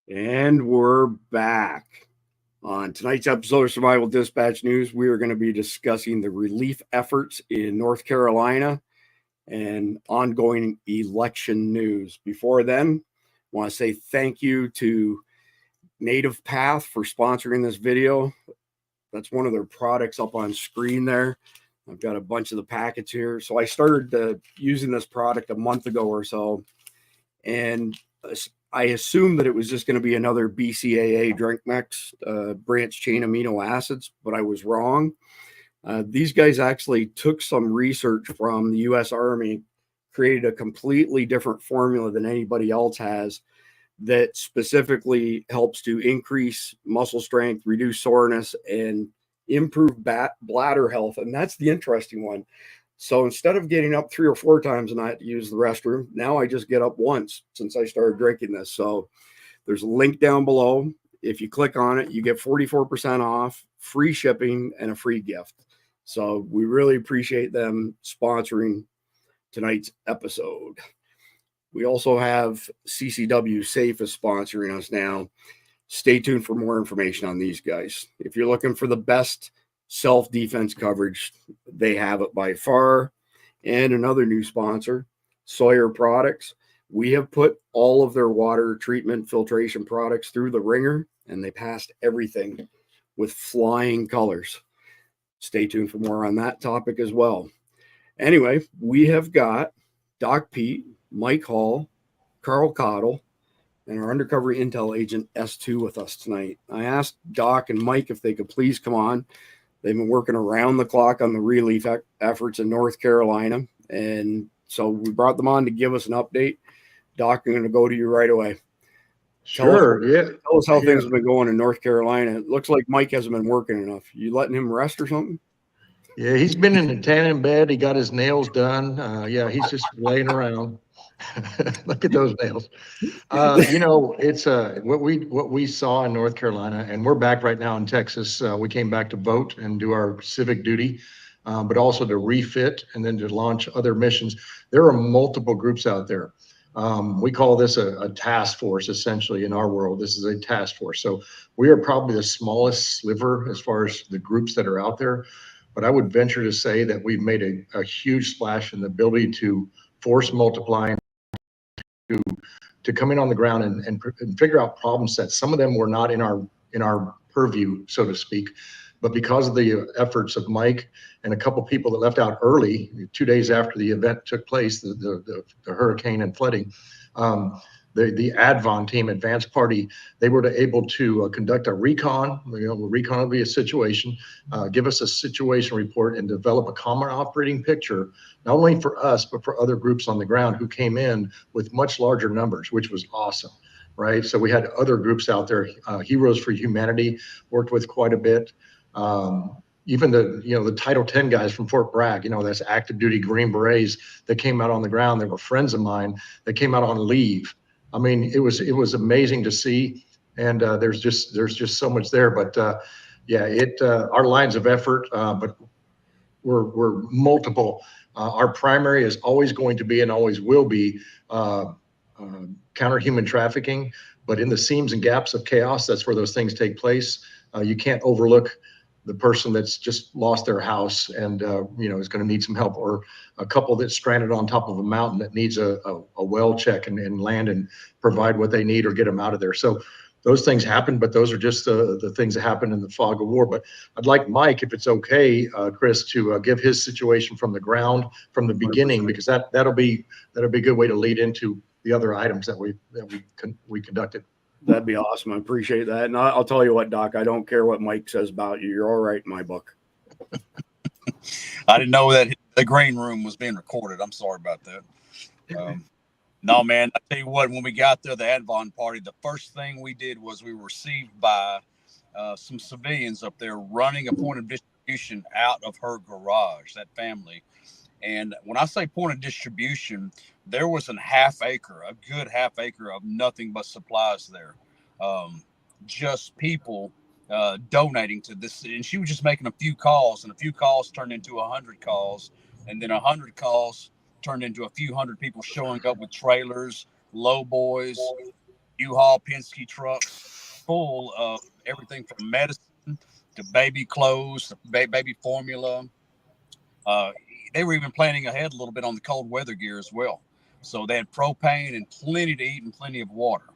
And we're back. On tonight's episode of Survival Dispatch News, we are going to be discussing the relief efforts in North Carolina and ongoing election news. Before then, I want to say thank you to Native Path for sponsoring this video. That's one of their products up on screen there. I've got a bunch of the packets here. So I started using this product a month ago or so, and I assumed that it was just going to be another BCAA drink mix, branched chain amino acids, but I was wrong. These guys actually took some research from the U.S. Army, created a completely different formula than anybody else has that specifically helps to increase muscle strength, reduce soreness, and improve bladder health. And that's the interesting one. So instead of getting up 3 or 4 times a night to use the restroom, now I just get up once since I started drinking this. So there's a link down below. If you click on it, you get 44% off, free shipping, and a free gift. So we really appreciate them sponsoring tonight's episode. We also have CCW Safe is sponsoring us now. Stay tuned for more information on these guys. If you're looking for the best self-defense coverage, they have it by far. And another new sponsor, Sawyer Products. We have put all of their water treatment filtration products through the ringer, and they passed everything with flying colors. Stay tuned for more on that topic as well. Anyway, we have got Doc Pete, Mike Hall, Carl Cottle, and our undercover intel agent S2 with us tonight. I asked Doc and Mike if they could please come on. They've been working around the clock on the relief efforts in North Carolina, and so we brought them on to give us an update. Doc, I'm going to go to you right away. Sure. Tell us how things have been going in North Carolina. It looks like Mike hasn't been working enough. You letting him rest or something? Yeah, he's been in a tanning bed. He got his nails done. He's just laying around. Look at those nails. It's what we saw in North Carolina, and we're back right now in Texas. We came back to vote and do our civic duty, but also to refit and then to launch other missions. There are multiple groups out there. We call this a task force, essentially, in our world. This is a task force. So we are probably the smallest sliver as far as the groups that are out there. But I would venture to say that we've made a huge splash in the ability to force multiplying, to come in on the ground and figure out problem sets. Some of them were not in our purview, so to speak, but because of the efforts of Mike and a couple people that left out early, 2 days after the event took place, the hurricane and flooding, the ADVON team, Advanced Party, they were able to conduct a recon. Recon will be a situation, give us a situation report, and develop a common operating picture, not only for us, but for other groups on the ground who came in with much larger numbers, which was awesome, right? So we had other groups out there. Heroes for Humanity worked with quite a bit. Even the Title 10 guys from Fort Bragg, that's active duty Green Berets that came out on the ground. They were friends of mine that came out on leave. I mean, it was amazing to see, and there's just so much there. But our lines of effort, but we're multiple. Our primary is always going to be and always will be counter human trafficking. But in the seams and gaps of chaos, that's where those things take place. You can't overlook the person that's just lost their house and is going to need some help, or a couple that's stranded on top of a mountain that needs a well check and land and provide what they need or get them out of there. So those things happen, but those are just the things that happen in the fog of war. But I'd like Mike, if it's okay, Chris, to give his situation from the ground, from the beginning, because that'll be a good way to lead into the other items that we conducted. That'd be awesome. I appreciate that. And I'll tell you what, Doc, I don't care what Mike says about you. You're all right in my book. I didn't know that the green room was being recorded. I'm sorry about that. No, man, I tell you what, when we got there, the Advon party, the first thing we did was we were received by some civilians up there running a point of distribution out of her garage, that family. And when I say point of distribution, there was a good half acre of nothing but supplies there. Just people donating to this. And she was just making a few calls, and a few calls turned into 100 calls. And then 100 calls turned into a few hundred people showing up with trailers, low boys, U-Haul, Penske trucks full of everything from medicine to baby clothes, to baby formula. They were even planning ahead a little bit on the cold weather gear as well. So they had propane and plenty to eat and plenty of water.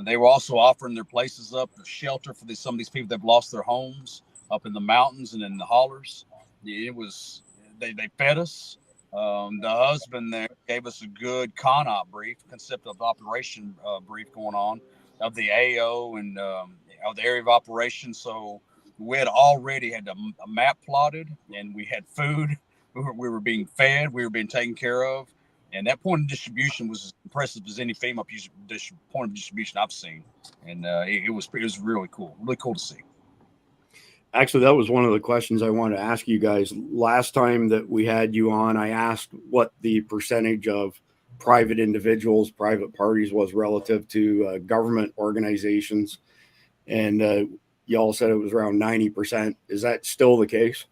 They were also offering their places up for shelter for some of these people that have lost their homes up in the mountains and in the hollers. It was, they fed us. The husband there gave us a good CONOP brief, concept of operation brief going on of the AO and of the area of operation. So we had already had a map plotted, and we had food. We were being fed. We were being taken care of. And that point of distribution was as impressive as any FEMA point of distribution I've seen. And it was really cool to see. Actually, that was one of the questions I wanted to ask you guys. Last time that we had you on, I asked what the percentage of private individuals, private parties was relative to government organizations. And y'all said it was around 90%. Is that still the case?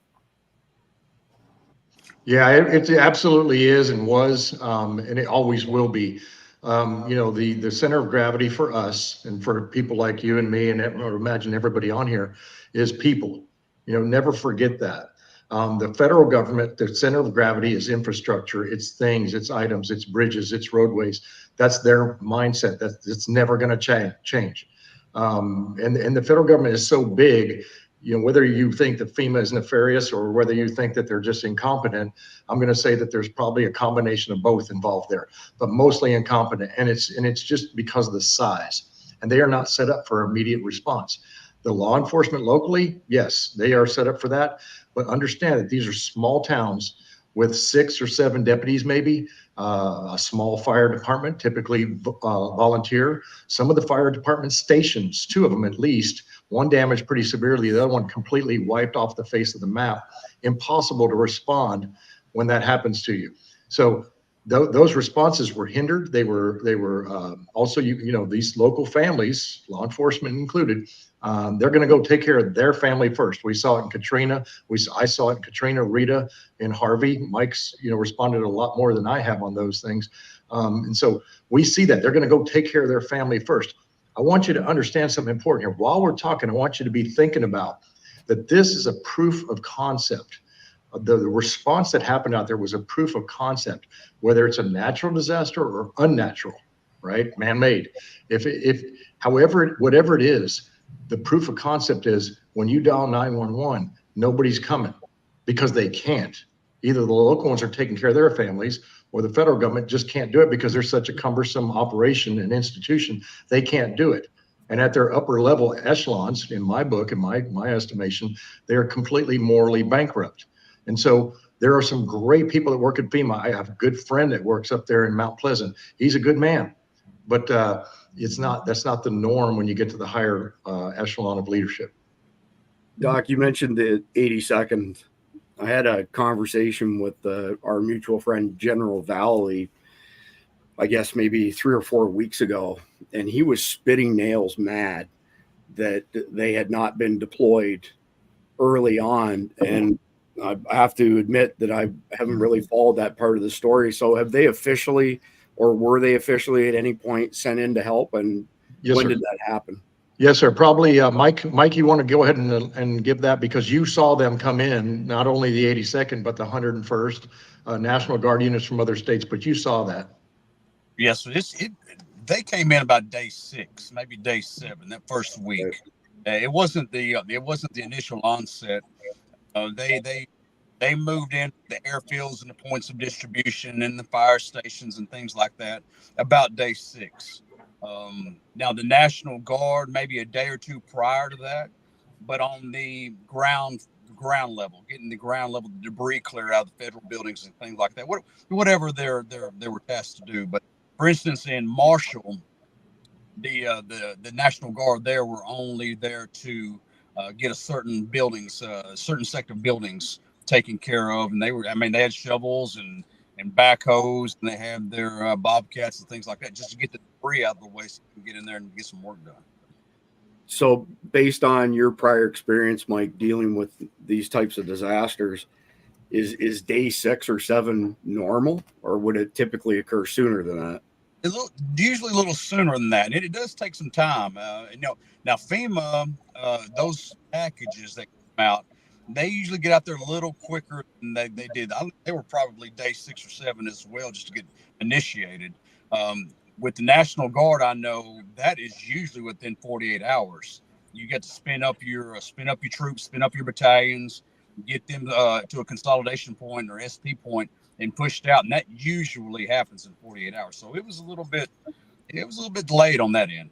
Yeah, it absolutely is and was, and it always will be. The center of gravity for us and for people like you and me, and or imagine everybody on here, is people. Never forget that. The federal government, the center of gravity is infrastructure, it's things, it's items, it's bridges, it's roadways. That's their mindset. It's never going to change. And the federal government is so big. Whether you think that FEMA is nefarious or whether you think that they're just incompetent, I'm going to say that there's probably a combination of both involved there, but mostly incompetent. And it's just because of the size, and they are not set up for immediate response. The law enforcement locally, yes, they are set up for that, but understand that these are small towns with 6 or 7 deputies, maybe a small fire department, typically volunteer. Some of the fire department stations, 2 of them at least, one damaged pretty severely, the other one completely wiped off the face of the map. Impossible to respond when that happens to you. So those responses were hindered. They were also, these local families, law enforcement included, they're going to go take care of their family first. We saw it in Katrina. I saw it in Katrina, Rita, and Harvey. Mike's, responded a lot more than I have on those things. And so we see that they're going to go take care of their family first. I want you to understand something important here. While we're talking, I want you to be thinking about that this is a proof of concept. The response that happened out there was a proof of concept, whether it's a natural disaster or unnatural, right? Man-made. Whatever it is, the proof of concept is when you dial 911, nobody's coming because they can't. Either the local ones are taking care of their families, or the federal government just can't do it because they're such a cumbersome operation and institution, they can't do it. And at their upper level echelons, in my book, in my estimation, they are completely morally bankrupt. And so there are some great people that work at FEMA. I have a good friend that works up there in Mount Pleasant. He's a good man, but that's not the norm when you get to the higher echelon of leadership. Doc, you mentioned the 82nd. I had a conversation with our mutual friend, General Valley, I guess maybe 3 or 4 weeks ago, and he was spitting nails mad that they had not been deployed early on. And I have to admit that I haven't really followed that part of the story. So have they officially, or were they officially at any point sent in to help? And Yes, when sir. did that happen? Yes, sir. Probably Mike, you want to go ahead and give that, because you saw them come in, not only the 82nd, but the 101st National Guard units from other states, but you saw that. Yes, they came in about day 6, maybe day 7, that first week. It wasn't the initial onset. They moved in the airfields and the points of distribution and the fire stations and things like that about day 6. Now the National Guard maybe a day or 2 prior to that, but on the ground level, getting the ground level debris clear out of the federal buildings and things like that. Whatever they were tasked to do. But for instance, in Marshall, the National Guard there were only there to get a certain sector of buildings taken care of, and they had shovels and backhoes, and they had their bobcats and things like that just to get the debris out of the way so they can get in there and get some work done. So based on your prior experience, Mike, dealing with these types of disasters, is day 6 or 7 normal, or would it typically occur sooner than that? Usually a little sooner than that, and it does take some time. Now FEMA, those packages that come out, they usually get out there a little quicker than they did. They were probably day 6 or 7 as well, just to get initiated. With the National Guard, I know that is usually within 48 hours. You get to spin up your troops, spin up your battalions, get them to a consolidation point or SP point and pushed out, and that usually happens in 48 hours. So it was a little bit delayed on that end.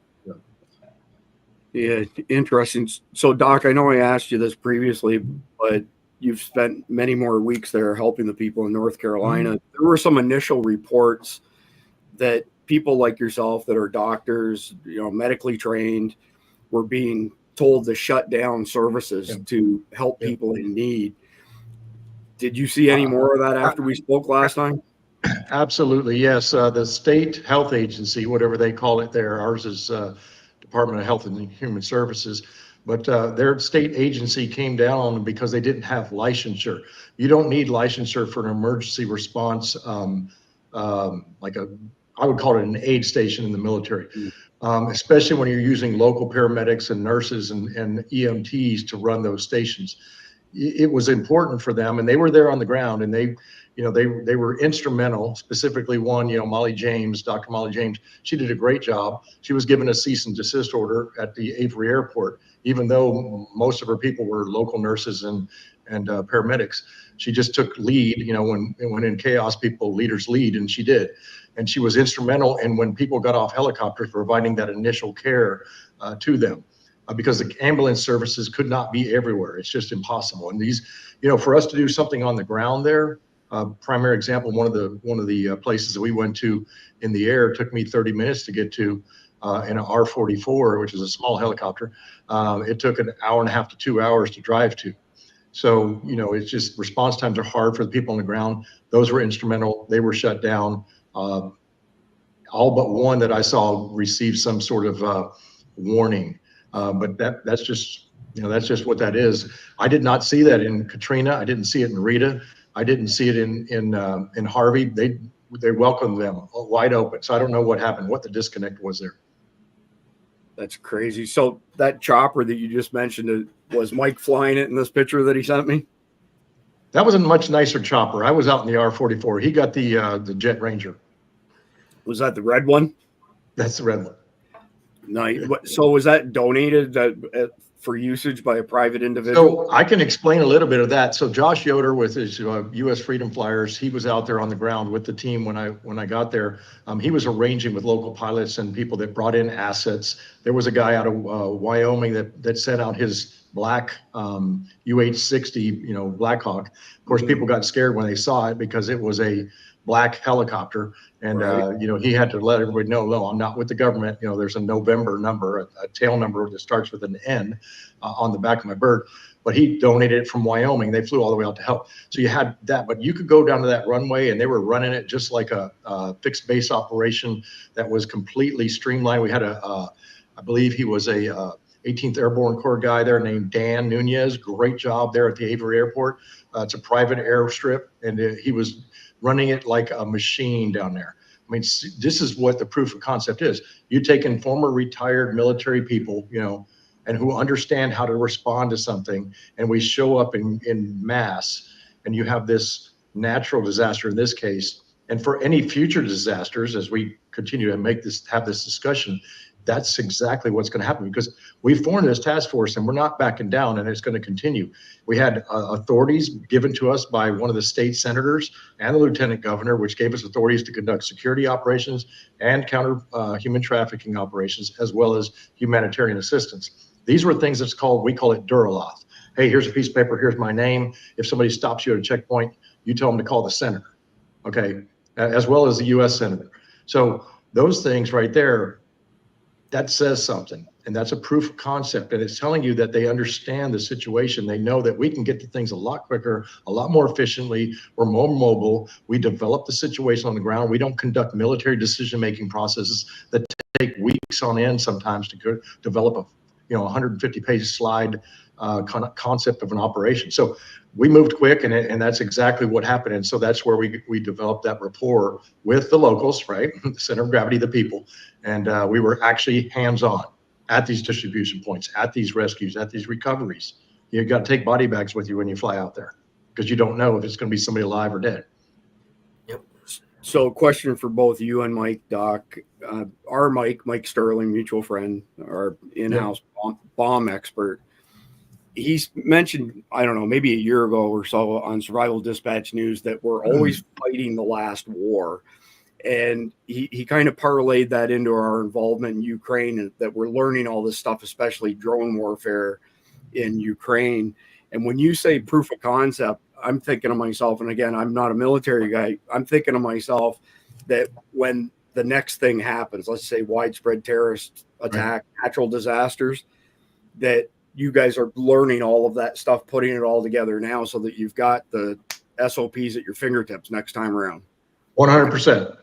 Yeah, interesting. So, Doc, I know I asked you this previously, but you've spent many more weeks there helping the people in North Carolina. Mm-hmm. There were some initial reports that people like yourself that are doctors, medically trained, were being told to shut down services to help people in need. Did you see any more of that after we spoke last time? Absolutely, yes. The state health agency, whatever they call it there, ours is Department of Health and Human Services, but their state agency came down on them because they didn't have licensure. You don't need licensure for an emergency response, I would call it an aid station in the military, especially when you're using local paramedics and nurses and EMTs to run those stations. It was important for them, and they were there on the ground, and they were instrumental. Specifically, one, Molly James, Dr. Molly James, she did a great job. She was given a cease and desist order at the Avery Airport, even though most of her people were local nurses and paramedics. She just took lead. When in chaos, leaders lead, and she did. And she was instrumental in when people got off helicopters, providing that initial care to them. Because the ambulance services could not be everywhere. It's just impossible. And these, for us to do something on the ground there, primary example, one of the places that we went to in the air took me 30 minutes to get to in an R-44, which is a small helicopter. It took an hour and a half to 2 hours to drive to. So, it's just response times are hard for the people on the ground. Those were instrumental. They were shut down. All but one that I saw received some sort of warning. But that's just what that is. I did not see that in Katrina. I didn't see it in Rita. I didn't see it in Harvey. They welcomed them wide open. So I don't know what happened, what the disconnect was there. That's crazy. So that chopper that you just mentioned, was Mike flying it in this picture that he sent me? That was a much nicer chopper. I was out in the R-44. He got the Jet Ranger. Was that the red one? That's the red one. Nice. So was that donated for usage by a private individual? So I can explain a little bit of that. So Josh Yoder with his U.S. Freedom Flyers, he was out there on the ground with the team when I got there. He was arranging with local pilots and people that brought in assets. There was a guy out of Wyoming that sent out his black UH-60, Black Hawk. Of course, people got scared when they saw it because it was a black helicopter. And, right. He had to let everybody know, no, I'm not with the government. There's a November number, a tail number that starts with an N on the back of my bird. But he donated it from Wyoming. They flew all the way out to help. So you had that, but you could go down to that runway and they were running it just like a fixed base operation that was completely streamlined. We had I believe he was a 18th Airborne Corps guy there named Dan Nunez. Great job there at the Avery Airport. It's a private airstrip, and he was running it like a machine down there. I mean, this is what the proof of concept is. You take in former retired military people, and who understand how to respond to something, and we show up in mass, and you have this natural disaster in this case. And for any future disasters, as we continue to have this discussion, that's exactly what's going to happen, because we formed this task force and we're not backing down, and it's going to continue. We had authorities given to us by one of the state senators and the lieutenant governor, which gave us authorities to conduct security operations and counter human trafficking operations, as well as humanitarian assistance. These were things we call it Duraloth. Hey, here's a piece of paper, here's my name. If somebody stops you at a checkpoint, you tell them to call the senator, okay, as well as the U.S. senator. So those things right there, that says something, and that's a proof of concept, and it's telling you that they understand the situation. They know that we can get to things a lot quicker, a lot more efficiently. We're more mobile. We develop the situation on the ground. We don't conduct military decision-making processes that take weeks on end sometimes to develop a 150-page slide concept of an operation. So we moved quick, and that's exactly what happened. And so that's where we developed that rapport with the locals, right? The center of gravity, the people. And we were actually hands-on at these distribution points, at these rescues, at these recoveries. You got to take body bags with you when you fly out there, because you don't know if it's going to be somebody alive or dead. Yep. So question for both you and Mike, Doc. Our Mike Sterling, mutual friend, our in-house bomb expert, he's mentioned, I don't know, maybe a year ago or so on Survival Dispatch News that we're always fighting the last war. And he kind of parlayed that into our involvement in Ukraine, and that we're learning all this stuff, especially drone warfare in Ukraine. And when you say proof of concept, I'm thinking to myself, and again, I'm not a military guy, I'm thinking to myself that when the next thing happens, let's say widespread terrorist attack, natural disasters, that you guys are learning all of that stuff, putting it all together now so that you've got the SOPs at your fingertips next time around. 100%.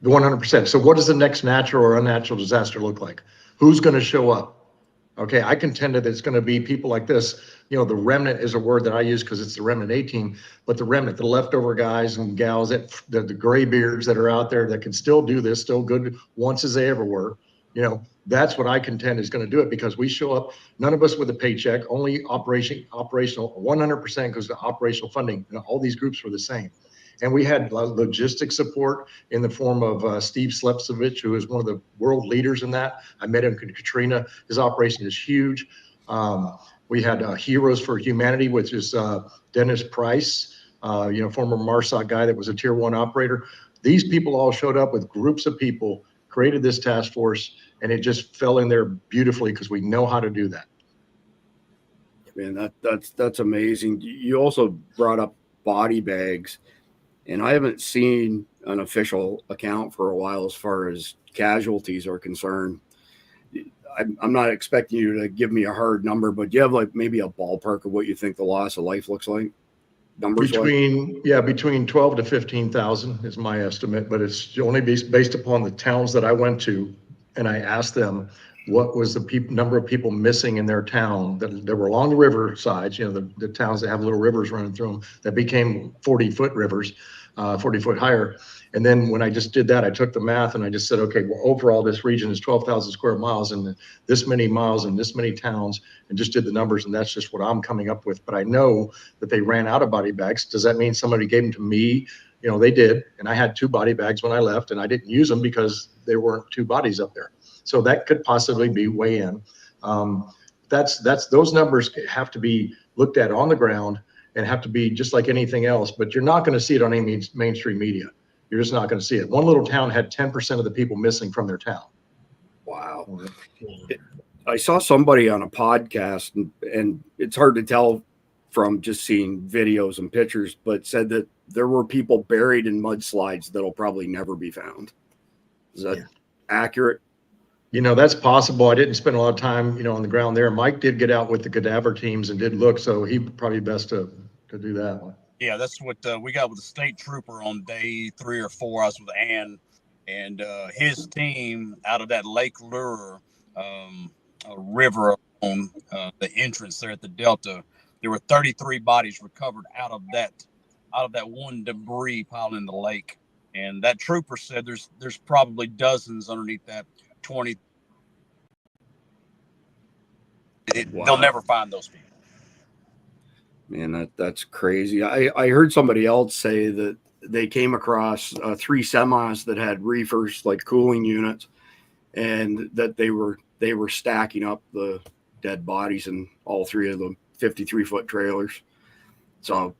100%. So what does the next natural or unnatural disaster look like? Who's going to show up? Okay, I contend that it's going to be people like this. You know, the remnant is a word that I use because it's the remnant 18, but the remnant, the leftover guys and gals, that the gray beards that are out there that can still do this, still good once as they ever were. You know, that's what I contend is going to do it, because we show up, none of us with a paycheck, only operational, 100% goes to operational funding. You know, all these groups were the same. And we had logistic support in the form of Steve Slepsovich, who is one of the world leaders in that. I met him in Katrina. His operation is huge. We had Heroes for Humanity, which is Dennis Price, you know, former MARSOC guy that was a tier 1 operator. These people all showed up with groups of people, created this task force, and it just fell in there beautifully because we know how to do that. Man, that's amazing. You also brought up body bags, and I haven't seen an official account for a while as far as casualties are concerned. I'm not expecting you to give me a hard number, but do you have like maybe a ballpark of what you think the loss of life looks like? Numbers between 12 to 15,000 is my estimate, but it's only based upon the towns that I went to, and I asked them what was the number of people missing in their town that were along the river sides, you know, the towns that have little rivers running through them that became 40-foot rivers, 40 foot higher. And then when I just did that, I took the math and I just said, okay, well, overall, this region is 12,000 square miles and this many miles and this many towns, and just did the numbers. And that's just what I'm coming up with. But I know that they ran out of body bags. Does that mean somebody gave them to me? You know, they did. And I had 2 body bags when I left, and I didn't use them because there weren't 2 bodies up there. So that could possibly be way in. Those numbers have to be looked at on the ground and have to be just like anything else, but you're not going to see it on any mainstream media. You're just not going to see it. One little town had 10% of the people missing from their town. Wow. I saw somebody on a podcast, and it's hard to tell from just seeing videos and pictures, but said that there were people buried in mudslides that'll probably never be found. Is that accurate? You know, that's possible. I didn't spend a lot of time, you know, on the ground there. Mike did get out with the cadaver teams and did look, so he probably best to do that one. Yeah, that's what we got with the state trooper on day 3 or 4. I was with Ann and his team out of that Lake Lure river on the entrance there at the Delta. There were 33 bodies recovered out of that one debris pile in the lake. And that trooper said there's probably dozens underneath that 20. Wow. They'll never find those people. Man, that's crazy. I heard somebody else say that they came across 3 semis that had reefers, like cooling units, and that they were stacking up the dead bodies in all 3 of them 53-foot trailers. So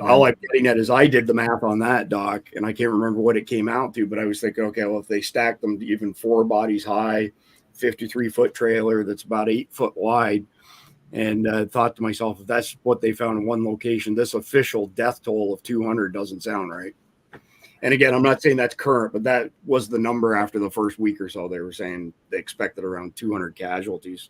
all I'm getting at is I did the math on that, Doc, and I can't remember what it came out to, but I was thinking, okay, well, if they stacked them to even 4 bodies high, 53-foot trailer that's about 8 foot wide, and thought to myself, if that's what they found in one location, this official death toll of 200 doesn't sound right. And again, I'm not saying that's current, but that was the number after the first week or so. They were saying they expected around 200 casualties.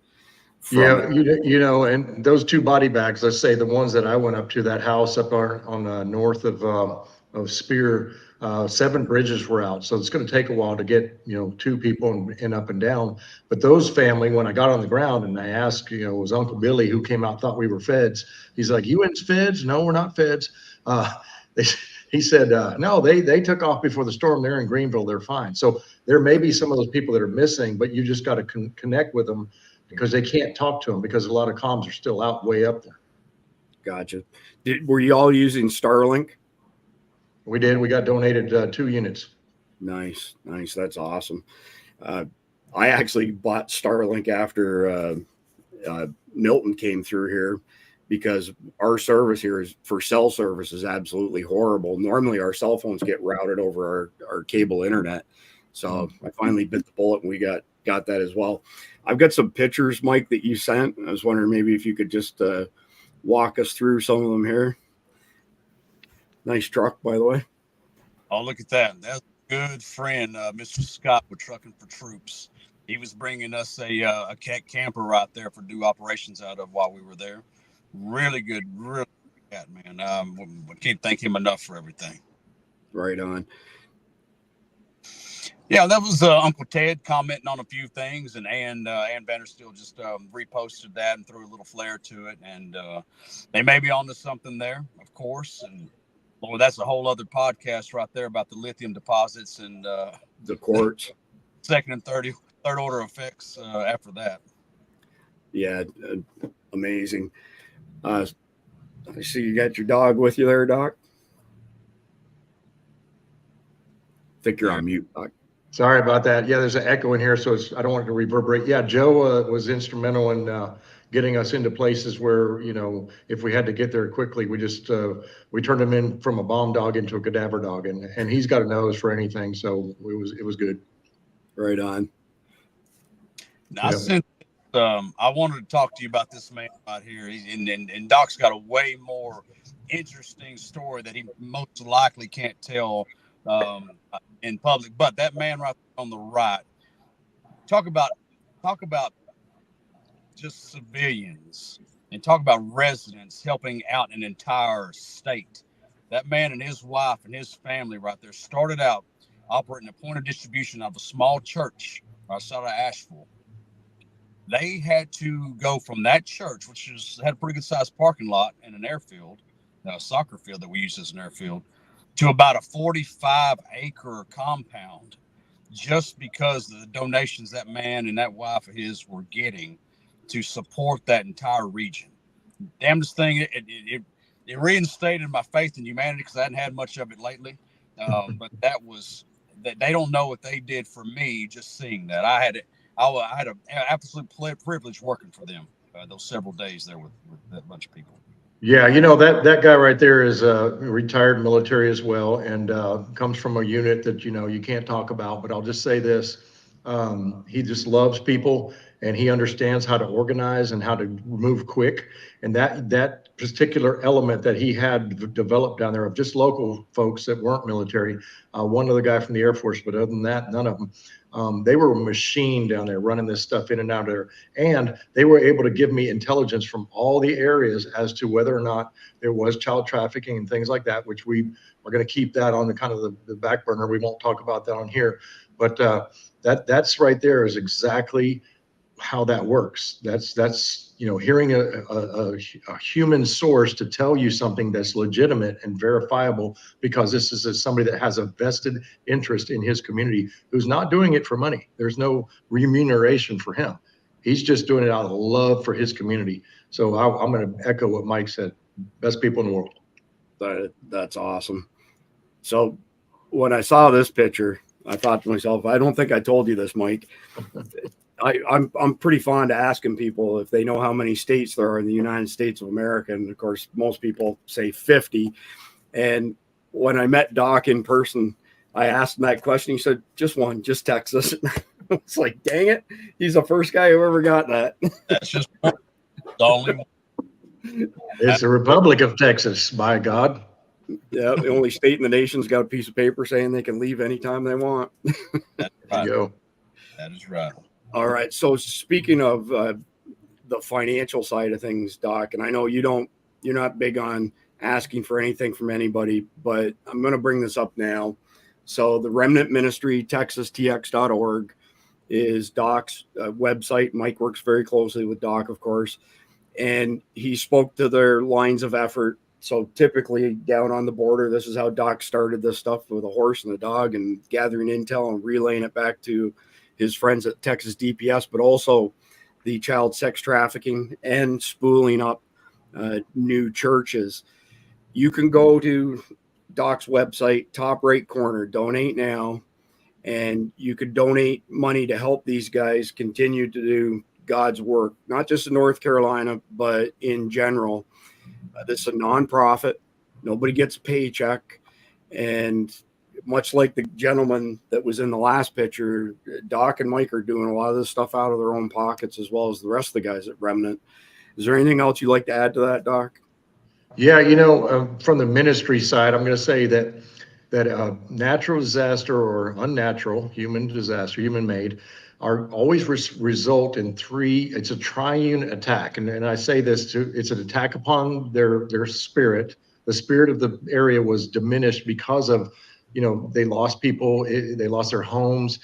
Yeah, you know, and those 2 body bags, let's say the ones that I went up to, that house up on the north of Spear, 7 bridges were out. So it's going to take a while to get, 2 people in up and down. But those family, when I got on the ground and I asked, it was Uncle Billy who came out, thought we were feds. He's like, "You in feds?" "No, we're not feds." He said, "No, they took off before the storm. They're in Greenville. They're fine." So there may be some of those people that are missing, but you just got to connect with them because they can't talk to them because a lot of comms are still out way up there. Gotcha. Were you all using Starlink? We did. We got donated 2 units. Nice. That's awesome. I actually bought Starlink after Milton came through here because our service here for cell service is absolutely horrible. Normally our cell phones get routed over our cable internet. So I finally bit the bullet and we got that as well. I've got some pictures, Mike, that you sent. I was wondering maybe if you could just walk us through some of them here. Nice truck, by the way. Oh, look at that. That's a good friend, Mr. Scott with Trucking for Troops. He was bringing us a camper right there for do operations out of while we were there. Really good, really good, man. We can't thank him enough for everything. Right on. Yeah, that was Uncle Ted commenting on a few things, and Ann Vandersteel just reposted that and threw a little flair to it. And they may be onto something there, of course. And well, that's a whole other podcast right there about the lithium deposits and the quartz, second and third order effects after that. Yeah, amazing. I see you got your dog with you there, Doc. I think you're on mute, Doc. Sorry about that. Yeah, there's an echo in here, so I don't want it to reverberate. Yeah, Joe was instrumental in getting us into places where, if we had to get there quickly, we just we turned him in from a bomb dog into a cadaver dog, and he's got a nose for anything, so it was good. Right on. Now, I wanted to talk to you about this man right here, and Doc's got a way more interesting story that he most likely can't tell in public. But that man right on the right, talk about just civilians and talk about residents helping out an entire state. That man and his wife and his family right there started out operating a point of distribution of a small church outside of Asheville. They had to go from that church, which had a pretty good sized parking lot and an airfield, a soccer field that we use as an airfield, to about a 45-acre compound, just because of the donations that man and that wife of his were getting to support that entire region. Damnedest thing, it reinstated my faith in humanity because I hadn't had much of it lately. But that they don't know what they did for me just seeing that. I had an absolute privilege working for them those several days there with that bunch of people. Yeah, that guy right there is retired military as well, and comes from a unit that you can't talk about. But I'll just say this: he just loves people, and he understands how to organize and how to move quick. And that particular element that he had developed down there of just local folks that weren't military, one other guy from the Air Force, but other than that, none of them. They were a machine down there running this stuff in and out of there. And they were able to give me intelligence from all the areas as to whether or not there was child trafficking and things like that, which we are going to keep that on the kind of the back burner. We won't talk about that on here. But that's right there is exactly how that works. That's hearing a human source to tell you something that's legitimate and verifiable, because this is somebody that has a vested interest in his community, who's not doing it for money. There's no remuneration for him. He's just doing it out of love for his community. So I'm going to echo what Mike said. Best people in the world. That's awesome. So when I saw this picture, I thought to myself, I don't think I told you this, Mike. I'm pretty fond of asking people if they know how many states there are in the United States of America. And of course, most people say 50. And when I met Doc in person, I asked him that question. He said, just one, just Texas. It's like, dang it. He's the first guy who ever got that. That's just the only one. It's the Republic of Texas, by God. Yeah, the only state in the nation's got a piece of paper saying they can leave anytime they want. That's right. There you go. That is right. All right. So speaking of the financial side of things, Doc, and I know you're not big on asking for anything from anybody, but I'm going to bring this up now. So the Remnant Ministry, texastx.org is Doc's website. Mike works very closely with Doc, of course, and he spoke to their lines of effort. So typically down on the border, this is how Doc started this stuff with a horse and a dog and gathering intel and relaying it back to his friends at Texas DPS, but also the child sex trafficking and spooling up new churches. You can go to Doc's website, top right corner, donate now, and you could donate money to help these guys continue to do God's work, not just in North Carolina, but in general. This is a nonprofit. Nobody gets a paycheck. And much like the gentleman that was in the last picture, Doc and Mike are doing a lot of this stuff out of their own pockets, as well as the rest of the guys at Remnant. Is there anything else you'd like to add to that, Doc? Yeah, from the ministry side, I'm going to say that natural disaster or unnatural human disaster, human-made, are always result in three. It's a triune attack, and I say this too. It's an attack upon their spirit. The spirit of the area was diminished because of, they lost people, they lost their homes,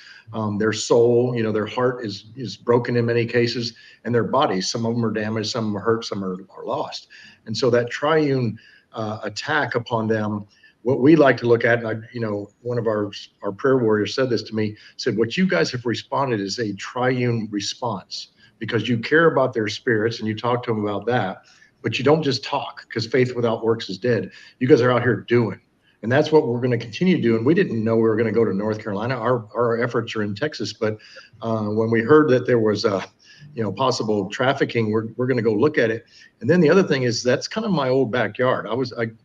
their soul, their heart is broken in many cases, and their bodies. Some of them are damaged, some of them are hurt, some are lost. And so that triune attack upon them, what we like to look at, and one of our prayer warriors said this to me, said, what you guys have responded is a triune response, because you care about their spirits and you talk to them about that, but you don't just talk, because faith without works is dead. You guys are out here doing. And that's what we're going to continue doing. We didn't know we were going to go to North Carolina. Our efforts are in Texas, but when we heard that there was possible trafficking, we're going to go look at it. And then the other thing is, that's kind of my old backyard. I'm going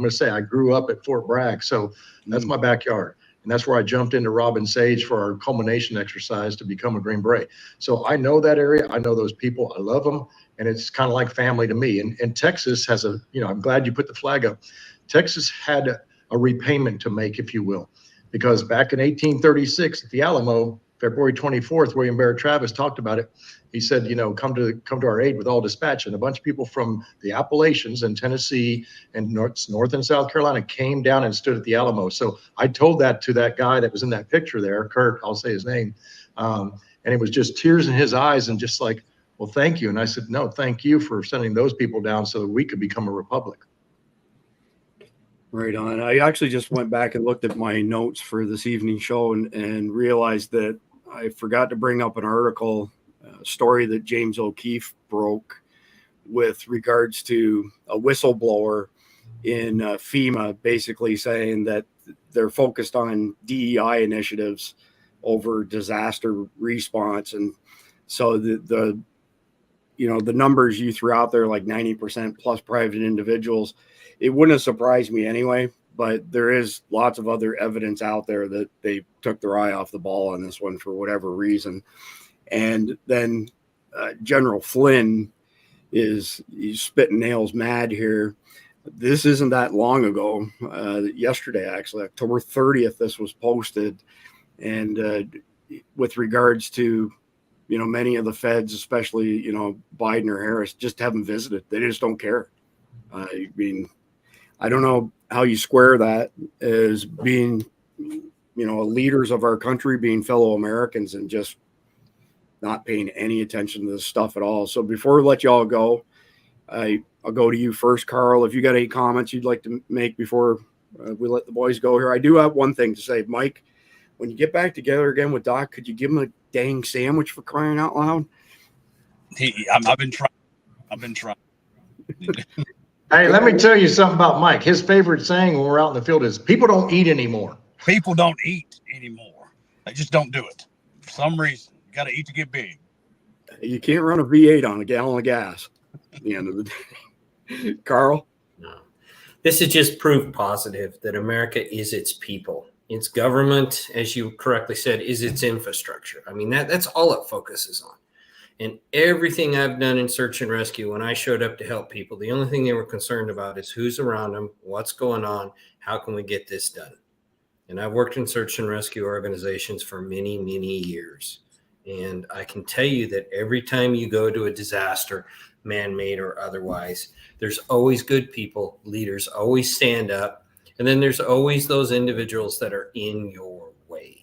to say I grew up at Fort Bragg, so that's my backyard. And that's where I jumped into Robin Sage for our culmination exercise to become a Green Beret. So I know that area. I know those people. I love them. And it's kind of like family to me. And Texas has I'm glad you put the flag up. Texas had a repayment to make, if you will, because back in 1836 at the Alamo, February 24th, William Barrett Travis talked about it. He said, come to our aid with all dispatch. And a bunch of people from the Appalachians and Tennessee and North and South Carolina came down and stood at the Alamo. So I told that to that guy that was in that picture there, Kurt, I'll say his name. And it was just tears in his eyes and just like, well, thank you. And I said, no, thank you for sending those people down so that we could become a republic. Right on. I actually just went back and looked at my notes for this evening's show and realized that I forgot to bring up an article, story that James O'Keefe broke with regards to a whistleblower in FEMA, basically saying that they're focused on DEI initiatives over disaster response. And so the numbers you threw out there, like 90% plus private individuals, it wouldn't have surprised me anyway, but there is lots of other evidence out there that they took their eye off the ball on this one for whatever reason. And then General Flynn he's spitting nails mad here. This isn't that long ago. Yesterday, actually, October 30th, this was posted. And with regards to, many of the feds, especially, Biden or Harris, just haven't visited. They just don't care. I mean, I don't know how you square that as being, leaders of our country, being fellow Americans, and just not paying any attention to this stuff at all. So before we let you all go, I'll go to you first, Carl. If you got any comments you'd like to make before we let the boys go here. I do have one thing to say. Mike, when you get back together again with Doc, could you give him a dang sandwich, for crying out loud? I've been trying. Hey, let me tell you something about Mike. His favorite saying when we're out in the field is, people don't eat anymore. People don't eat anymore. They just don't do it. For some reason, you got to eat to get big. You can't run a V8 on a gallon of gas at the end of the day. Carl? No. This is just proof positive that America is its people. Its government, as you correctly said, is its infrastructure. I mean, that's all it focuses on. And everything I've done in search and rescue, when I showed up to help people, the only thing they were concerned about is who's around them, what's going on, how can we get this done? And I've worked in search and rescue organizations for many, many years. And I can tell you that every time you go to a disaster, man-made or otherwise, there's always good people. Leaders always stand up. And then there's always those individuals that are in your way.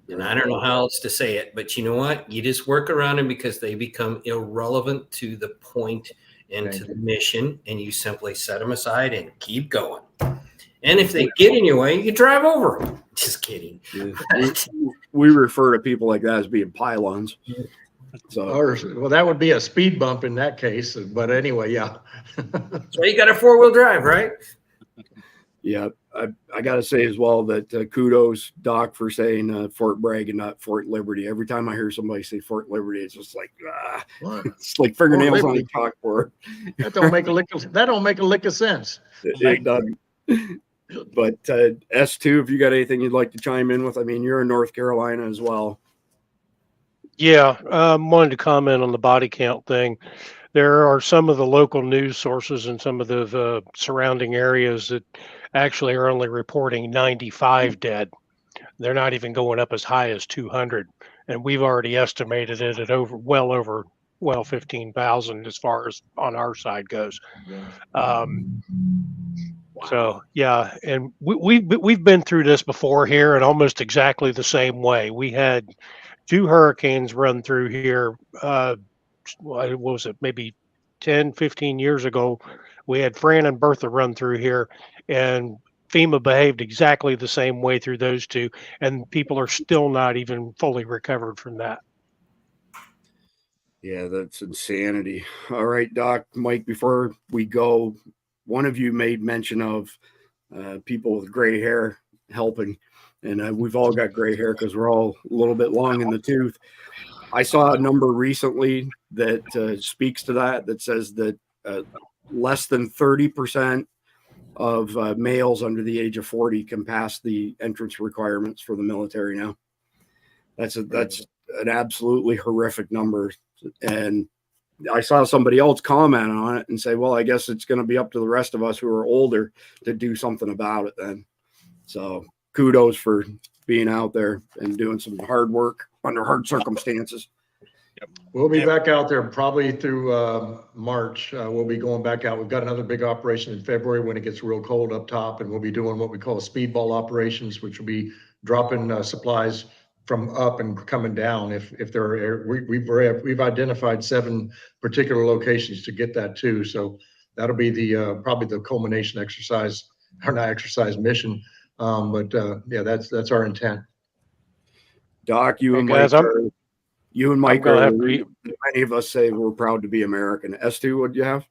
And I don't know how else to say it, but you know what? You just work around them because they become irrelevant to the point and to the mission, and you simply set them aside and keep going. And if they get in your way, you drive over them. Just kidding. Yeah. We refer to people like that as being pylons. So, well, that would be a speed bump in that case. But anyway, yeah. So you got a 4-wheel drive, right? Yeah, I got to say as well that kudos, Doc, for saying Fort Bragg and not Fort Liberty. Every time I hear somebody say Fort Liberty, it's just like, it's like fingernails on a chalkboard. That don't make a lick of sense. It doesn't. But S2, if you got anything you'd like to chime in with, I mean, you're in North Carolina as well. Yeah, wanted to comment on the body count thing. There are some of the local news sources in some of the surrounding areas that actually are only reporting 95 dead. They're not even going up as high as 200, and we've already estimated it at over 15,000 as far as on our side goes. So yeah, and we've been through this before here in almost exactly the same way. We had 2 hurricanes run through here. What was it? Maybe 10, 15 years ago, we had Fran and Bertha run through here, and FEMA behaved exactly the same way through those 2, and people are still not even fully recovered from that. Yeah, that's insanity. All right, Doc, Mike, before we go, one of you made mention of people with gray hair helping, and we've all got gray hair because we're all a little bit long in the tooth. I saw a number recently that speaks to that says that less than 30% of males under the age of 40 can pass the entrance requirements for the military now. That's an absolutely horrific number. And I saw somebody else comment on it and say, well, I guess it's going to be up to the rest of us who are older to do something about it then. So kudos for being out there and doing some hard work under hard circumstances. Yep. We'll be back out there probably through March. We'll be going back out. We've got another big operation in February when it gets real cold up top, and we'll be doing what we call speedball operations, which will be dropping supplies from up and coming down. If there are, we've identified 7 particular locations to get that to. So that'll be the probably the culmination exercise, or not exercise, mission. Yeah, that's our intent. Doc, you and guys, Mike are many of us say we're proud to be American. S2, what do you have?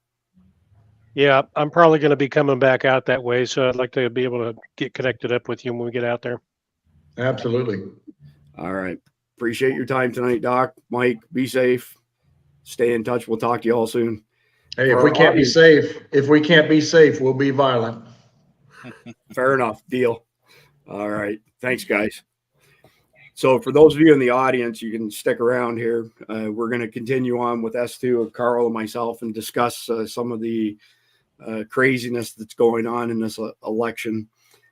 Yeah, I'm probably going to be coming back out that way, so I'd like to be able to get connected up with you when we get out there. Absolutely. All right. Appreciate your time tonight, Doc. Mike, be safe. Stay in touch. We'll talk to you all soon. Hey, if we can't be safe, we'll be violent. Fair enough. Deal. All right. Thanks, guys. So for those of you in the audience, you can stick around here. We're going to continue on with S2 of Carl and myself and discuss some of the craziness that's going on in this election.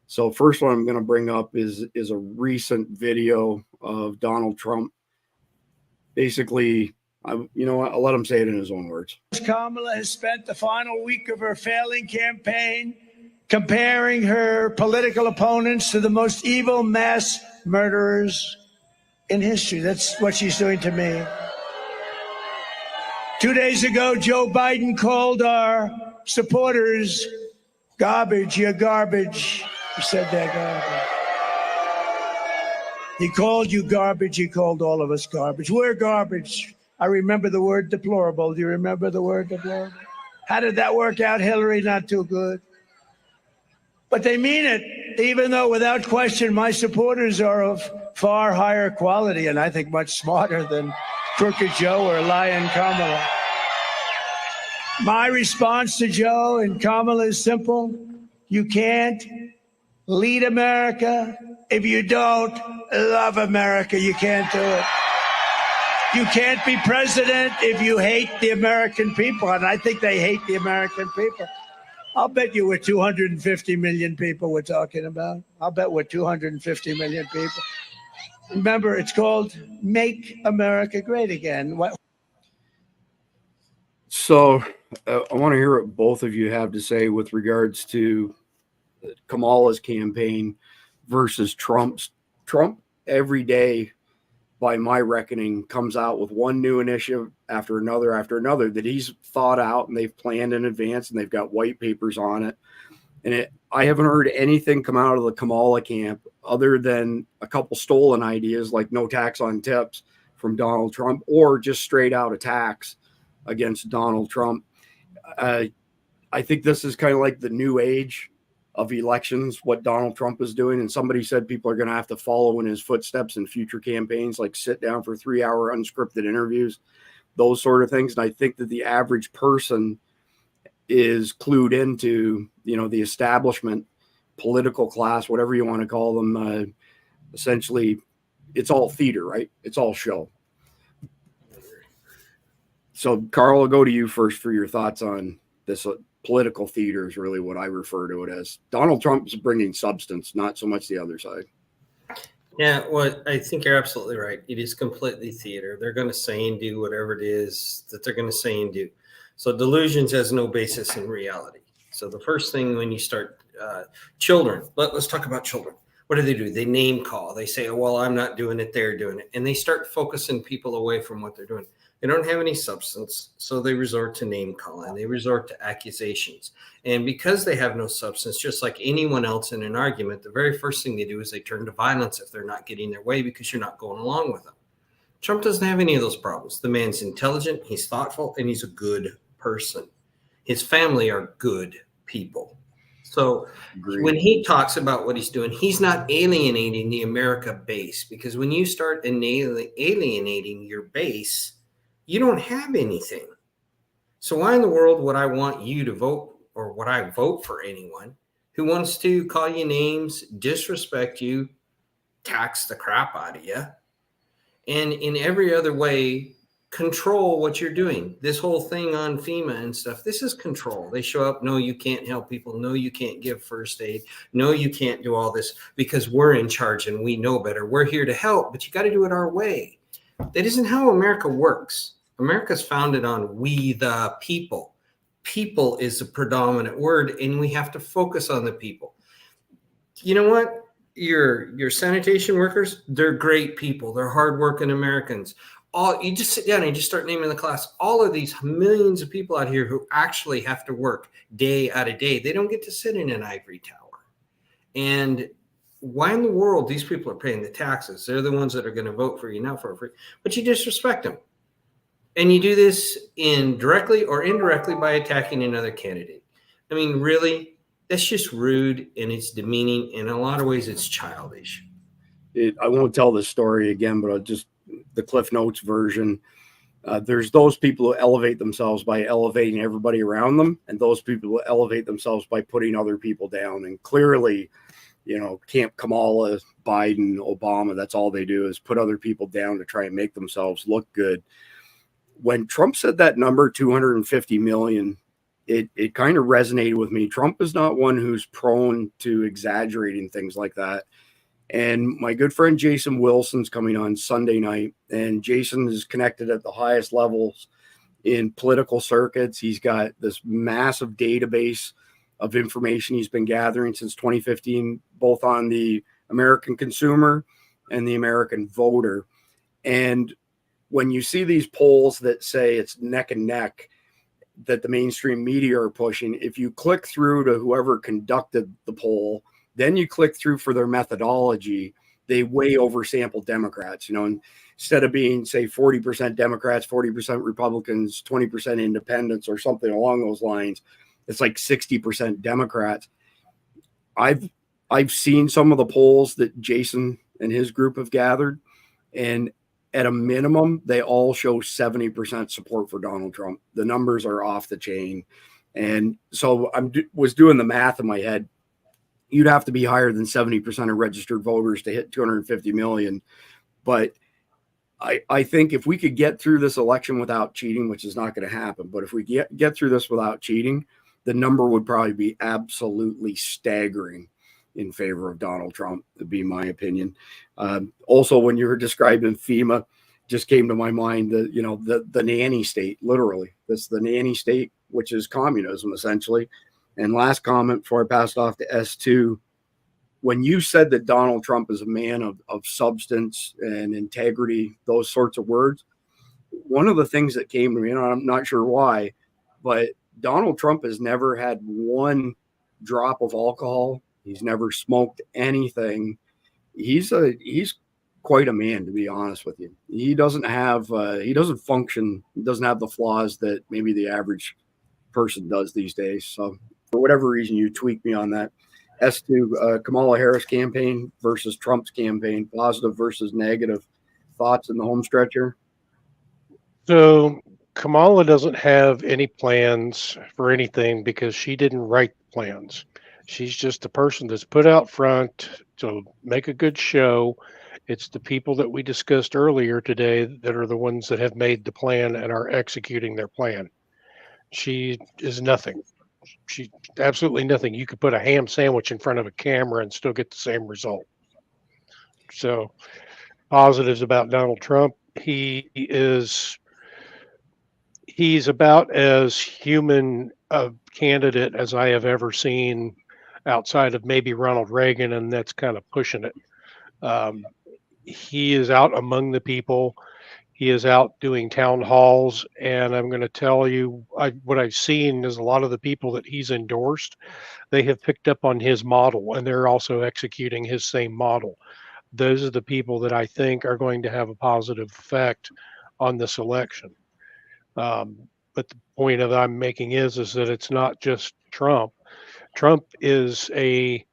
So first one I'm going to bring up is a recent video of Donald Trump. Basically, you know what? I'll let him say it in his own words. Kamala has spent the final week of her failing campaign comparing her political opponents to the most evil mass murderers in history. That's what she's doing to me. 2 days ago, Joe Biden called our supporters garbage. You're garbage. He said that garbage. He called you garbage. He called all of us garbage. We're garbage. I remember the word deplorable. Do you remember the word deplorable? How did that work out, Hillary? Not too good. But they mean it, even though without question, my supporters are of far higher quality and I think much smarter than Crooked Joe or Lion Kamala. My response to Joe and Kamala is simple. You can't lead America if you don't love America. You can't do it. You can't be president if you hate the American people, and I think they hate the American people. I'll bet you we're 250 million people we're talking about. I'll bet we're 250 million people. Remember, it's called Make America Great Again. What? So I want to hear what both of you have to say with regards to Kamala's campaign versus Trump's. Trump every day, by my reckoning, comes out with one new initiative after another that he's thought out and they've planned in advance and they've got white papers on it. And I haven't heard anything come out of the Kamala camp other than a couple stolen ideas like no tax on tips from Donald Trump, or just straight out attacks against Donald Trump. I think this is kind of like the new age of elections, what Donald Trump is doing. And somebody said people are going to have to follow in his footsteps in future campaigns, like sit down for 3-hour unscripted interviews, those sort of things. And I think that the average person is clued into, the establishment, political class, whatever you want to call them. Essentially, it's all theater, right? It's all show. So, Carl, I'll go to you first for your thoughts on this. Political theater is really what I refer to it as. Donald Trump is bringing substance, not so much the other side. Yeah, well, I think you're absolutely right. It is completely theater. They're going to say and do whatever it is that they're going to say and do. So delusions has no basis in reality. So the first thing when you start children, let's talk about children. What do? They name call. They say, oh, well, I'm not doing it. They're doing it. And they start focusing people away from what they're doing. They don't have any substance, so they resort to name calling. They resort to accusations. And because they have no substance, just like anyone else in an argument, the very first thing they do is they turn to violence if they're not getting their way because you're not going along with them. Trump doesn't have any of those problems. The man's intelligent, he's thoughtful, and he's a good person. His family are good people. So when he talks about what he's doing, he's not alienating the America base, because when you start alienating your base, you don't have anything. So why in the world would I want you to vote, or would I vote for anyone who wants to call you names, disrespect you, tax the crap out of you, and in every other way control what you're doing? This whole thing on FEMA and stuff, this is control. They show up, no, you can't help people. No, you can't give first aid. No, you can't do all this because we're in charge and we know better. We're here to help, but you got to do it our way. That isn't how America works. America's founded on we the people. People is a predominant word, and we have to focus on the people. You know what? Your sanitation workers, they're great people. They're hardworking Americans. You just sit down and just start naming the class. All of these millions of people out here who actually have to work day out of day, they don't get to sit in an ivory tower. And why in the world these people are paying the taxes? They're the ones that are going to vote for you, not for free. But you disrespect them. And you do this directly or indirectly by attacking another candidate. I mean, really, that's just rude, and it's demeaning. In a lot of ways, it's childish. I won't tell this story again, but I'll just the Cliff Notes version. There's those people who elevate themselves by elevating everybody around them, and those people who elevate themselves by putting other people down. And clearly, Camp Kamala, Biden, Obama, that's all they do is put other people down to try and make themselves look good. When Trump said that number, 250 million, it kind of resonated with me. Trump is not one who's prone to exaggerating things like that. And my good friend Jason Wilson's coming on Sunday night, and Jason is connected at the highest levels in political circuits. He's got this massive database of information he's been gathering since 2015, both on the American consumer and the American voter. And when you see these polls that say it's neck and neck that the mainstream media are pushing, if you click through to whoever conducted the poll, then you click through for their methodology, they way oversample Democrats. Instead of being, say, 40% Democrats, 40% Republicans, 20% independents, or something along those lines, it's like 60% Democrats. I've seen some of the polls that Jason and his group have gathered, and at a minimum, they all show 70% support for Donald Trump. The numbers are off the chain. And so I was doing the math in my head. You'd have to be higher than 70% of registered voters to hit 250 million. But I think if we could get through this election without cheating, which is not going to happen, but if we get through this without cheating, the number would probably be absolutely staggering in favor of Donald Trump, would be my opinion. Also, when you were describing FEMA, just came to my mind that, the nanny state, literally. That's the nanny state, which is communism, essentially. And last comment before I pass it off to S2, when you said that Donald Trump is a man of substance and integrity, those sorts of words, one of the things that came to me, and I'm not sure why, but Donald Trump has never had one drop of alcohol. He's never smoked anything. He's quite a man, to be honest with you. He doesn't function, he doesn't have the flaws that maybe the average person does these days. So for whatever reason, you tweak me on that. S2, Kamala Harris campaign versus Trump's campaign, positive versus negative. Thoughts in the home stretch here? So Kamala doesn't have any plans for anything because she didn't write the plans. She's just the person that's put out front to make a good show. It's the people that we discussed earlier today that are the ones that have made the plan and are executing their plan. She is nothing. She's absolutely nothing. You could put a ham sandwich in front of a camera and still get the same result. So positives about Donald Trump. He's about as human a candidate as I have ever seen outside of maybe Ronald Reagan, and that's kind of pushing it. He is out among the people. He is out doing town halls, and I'm going to tell you, what I've seen is a lot of the people that he's endorsed, they have picked up on his model, and they're also executing his same model. Those are the people that I think are going to have a positive effect on this election. But the point that I'm making is that it's not just Trump. Trump is a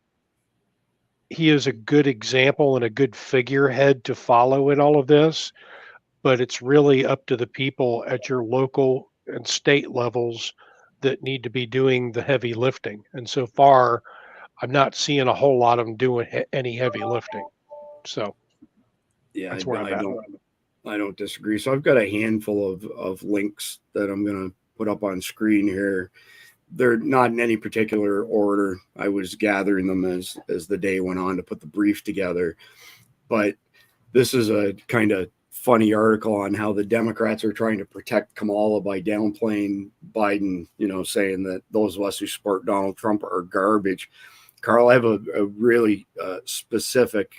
good example and a good figurehead to follow in all of this, but it's really up to the people at your local and state levels that need to be doing the heavy lifting. And so far, I'm not seeing a whole lot of them doing any heavy lifting. So yeah, that's where I'm at. I don't disagree. So I've got a handful of links that I'm going to put up on screen here. They're not in any particular order. I was gathering them as the day went on to put the brief together. But this is a kind of funny article on how the Democrats are trying to protect Kamala by downplaying Biden, saying that those of us who support Donald Trump are garbage. Carl, I have a really specific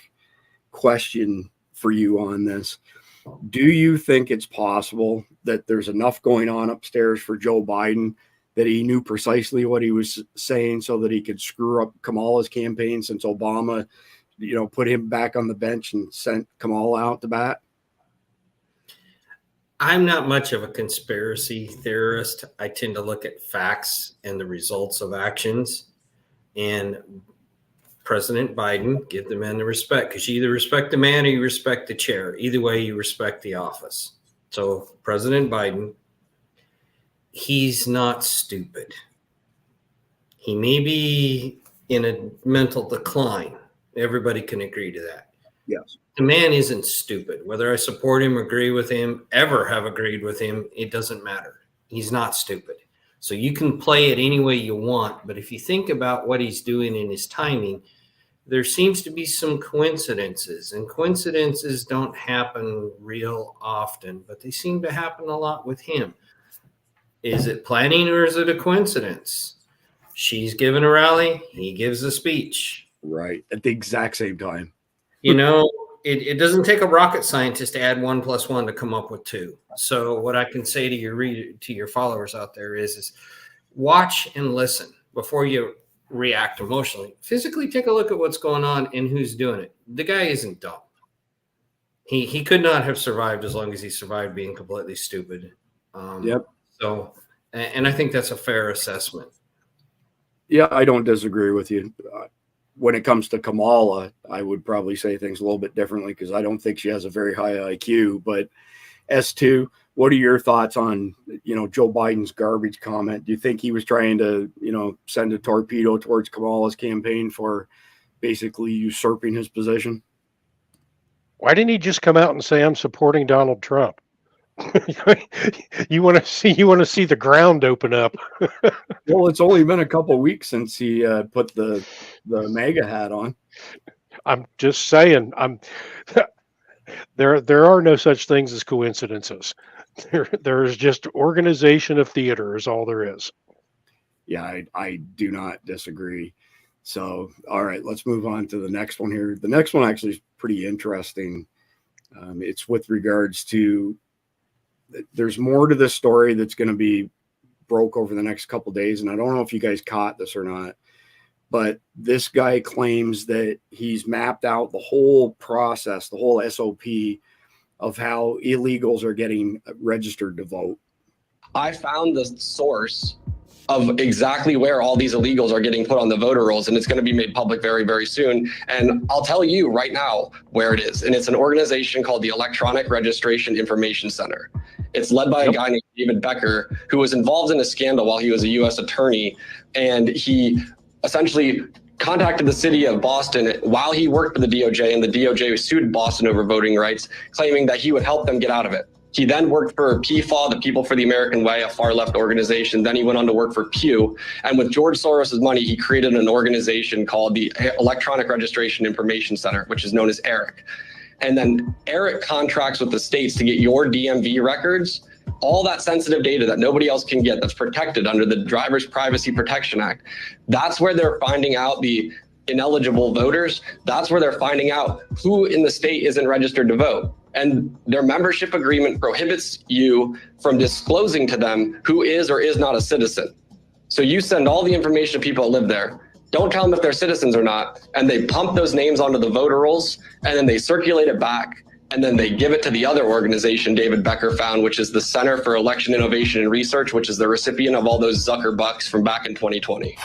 question for you on this. Do you think it's possible that there's enough going on upstairs for Joe Biden that he knew precisely what he was saying so that he could screw up Kamala's campaign since Obama, put him back on the bench and sent Kamala out to bat? I'm not much of a conspiracy theorist. I tend to look at facts and the results of actions. And President Biden, give the man the respect, because you either respect the man or you respect the chair. Either way, you respect the office. So President Biden, he's not stupid. He may be in a mental decline. Everybody can agree to that. Yes. The man isn't stupid. Whether I support him, agree with him, ever have agreed with him, it doesn't matter. He's not stupid. So you can play it any way you want. But if you think about what he's doing in his timing, there seems to be some coincidences, and coincidences don't happen real often, but they seem to happen a lot with him. Is it planning or is it a coincidence? She's giving a rally, he gives a speech. Right. At the exact same time. It doesn't take a rocket scientist to add 1 + 1 to come up with 2. So what I can say to your followers out there is watch and listen before you react emotionally. Physically take a look at what's going on and who's doing it. The guy isn't dumb. He could not have survived as long as he survived being completely stupid. Yep. So, and I think that's a fair assessment. Yeah, I don't disagree with you. When it comes to Kamala, I would probably say things a little bit differently because I don't think she has a very high IQ. But S2, what are your thoughts on, Joe Biden's garbage comment? Do you think he was trying to, send a torpedo towards Kamala's campaign for basically usurping his position? Why didn't he just come out and say, I'm supporting Donald Trump? You want to see the ground open up. Well, it's only been a couple of weeks since he put the MAGA hat on. I'm just saying, there are no such things as coincidences. There is just organization of theater is all there is. Yeah, I do not disagree. So, all right, let's move on to the next one here. The next one actually is pretty interesting. It's with regards to, there's more to this story that's going to be broke over the next couple of days. And I don't know if you guys caught this or not, but this guy claims that he's mapped out the whole process, the whole SOP of how illegals are getting registered to vote. I found the source of exactly where all these illegals are getting put on the voter rolls, and it's going to be made public very, very soon. And I'll tell you right now where it is. And it's an organization called the Electronic Registration Information Center. It's led by a guy named David Becker, who was involved in a scandal while he was a U.S. attorney. And he essentially contacted the city of Boston while he worked for the DOJ, and the DOJ sued Boston over voting rights, claiming that he would help them get out of it. He then worked for PFAW, the People for the American Way, a far-left organization. Then he went on to work for Pew. And with George Soros' money, he created an organization called the Electronic Registration Information Center, which is known as ERIC. And then ERIC contracts with the states to get your DMV records, all that sensitive data that nobody else can get, that's protected under the Driver's Privacy Protection Act. That's where they're finding out the ineligible voters. That's where they're finding out who in the state isn't registered to vote. And their membership agreement prohibits you from disclosing to them who is or is not a citizen. So you send all the information to people that live there. Don't tell them if they're citizens or not. And they pump those names onto the voter rolls, and then they circulate it back. And then they give it to the other organization David Becker found, which is the Center for Election Innovation and Research, which is the recipient of all those Zucker bucks from back in 2020.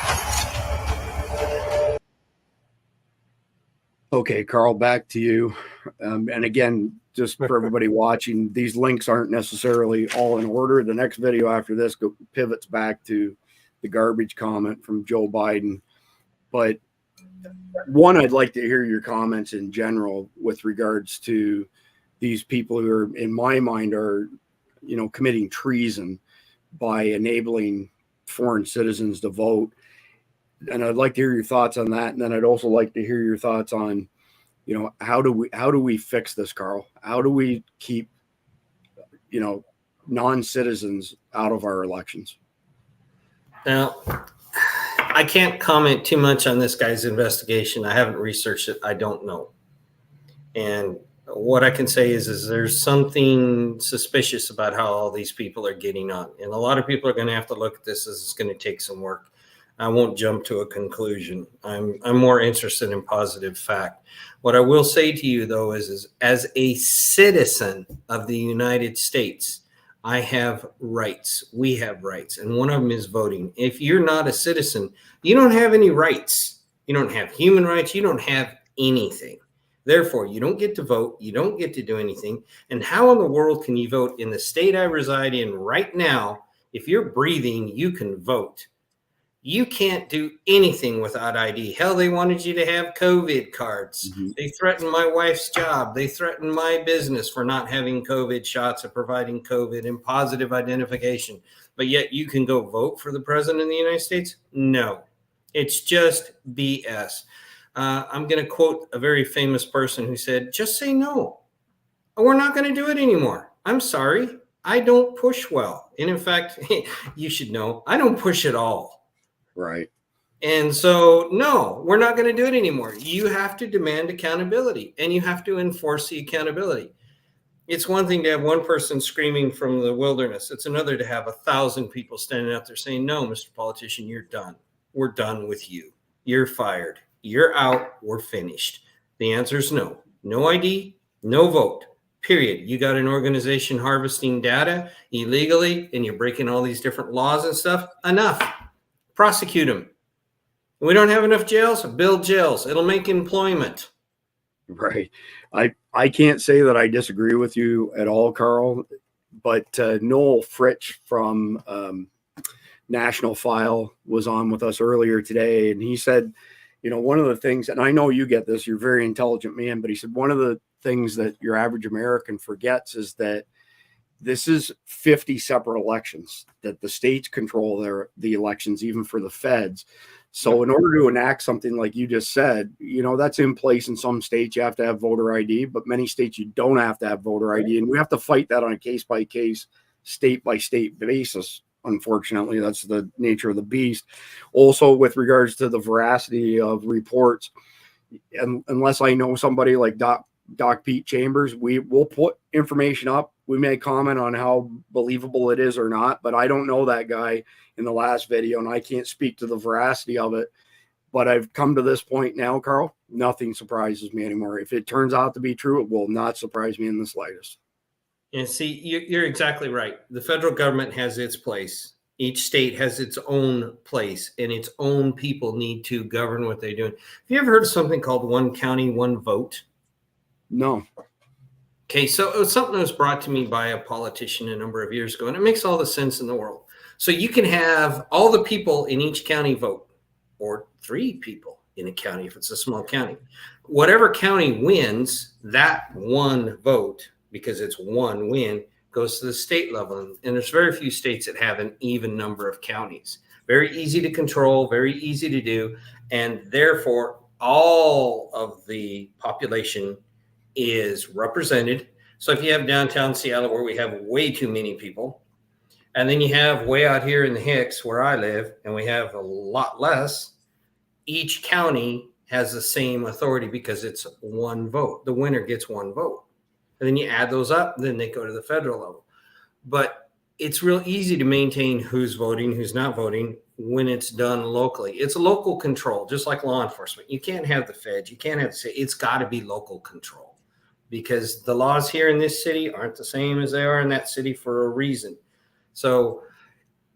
Okay, Carl, back to you. And again, just for everybody watching, these links aren't necessarily all in order. The next video after this pivots back to the garbage comment from Joe Biden. But one, I'd like to hear your comments in general with regards to these people who are, in my mind, are, committing treason by enabling foreign citizens to vote. And I'd like to hear your thoughts on that. And then I'd also like to hear your thoughts on, how do we fix this, Carl? How do we keep, non-citizens out of our elections? Now, I can't comment too much on this guy's investigation. I haven't researched it. I don't know. And what I can say is there's something suspicious about how all these people are getting on. And a lot of people are going to have to look at this as it's going to take some work. I won't jump to a conclusion. I'm more interested in positive fact. What I will say to you, though, is as a citizen of the United States, I have rights. We have rights. And one of them is voting. If you're not a citizen, you don't have any rights. You don't have human rights. You don't have anything. Therefore, you don't get to vote. You don't get to do anything. And how in the world can you vote in the state I reside in right now? If you're breathing, you can vote. You can't do anything without ID. Hell, they wanted you to have COVID cards. Mm-hmm. They threatened my wife's job. They threatened my business for not having COVID shots or providing COVID and positive identification. But yet you can go vote for the president of the United States? No, it's just BS. I'm going to quote a very famous person who said, just say no. We're not going to do it anymore. I'm sorry. I don't push well. And in fact, you should know, I don't push at all. Right. And so, no, we're not going to do it anymore. You have to demand accountability, and you have to enforce the accountability. It's one thing to have one person screaming from the wilderness. It's another to have 1,000 people standing out there saying, no, Mr. Politician, you're done. We're done with you. You're fired. You're out. We're finished. The answer is no. No ID, no vote. Period. You got an organization harvesting data illegally, and you're breaking all these different laws and stuff. Enough. Prosecute them. We don't have enough jails. Build jails. It'll make employment. Right. I can't say that I disagree with you at all, Carl, but Noel Fritsch from National File was on with us earlier today, and he said, one of the things, and I know you get this, you're a very intelligent man, but he said one of the things that your average American forgets is that this is 50 separate elections, that the states control the elections, even for the feds. So in order to enact something like you just said, that's in place in some states. You have to have voter ID, but many states you don't have to have voter ID. And we have to fight that on a case-by-case, state-by-state basis unfortunately. That's the nature of the beast. Also, with regards to the veracity of reports, and unless I know somebody like Doc Pete Chambers, we will put information up. We may comment on how believable it is or not, but I don't know that guy in the last video, and I can't speak to the veracity of it. But I've come to this point now, Carl, nothing surprises me anymore. If it turns out to be true, it will not surprise me in the slightest. And see, you're exactly right. The federal government has its place. Each state has its own place, and its own people need to govern what they're doing. Have you ever heard of something called one county, one vote? No. Okay, so it was something that was brought to me by a politician a number of years ago, and it makes all the sense in the world. So you can have all the people in each county vote, or 3 people in a county if it's a small county. Whatever county wins, that one vote, because it's one win, goes to the state level. And there's very few states that have an even number of counties. Very easy to control, very easy to do, and therefore all of the population is represented. So if you have downtown Seattle where we have way too many people, and then you have way out here in the Hicks where I live, and we have a lot less, each county has the same authority because it's one vote. The winner gets one vote. And then you add those up, then they go to the federal level. But it's real easy to maintain who's voting, who's not voting when it's done locally. It's local control, just like law enforcement. You can't have the feds. You can't have the state. It's got to be local control because the laws here in this city aren't the same as they are in that city for a reason. So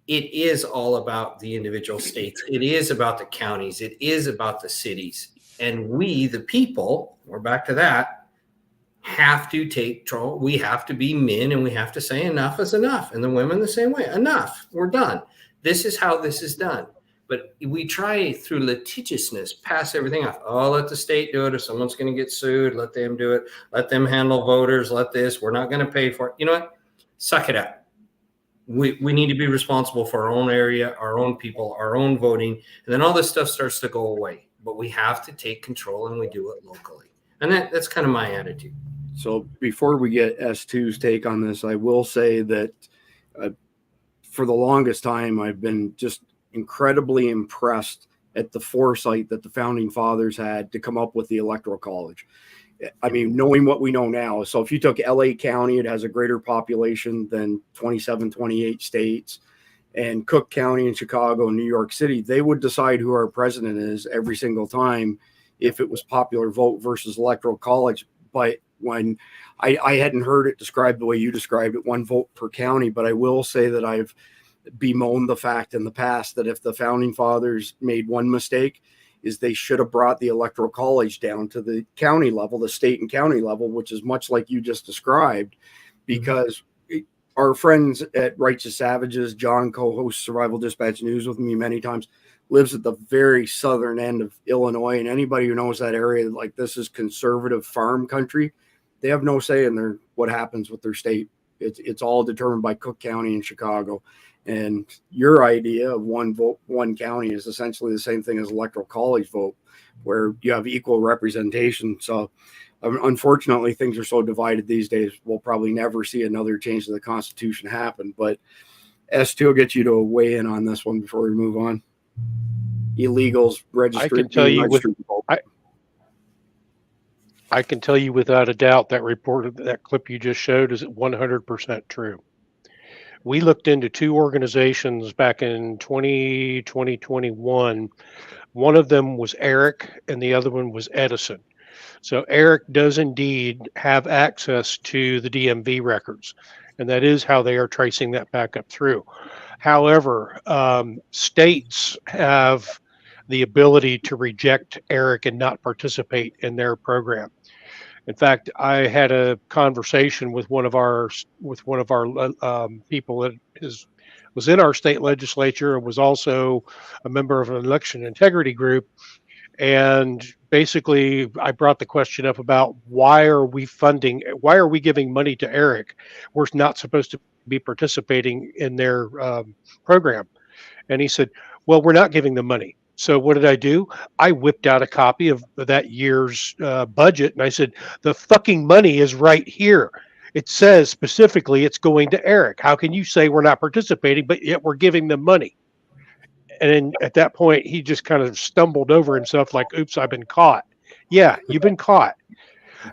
it is all about the individual states. It is about the counties. It is about the cities. And we, the people, we're back to that, have to take control. We have to be men and we have to say enough is enough. And the women the same way. Enough. We're done. This is how this is done. But we try through litigiousness, pass everything off. Oh, let the state do it. If someone's going to get sued, let them do it. Let them handle voters. Let this. We're not going to pay for it. You know what? Suck it up. We need to be responsible for our own area, our own people, our own voting. And then all this stuff starts to go away. But we have to take control and we do it locally. And that's kind of my attitude. So before we get S2's take on this, I will say that for the longest time, I've been just incredibly impressed at the foresight that the founding fathers had to come up with the Electoral College. I mean, knowing what we know now. So if you took LA County, it has a greater population than 27, 28 states. And Cook County and Chicago and New York City, they would decide who our president is every single time if it was popular vote versus Electoral College. But when I hadn't heard it described the way you described it, one vote per county, but I will say that I've bemoaned the fact in the past that if the founding fathers made one mistake, is they should have brought the Electoral College down to the county level, the state and county level, which is much like you just described, because our friends at Righteous Savages, John co-hosts Survival Dispatch News with me many times, lives at the very southern end of Illinois. And anybody who knows that area, like this is conservative farm country, they have no say in what happens with their state. It's all determined by Cook County and Chicago. And your idea of one vote, one county is essentially the same thing as Electoral College vote, where you have equal representation. So unfortunately, things are so divided these days, we'll probably never see another change to the Constitution happen. But S2 will get you to weigh in on this one before we move on. Illegals registered. I can tell you I can tell you without a doubt that that clip you just showed is 100% true. We looked into 2 organizations back in 2021. One of them was Eric and the other one was Edison. So Eric does indeed have access to the DMV records, and that is how they are tracing that back up through. However, states have the ability to reject Eric and not participate in their program. In fact, I had a conversation with one of our people that was in our state legislature and was also a member of an election integrity group. And basically, I brought the question up about why are we giving money to Eric? We're not supposed to be participating in their program. And he said, well, we're not giving them money. So what did I do? I whipped out a copy of that year's budget, and I said, the fucking money is right here. It says specifically it's going to Eric. How can you say we're not participating, but yet we're giving them money? And then at that point, he just kind of stumbled over himself like, oops, I've been caught. Yeah, you've been caught.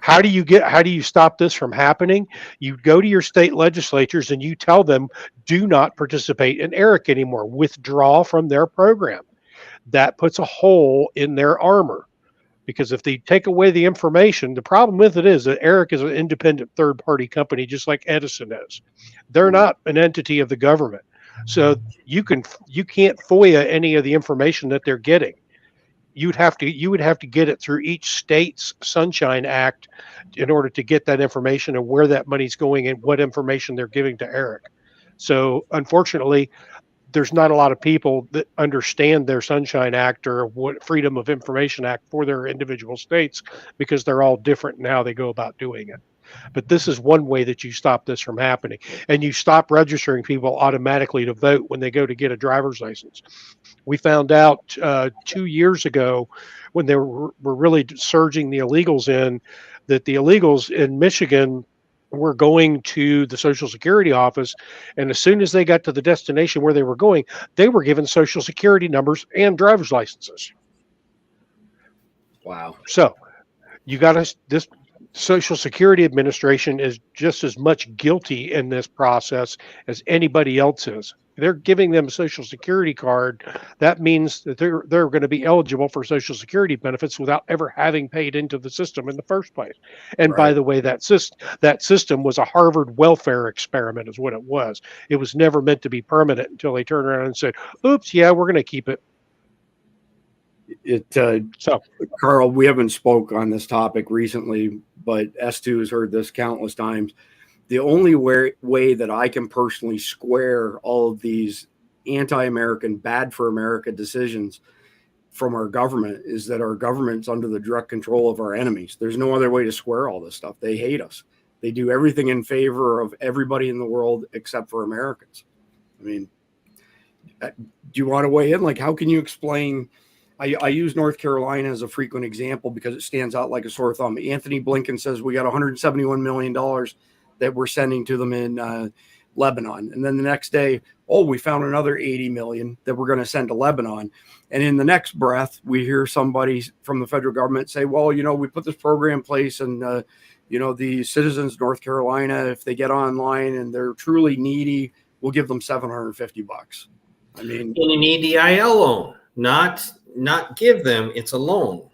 How do you stop this from happening? You go to your state legislatures and you tell them, do not participate in ERIC anymore. Withdraw from their program. That puts a hole in their armor. Because if they take away the information, the problem with it is that ERIC is an independent third-party company, just like Edison is. They're not an entity of the government. So you can't FOIA any of the information that they're getting. You would have to get it through each state's Sunshine Act in order to get that information and where that money's going and what information they're giving to ERIC. So unfortunately, there's not a lot of people that understand their Sunshine Act or what Freedom of Information Act for their individual states, because they're all different in how they go about doing it. But this is one way that you stop this from happening. And you stop registering people automatically to vote when they go to get a driver's license. We found out 2 years ago when they were really surging the illegals in, that the illegals in Michigan were going to the Social Security office, and as soon as they got to the destination where they were going, they were given Social Security numbers and driver's licenses. Wow. So you got this Social Security Administration is just as much guilty in this process as anybody else is. They're giving them a Social Security card. That means that they're going to be eligible for Social Security benefits without ever having paid into the system in the first place. And Right. by the way, that system was a Harvard welfare experiment is what it was. It was never meant to be permanent until they turned around and said, oops, yeah, we're going to keep it. So Carl, we haven't spoke on this topic recently, but S2 has heard this countless times. The only way that I can personally square all of these anti-American, bad for America decisions from our government is that our government's under the direct control of our enemies. There's no other way to square all this stuff. They hate us. They do everything in favor of everybody in the world except for Americans. I mean, do you want to weigh in? Like, how can you explain? I use North Carolina as a frequent example because it stands out like a sore thumb. Anthony Blinken says we got $171 million that we're sending to them in Lebanon. And then the next day, we found another 80 million that we're going to send to Lebanon. And in the next breath, we hear somebody from the federal government say, well, we put this program in place and, the citizens of North Carolina, if they get online and they're truly needy, we'll give them $750. I mean, in an EDIL loan, not give them, it's a loan.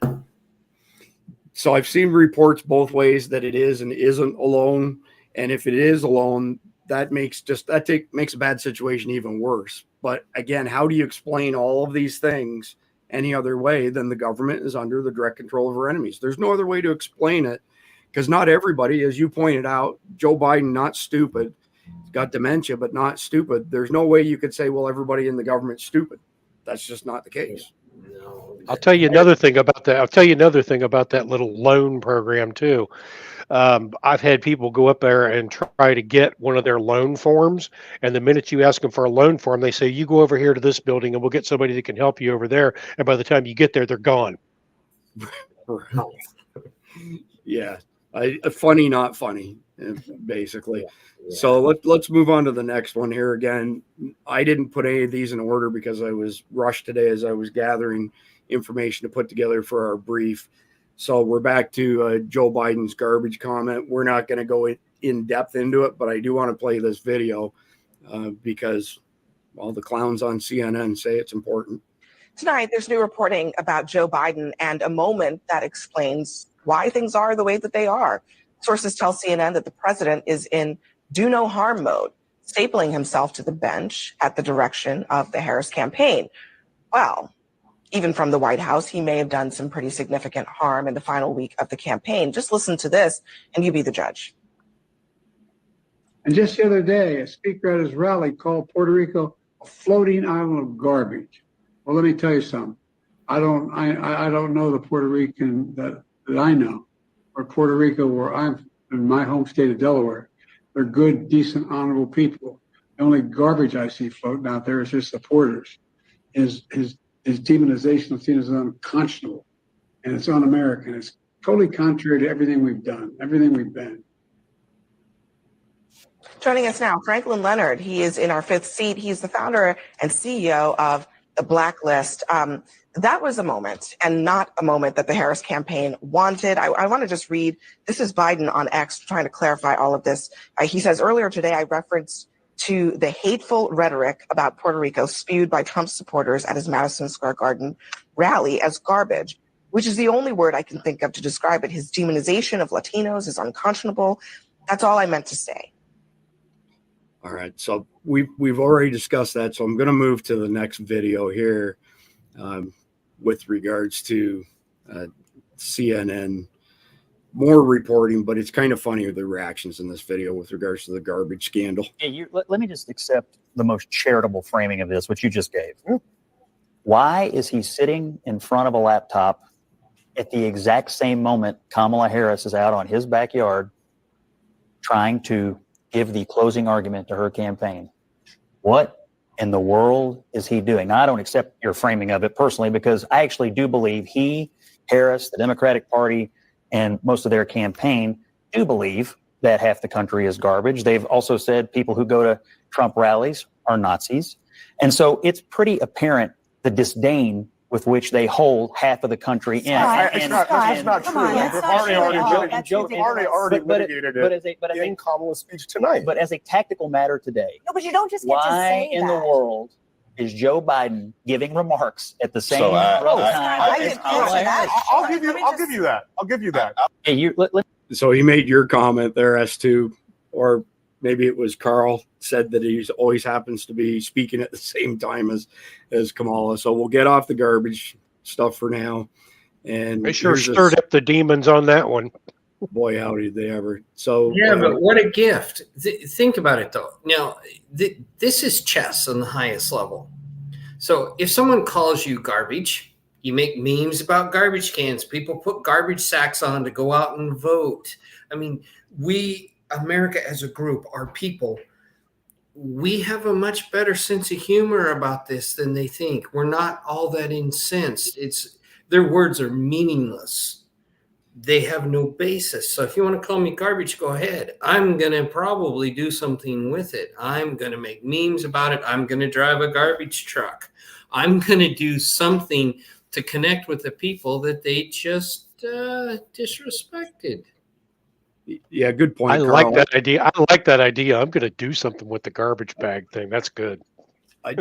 So I've seen reports both ways that it is and isn't a loan. And if it is a loan, that makes a bad situation even worse. But again, how do you explain all of these things any other way than the government is under the direct control of our enemies? There's no other way to explain it, because not everybody, as you pointed out, Joe Biden, not stupid, he's got dementia, but not stupid. There's no way you could say, well, everybody in the government's stupid. That's just not the case. No. I'll tell you another thing about that little loan program too. I've had people go up there and try to get one of their loan forms, and the minute you ask them for a loan form, they say, you go over here to this building and we'll get somebody that can help you over there. And by the time you get there, they're gone. Yeah. Funny, not funny, basically. So let's move on to the next one here. Again, I didn't put any of these in order because I was rushed today as I was gathering information to put together for our brief. So we're back to Joe Biden's garbage comment. We're not going to go in depth into it, but I do want to play this video because, well, the clowns on CNN say it's important. Tonight, there's new reporting about Joe Biden and a moment that explains why things are the way that they are. Sources tell CNN that the president is in do no harm mode, stapling himself to the bench at the direction of the Harris campaign. Well, even from the White House, he may have done some pretty significant harm in the final week of the campaign. Just listen to this and you be the judge. And just the other day, a speaker at his rally called Puerto Rico a floating island of garbage. Well, let me tell you something. I don't know the Puerto Rican that I know, or Puerto Rico, where I'm in my home state of Delaware. They're good, decent, honorable people. The only garbage I see floating out there is his supporters. His demonization of things is unconscionable, and it's un-American. It's totally contrary to everything we've done, everything we've been. Joining us now, Franklin Leonard. He is in our fifth seat. He's the founder and CEO of the Blacklist. That was a moment, and not a moment that the Harris campaign wanted. I want to just read. This is Biden on X trying to clarify all of this. He says, earlier today, I referenced to the hateful rhetoric about Puerto Rico spewed by Trump's supporters at his Madison Square Garden rally as garbage, which is the only word I can think of to describe it. His demonization of Latinos is unconscionable. That's all I meant to say. All right, so we've already discussed that, so I'm going to move to the next video here with regards to CNN. More reporting, but it's kind of funny the reactions in this video with regards to the garbage scandal. Yeah, let me just accept the most charitable framing of this, which you just gave. Why is he sitting in front of a laptop at the exact same moment Kamala Harris is out on his backyard trying to give the closing argument to her campaign? What in the world is he doing? Now, I don't accept your framing of it personally, because I actually do believe he, Harris, the Democratic Party, and most of their campaign do believe that half the country is garbage. They've also said people who go to Trump rallies are Nazis. And so it's pretty apparent the disdain with which they hold half of the country in. That's not true. We've already litigated it in Kamala's speech tonight. But as a tactical matter today, No, but you don't just get to why say in that. the world is Joe Biden giving remarks at the same So, time? I'll give you that. Hey, So he made your comment there as to, or maybe it was Carl said that he always happens to be speaking at the same time as Kamala. So we'll get off the garbage stuff for now. And I sure stirred up the demons on that one. Boy, howdy they ever. So yeah, but what a gift. Think about it, though. Now, this is chess on the highest level. So if someone calls you garbage, you make memes about garbage cans. People put garbage sacks on to go out and vote. I mean, America as a group, our people, we have a much better sense of humor about this than they think. We're not all that incensed. Their words are meaningless. They have no basis. So if you want to call me garbage, go ahead. I'm going to probably do something with it. I'm going to make memes about it. I'm going to drive a garbage truck. I'm going to do something to connect with the people that they just disrespected. Yeah, good point. I Carl. like that idea. I'm going to do something with the garbage bag thing. That's good.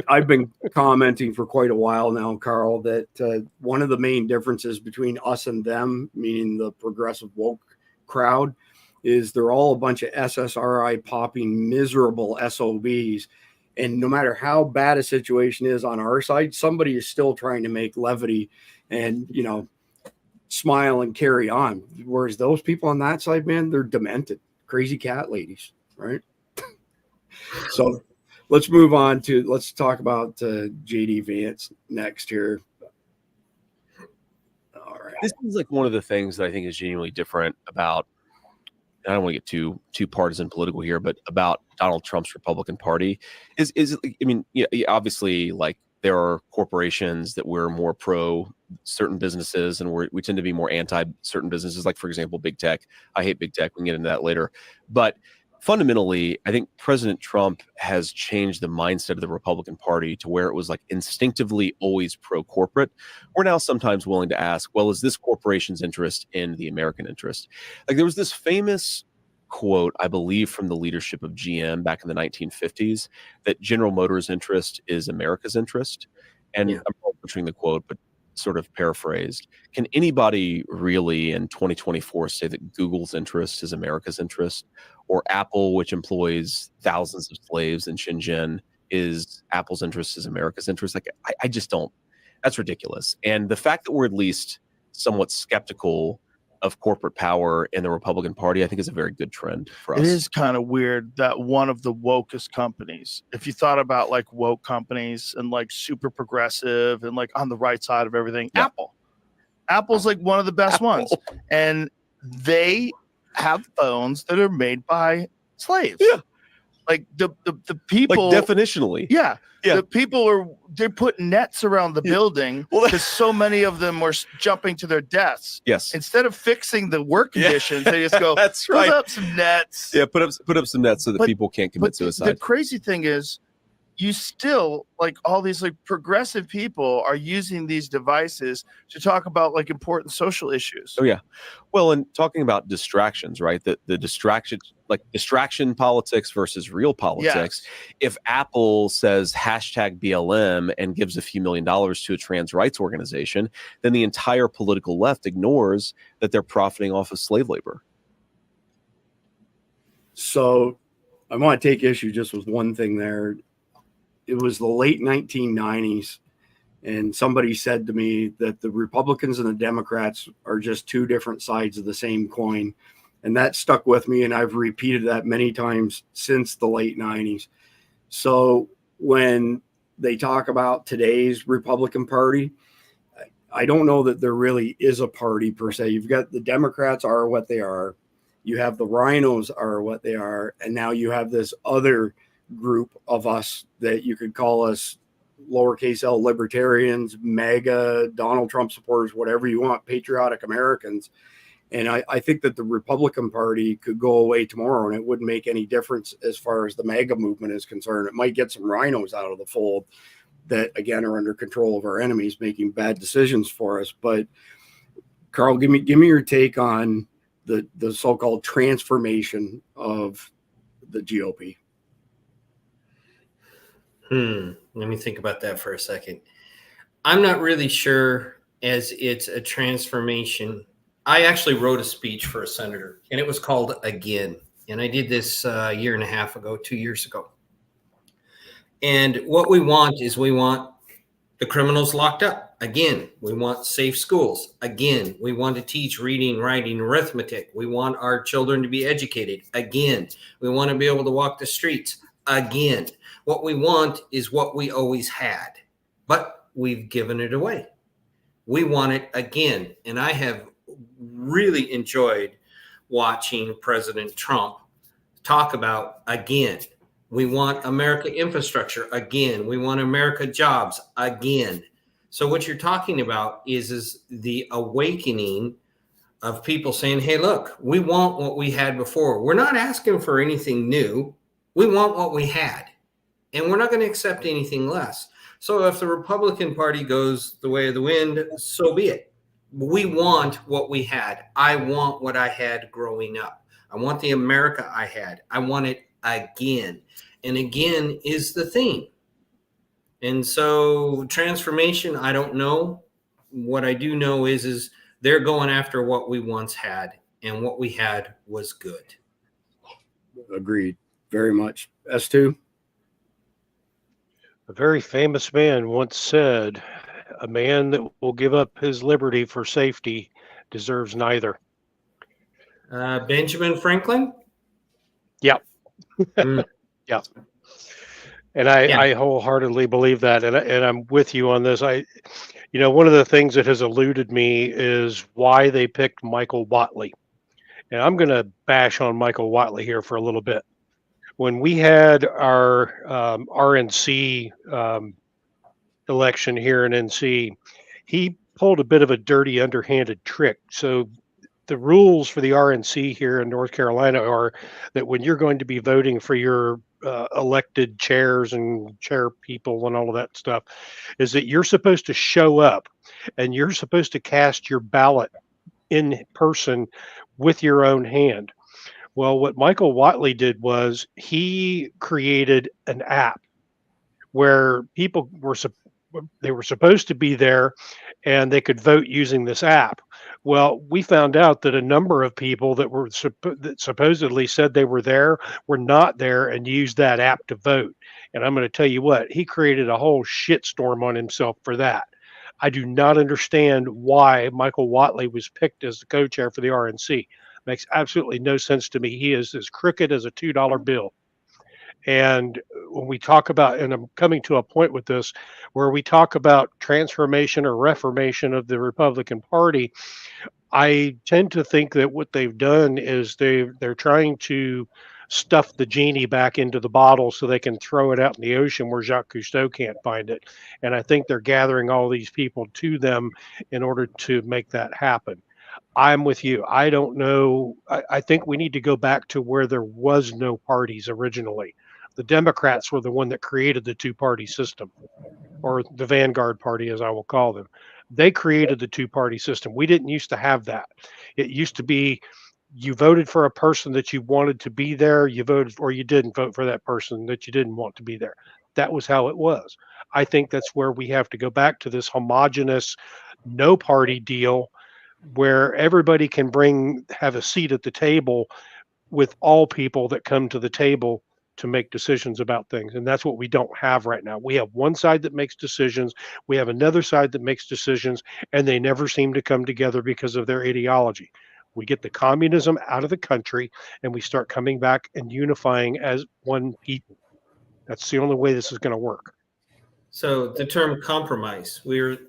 I've been commenting for quite a while now, Carl, that one of the main differences between us and them, meaning the progressive woke crowd, is they're all a bunch of SSRI popping miserable SOBs. And no matter how bad a situation is on our side, somebody is still trying to make levity and, smile and carry on. Whereas those people on that side, man, they're demented, crazy cat ladies, right? So let's move on let's talk about JD Vance next here. All right. This is like one of the things that I think is genuinely different about, I don't want to get too partisan political here, but about Donald Trump's Republican Party is I mean, obviously, like, there are corporations that we're more pro certain businesses, and we tend to be more anti certain businesses, like, for example, big tech. I hate big tech. We can get into that later. But fundamentally, I think President Trump has changed the mindset of the Republican Party to where it was like instinctively always pro-corporate. We're now sometimes willing to ask, well, is this corporation's interest in the American interest? Like, there was this famous quote, I believe, from the leadership of GM back in the 1950s, that General Motors' interest is America's interest. And I'm not butchering the quote, but sort of paraphrased. Can anybody really in 2024 say that Google's interest is America's interest, or Apple, which employs thousands of slaves in Shenzhen, is Apple's interest is America's interest? Like, I just don't. That's ridiculous. And the fact that we're at least somewhat skeptical of corporate power in the Republican Party, I think, is a very good trend for us. It is kind of weird that one of the wokest companies, if you thought about like woke companies and like super progressive and like on the right side of everything, Apple's like one of the best ones, and they have phones that are made by slaves. Like the people, like definitionally. yeah. Yeah. The people they're putting nets around the building because so many of them were jumping to their deaths. Yes. Instead of fixing the work conditions, they just go, that's right. Put up some nets. Yeah, put up some nets so that people can't commit suicide. The crazy thing is, you still, like, all these like progressive people are using these devices to talk about like important social issues. Oh yeah. Well, and talking about distractions, right? The distraction politics versus real politics. Yes. If Apple says #BLM and gives a few $1 million to a trans rights organization, then the entire political left ignores that they're profiting off of slave labor. So I want to take issue just with one thing there. It was the late 1990s, and somebody said to me that the Republicans and the Democrats are just two different sides of the same coin. And that stuck with me, and I've repeated that many times since the late 90s. So when they talk about today's Republican Party, I don't know that there really is a party per se. You've got the Democrats are what they are. You have the rhinos are what they are. And now you have this other group of us that you could call us lowercase l libertarians, MAGA, Donald Trump supporters, whatever you want, patriotic Americans. And I think that the Republican Party could go away tomorrow and it wouldn't make any difference as far as the MAGA movement is concerned. It might get some rhinos out of the fold that, again, are under control of our enemies, making bad decisions for us. But Carl, give me your take on the so-called transformation of the GOP. Let me think about that for a second. I'm not really sure as it's a transformation. I actually wrote a speech for a senator, and it was called Again. And I did this a year and a half ago, 2 years ago. And what we want is we want the criminals locked up. Again, we want safe schools. Again, we want to teach reading, writing, arithmetic. We want our children to be educated. Again, we want to be able to walk the streets. Again, what we want is what we always had, but we've given it away. We want it again. And I have really enjoyed watching President Trump talk about again. We want America infrastructure again. We want America jobs again. So what you're talking about is the awakening of people saying, hey, look, we want what we had before. We're not asking for anything new. We want what we had. And we're not going to accept anything less. So if the Republican Party goes the way of the wind, so be it. We want what we had. I want what I had growing up. I want the America I had. I want it again. And again is the theme. And so transformation, I don't know. What I do know is they're going after what we once had, and what we had was good. Agreed. Very much. S2? A very famous man once said, a man that will give up his liberty for safety deserves neither. Benjamin Franklin? Yep. Yep. And I wholeheartedly believe that. And I'm with you on this. One of the things that has eluded me is why they picked Michael Whatley. And I'm going to bash on Michael Whatley here for a little bit. When we had our RNC election here in NC, he pulled a bit of a dirty, underhanded trick. So the rules for the RNC here in North Carolina are that when you're going to be voting for your elected chairs and chair people and all of that stuff, is that you're supposed to show up and you're supposed to cast your ballot in person with your own hand. Well, what Michael Whatley did was he created an app where people were supposed to be there and they could vote using this app. Well, we found out that a number of people that supposedly said they were there were not there and used that app to vote. And I'm going to tell you what, he created a whole shitstorm on himself for that. I do not understand why Michael Whatley was picked as the co-chair for the RNC. Makes absolutely no sense to me. He is as crooked as a $2 bill. And when we talk about, and I'm coming to a point with this, where we talk about transformation or reformation of the Republican Party, I tend to think that what they've done is they're trying to stuff the genie back into the bottle so they can throw it out in the ocean where Jacques Cousteau can't find it. And I think they're gathering all these people to them in order to make that happen. I'm with you. I don't know. I think we need to go back to where there was no parties originally. The Democrats were the one that created the two-party system, or the Vanguard Party, as I will call them. They created the two-party system. We didn't used to have that. It used to be you voted for a person that you wanted to be there, you voted, or you didn't vote for that person that you didn't want to be there. That was how it was. I think that's where we have to go back to this homogenous, no party deal where everybody can have a seat at the table with all people that come to the table to make decisions about things. And that's what we don't have right now. We have one side that makes decisions. We have another side that makes decisions, and they never seem to come together because of their ideology. We get the communism out of the country and we start coming back and unifying as one people. That's the only way this is going to work. So the term compromise,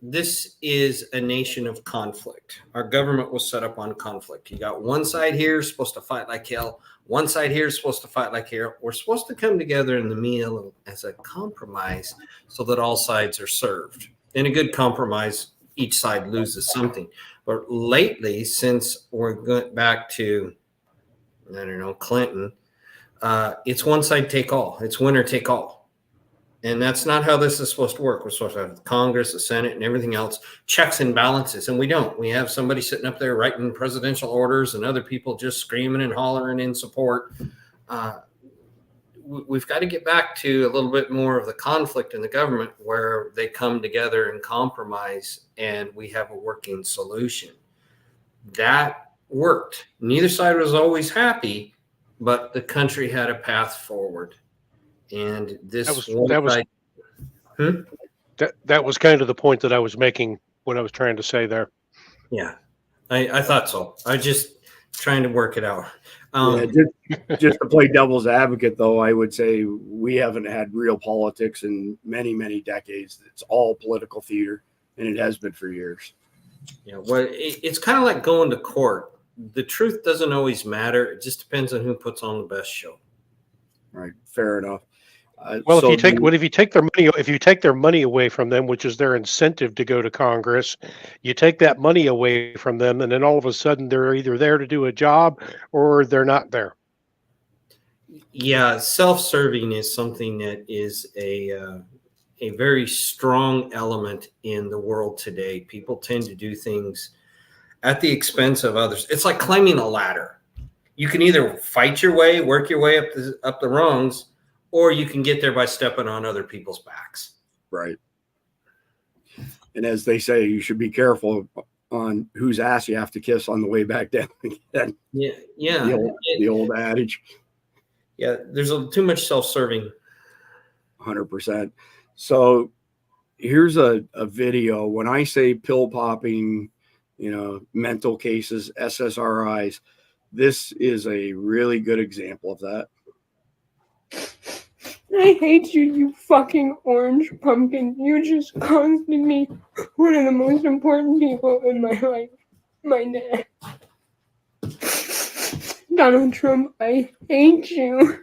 this is a nation of conflict. Our government was set up on conflict. You got one side here supposed to fight like hell. One side here is supposed to fight like hell. We're supposed to come together in the meal as a compromise so that all sides are served. In a good compromise, each side loses something. But lately, since we're going back to, I don't know, Clinton, it's one side take all. It's winner take all. And that's not how this is supposed to work. We're supposed to have Congress, the Senate, and everything else, checks and balances. And we don't. We have somebody sitting up there writing presidential orders and other people just screaming and hollering in support. We've got to get back to a little bit more of the conflict in the government where they come together and compromise and we have a working solution. That worked. Neither side was always happy, but the country had a path forward. And this that was kind of the point that I was making when I was trying to say there. Yeah, I thought so. I was just trying to work it out. Just to play devil's advocate, though, I would say we haven't had real politics in many, many decades. It's all political theater, and it has been for years. Yeah, well, it's kind of like going to court. The truth doesn't always matter. It just depends on who puts on the best show. Right. Fair enough. Well, if you take their money away from them, which is their incentive to go to Congress, you take that money away from them, and then all of a sudden they're either there to do a job or they're not there. Yeah, self-serving is something that is a very strong element in the world today. People tend to do things at the expense of others. It's like climbing a ladder. You can either fight your way, work your way up the rungs, or you can get there by stepping on other people's backs. Right. And as they say, you should be careful on whose ass you have to kiss on the way back down again. Yeah. Yeah. The old adage. Yeah. There's too much self-serving. 100%. So here's a video. When I say pill popping, mental cases, SSRIs, this is a really good example of that. I hate you, you fucking orange pumpkin. You just caused me one of the most important people in my life. My dad. Donald Trump, I hate you.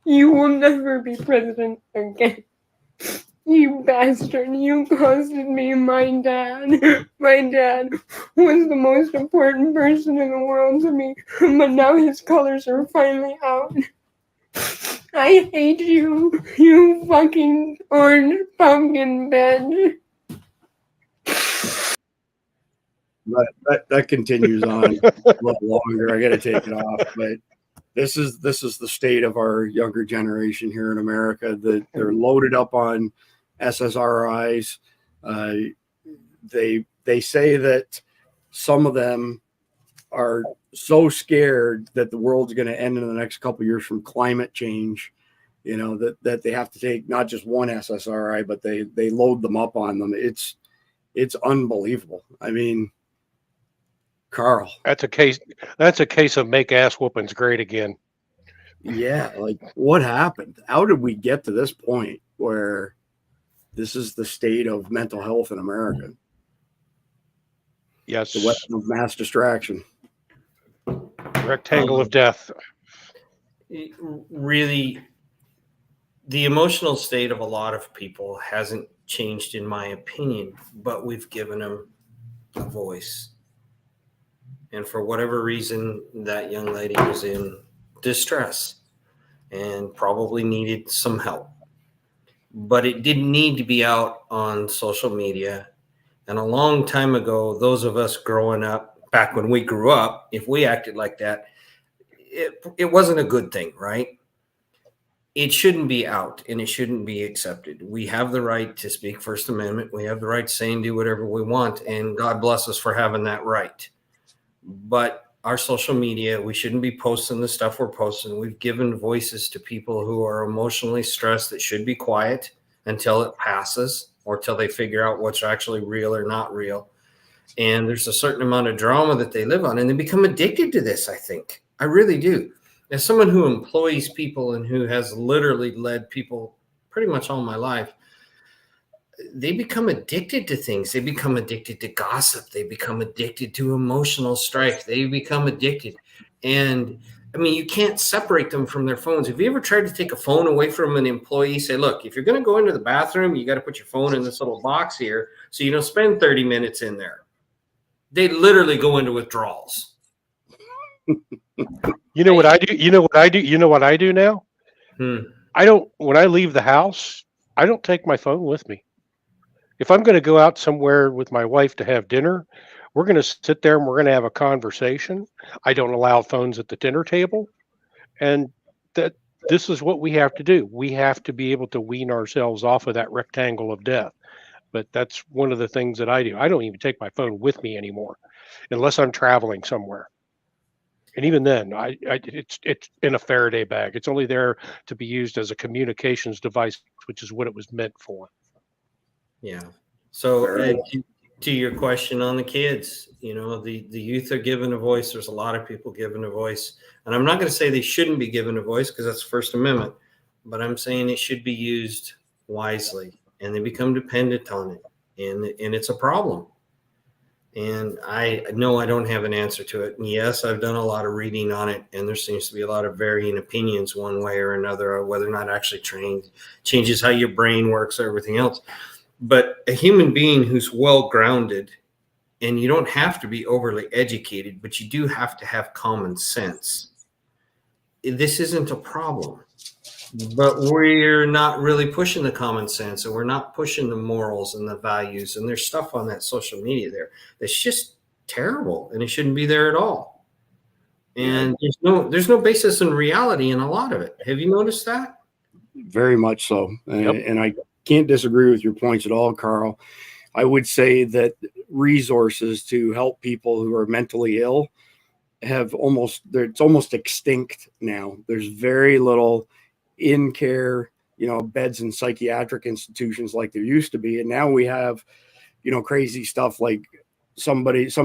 You will never be president again. You bastard, you costed me my dad. My dad was the most important person in the world to me, but now his colors are finally out. I hate you, you fucking orange pumpkin bitch. That continues on a lot longer. I got to take it off, but this is the state of our younger generation here in America. That they're loaded up on SSRIs. They say that some of them are so scared that the world's going to end in the next couple of years from climate change, that they have to take not just one SSRI, but they load them up on them. It's unbelievable. I mean, Carl, that's a case of make ass whoopings great again. Yeah. Like, what happened? How did we get to this point where this is the state of mental health in America? Yes. The weapon of mass distraction. Rectangle of death. Really, the emotional state of a lot of people hasn't changed, in my opinion, but we've given them a voice. And for whatever reason, that young lady was in distress and probably needed some help. But it didn't need to be out on social media. And a long time ago, those of us growing up, back when we grew up, if we acted like that, it wasn't a good thing, right? It shouldn't be out and it shouldn't be accepted. We have the right to speak First Amendment. We have the right to say and do whatever we want. And God bless us for having that right. But our social media, we shouldn't be posting the stuff we're posting. We've given voices to people who are emotionally stressed that should be quiet until it passes or till they figure out what's actually real or not real. And there's a certain amount of drama that they live on, and they become addicted to this, I think. I really do. As someone who employs people and who has literally led people pretty much all my life, they become addicted to things. They become addicted to gossip. They become addicted to emotional strife. They become addicted. And I mean, you can't separate them from their phones. Have you ever tried to take a phone away from an employee? Say, look, if you're going to go into the bathroom, you got to put your phone in this little box here so you don't spend 30 minutes in there. They literally go into withdrawals. You know what I do? You know what I do? You know what I do now? When I leave the house, I don't take my phone with me. If I'm going to go out somewhere with my wife to have dinner, we're going to sit there and we're going to have a conversation. I don't allow phones at the dinner table. And this is what we have to do. We have to be able to wean ourselves off of that rectangle of death. But that's one of the things that I do. I don't even take my phone with me anymore unless I'm traveling somewhere. And even then, it's in a Faraday bag. It's only there to be used as a communications device, which is what it was meant for. Yeah. So to your question on the kids, you know, the youth are given a voice. There's a lot of people given a voice. And I'm not going to say they shouldn't be given a voice because that's First Amendment, but I'm saying it should be used wisely, and they become dependent on it. And it's a problem. And I know I don't have an answer to it. And yes, I've done a lot of reading on it, and there seems to be a lot of varying opinions one way or another, or whether or not actually changes how your brain works or everything else. But a human being who's well-grounded, and you don't have to be overly educated, but you do have to have common sense. This isn't a problem. But we're not really pushing the common sense, and we're not pushing the morals and the values. And there's stuff on that social media there that's just terrible, and it shouldn't be there at all. And there's no basis in reality in a lot of it. Have you noticed that? Very much so. And I can't disagree with your points at all, Carl. I would say that resources to help people who are mentally ill it's almost extinct now. There's very little in care, beds in psychiatric institutions like there used to be. And now we have, crazy stuff like some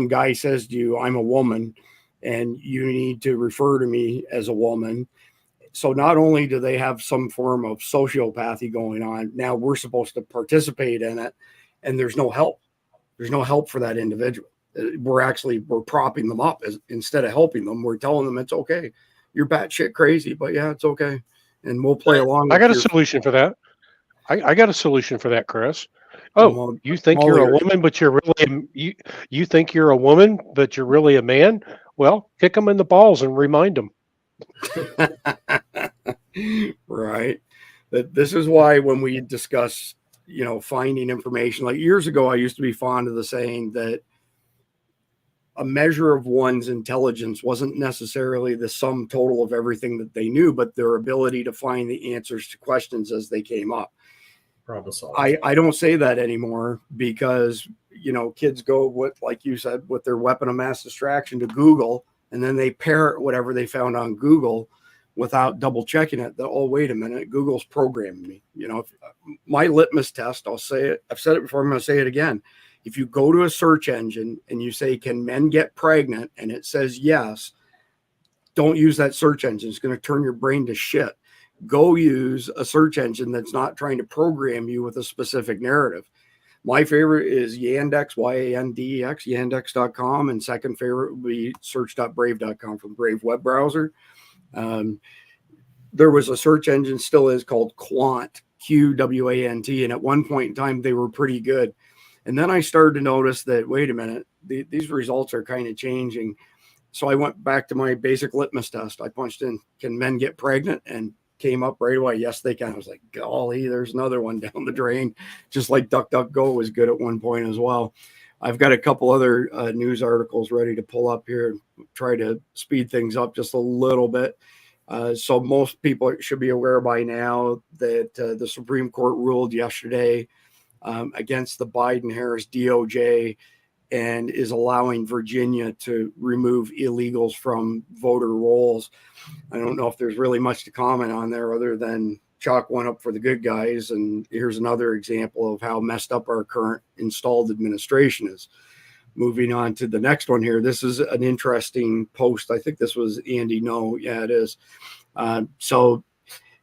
guy says to you, I'm a woman and you need to refer to me as a woman. So not only do they have some form of sociopathy going on, now we're supposed to participate in it, and there's no help. There's no help for that individual. We're propping them up instead of helping them. We're telling them it's okay. You're batshit crazy, but yeah, it's okay. And we'll play along. I got a solution for that. I got a solution for that, Chris. Oh, you think you're a woman, but you're really you think you're a woman, but you're really a man? Well, kick them in the balls and remind them. Right. This is why when we discuss, finding information, like years ago, I used to be fond of the saying that a measure of one's intelligence wasn't necessarily the sum total of everything that they knew, but their ability to find the answers to questions as they came up. Problem solved. I don't say that anymore because, kids go like you said, with their weapon of mass distraction to Google, and then they parrot whatever they found on Google without double checking it. Oh, wait a minute. Google's programming me. My litmus test, I'll say it. I've said it before. I'm going to say it again. If you go to a search engine and you say, can men get pregnant? And it says yes, don't use that search engine. It's going to turn your brain to shit. Go use a search engine that's not trying to program you with a specific narrative. My favorite is Yandex, Yandex, yandex.com. And second favorite would be search.brave.com from Brave web browser. there was a search engine, still is, called Quant, QWANT. And at one point in time, they were pretty good. And then I started to notice that, wait a minute, these results are kind of changing. So I went back to my basic litmus test. I punched in, can men get pregnant? And came up right away. Yes, they can. I was like, golly, there's another one down the drain. Just like DuckDuckGo was good at one point as well. I've got a couple other news articles ready to pull up here, try to speed things up just a little bit. So most people should be aware by now that the Supreme Court ruled yesterday against the Biden-Harris DOJ and is allowing Virginia to remove illegals from voter rolls. I don't know if there's really much to comment on there other than chalk one up for the good guys. And here's another example of how messed up our current installed administration is. Moving on to the next one here. This is an interesting post. I think this was Andy. No, yeah, it is. So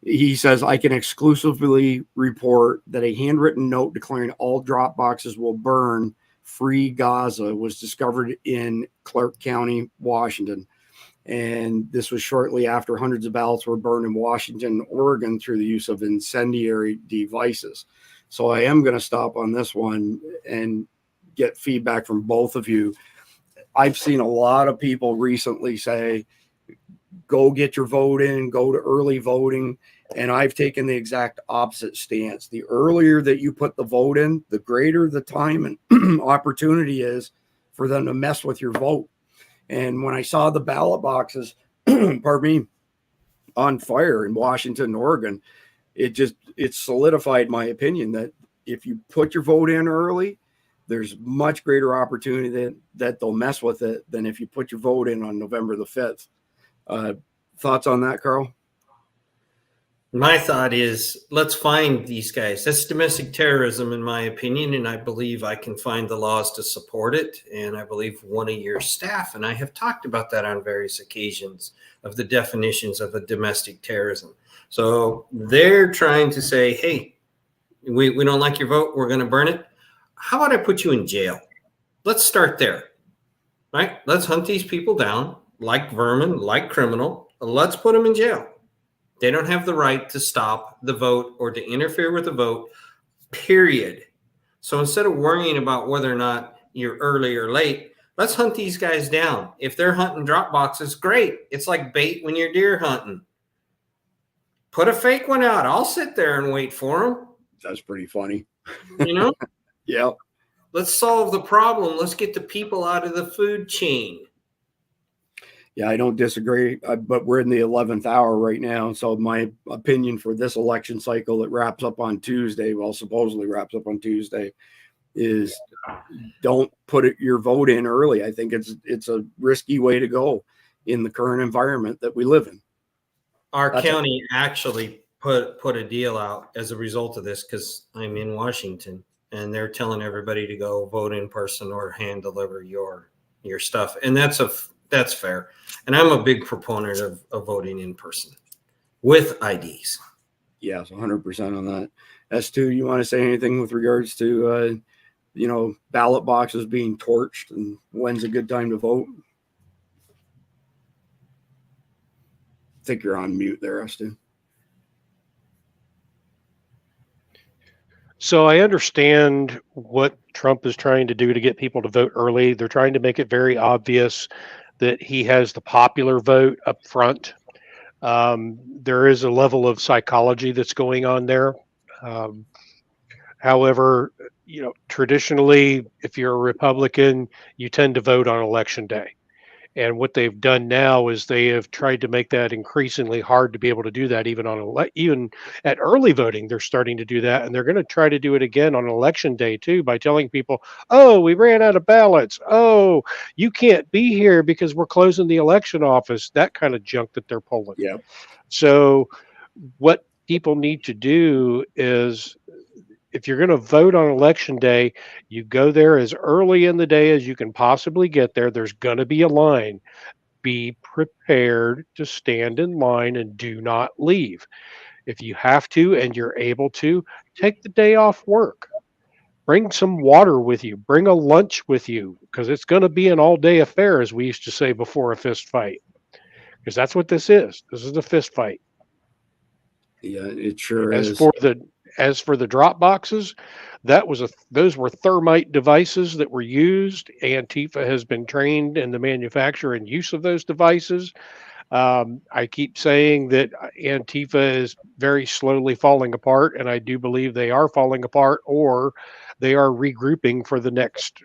he says, I can exclusively report that a handwritten note declaring all drop boxes will burn free Gaza was discovered in Clark County, Washington. And this was shortly after hundreds of ballots were burned in Washington, Oregon through the use of incendiary devices. So I am going to stop on this one and get feedback from both of you. I've seen a lot of people recently say, go get your vote in, go to early voting. And I've taken the exact opposite stance. The earlier that you put the vote in, the greater the time and opportunity is for them to mess with your vote. And when I saw the ballot boxes, pardon me, on fire in Washington, Oregon, it solidified my opinion that if you put your vote in early, there's much greater opportunity that they'll mess with it than if you put your vote in on November the 5th. Thoughts on that, Carl? My thought is, let's find these guys. That's domestic terrorism, in my opinion, and I believe I can find the laws to support it. And I believe one of your staff and I have talked about that on various occasions of the definitions of a domestic terrorism. So they're trying to say, hey, we don't like your vote, we're going to burn it. How about I put you in jail? Let's start there, right? Let's hunt these people down like vermin, like criminal. Let's put them in jail. They don't have the right to stop the vote or to interfere with the vote, period. So instead of worrying about whether or not you're early or late, let's hunt these guys down. If they're hunting drop boxes, great. It's like bait when you're deer hunting. Put a fake one out. I'll sit there and wait for them. That's pretty funny. You know? Yeah. Let's solve the problem. Let's get the people out of the food chain. Yeah, I don't disagree, but we're in the 11th hour right now. So my opinion for this election cycle that wraps up on Tuesday, well, supposedly wraps up on Tuesday, is don't put your vote in early. I think it's a risky way to go in the current environment that we live in. Our county actually put a deal out as a result of this, because I'm in Washington, and they're telling everybody to go vote in person or hand deliver your stuff. And that's fair. And I'm a big proponent of voting in person with IDs. Yes, 100% on that. S2, you want to say anything with regards to, ballot boxes being torched and when's a good time to vote? I think you're on mute there, S2. So I understand what Trump is trying to do to get people to vote early. They're trying to make it very obvious that he has the popular vote up front. There is a level of psychology that's going on there. However, traditionally, if you're a Republican, you tend to vote on election day. And what they've done now is they have tried to make that increasingly hard to be able to do that. Even at early voting, they're starting to do that, and they're going to try to do it again on election day too by telling people, "Oh, we ran out of ballots. Oh, you can't be here because we're closing the election office." That kind of junk that they're pulling. Yeah. So, what people need to do is, if you're going to vote on election day, you go there as early in the day as you can possibly get there. There's going to be a line. Be prepared to stand in line and do not leave. If you have to and you're able to, take the day off work. Bring some water with you. Bring a lunch with you, because it's going to be an all-day affair, as we used to say before a fist fight. Because that's what this is. This is a fist fight. Yeah, it sure As is. for the drop boxes, those were thermite devices that were used. Antifa has been trained in the manufacture and use of those devices. I keep saying that Antifa is very slowly falling apart, and I do believe they are falling apart, or they are regrouping for the next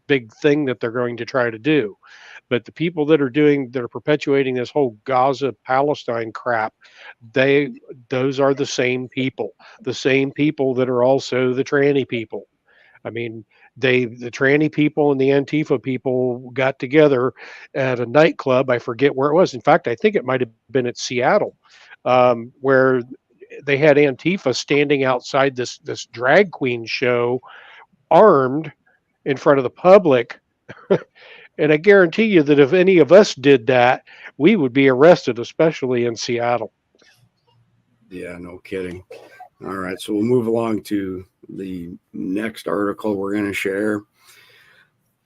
big thing that they're going to try to do. But the people that are perpetuating this whole Gaza Palestine crap, those are the same people that are also the tranny people. I mean, the tranny people and the Antifa people got together at a nightclub. I forget where it was. In fact, I think it might have been at Seattle, where they had Antifa standing outside this drag queen show, armed in front of the public. And I guarantee you that if any of us did that, we would be arrested, especially in Seattle. Yeah, no kidding. All right, so we'll move along to the next article we're going to share.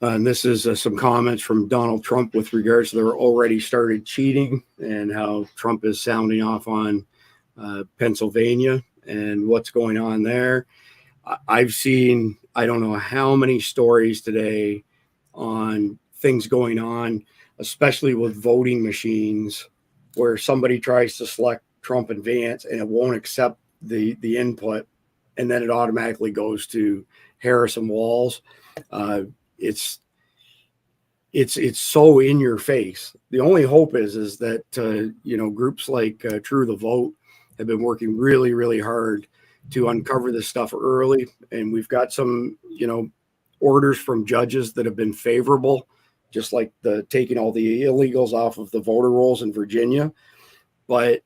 And this is some comments from Donald Trump with regards to their already started cheating and how Trump is sounding off on Pennsylvania and what's going on there. I've seen, I don't know how many stories today on things going on, especially with voting machines, where somebody tries to select Trump and Vance and it won't accept the input, and then it automatically goes to Harris and Walz. It's so in your face. The only hope is that groups like True the Vote have been working really, really hard to uncover this stuff early, and we've got some orders from judges that have been favorable, just like the taking all the illegals off of the voter rolls in Virginia. But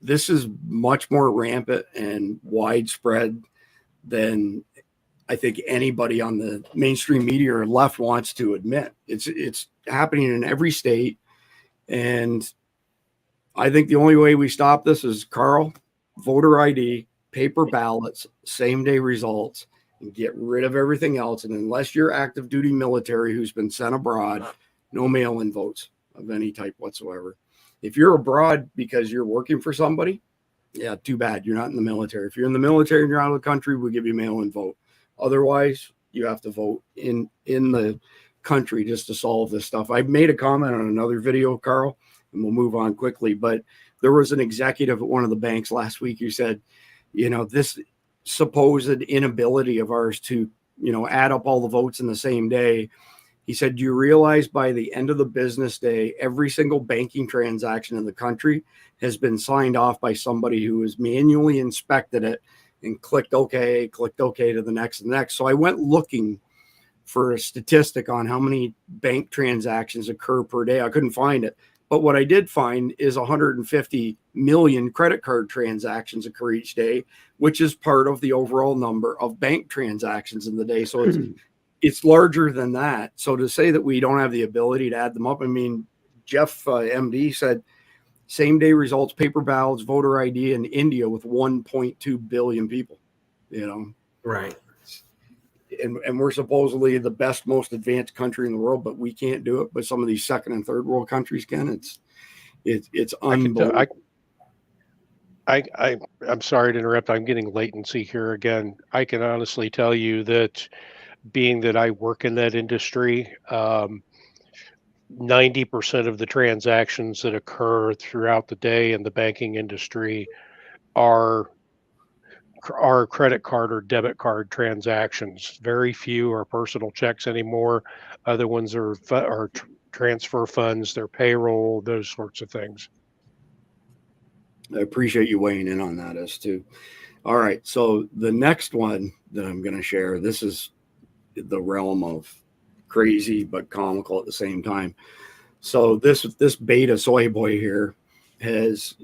this is much more rampant and widespread than I think anybody on the mainstream media or left wants to admit. It's happening in every state, and I think the only way we stop this is, Carl, voter ID, paper ballots, same day results, and get rid of everything else. And unless you're active duty military who's been sent abroad, no mail-in votes of any type whatsoever. If you're abroad because you're working for somebody, yeah, too bad. You're not in the military. If you're in the military and you're out of the country, we'll give you mail-in vote. Otherwise, you have to vote in the country just to solve this stuff. I made a comment on another video, Carl, and we'll move on quickly. But there was an executive at one of the banks last week who said, this supposed inability of ours to, add up all the votes in the same day. He said, do you realize by the end of the business day, every single banking transaction in the country has been signed off by somebody who has manually inspected it and clicked OK to the next and the next. So I went looking for a statistic on how many bank transactions occur per day. I couldn't find it. But what I did find is 150 million credit card transactions occur each day, which is part of the overall number of bank transactions in the day. So it's larger than that. So to say that we don't have the ability to add them up, I mean, Jeff MD said same day results, paper ballots, voter ID in India with 1.2 billion people, Right. And we're supposedly the best, most advanced country in the world, but we can't do it. But some of these second and third world countries can. It's unbelievable. I'm sorry to interrupt. I'm getting latency here again. I can honestly tell you that, being that I work in that industry, 90% of the transactions that occur throughout the day in the banking industry are credit card or debit card transactions. Very few are personal checks anymore. Other ones are transfer funds, their payroll, those sorts of things. I appreciate you weighing in on that as too. All right. So the next one that I'm going to share, this is the realm of crazy but comical at the same time. So this beta soy boy here has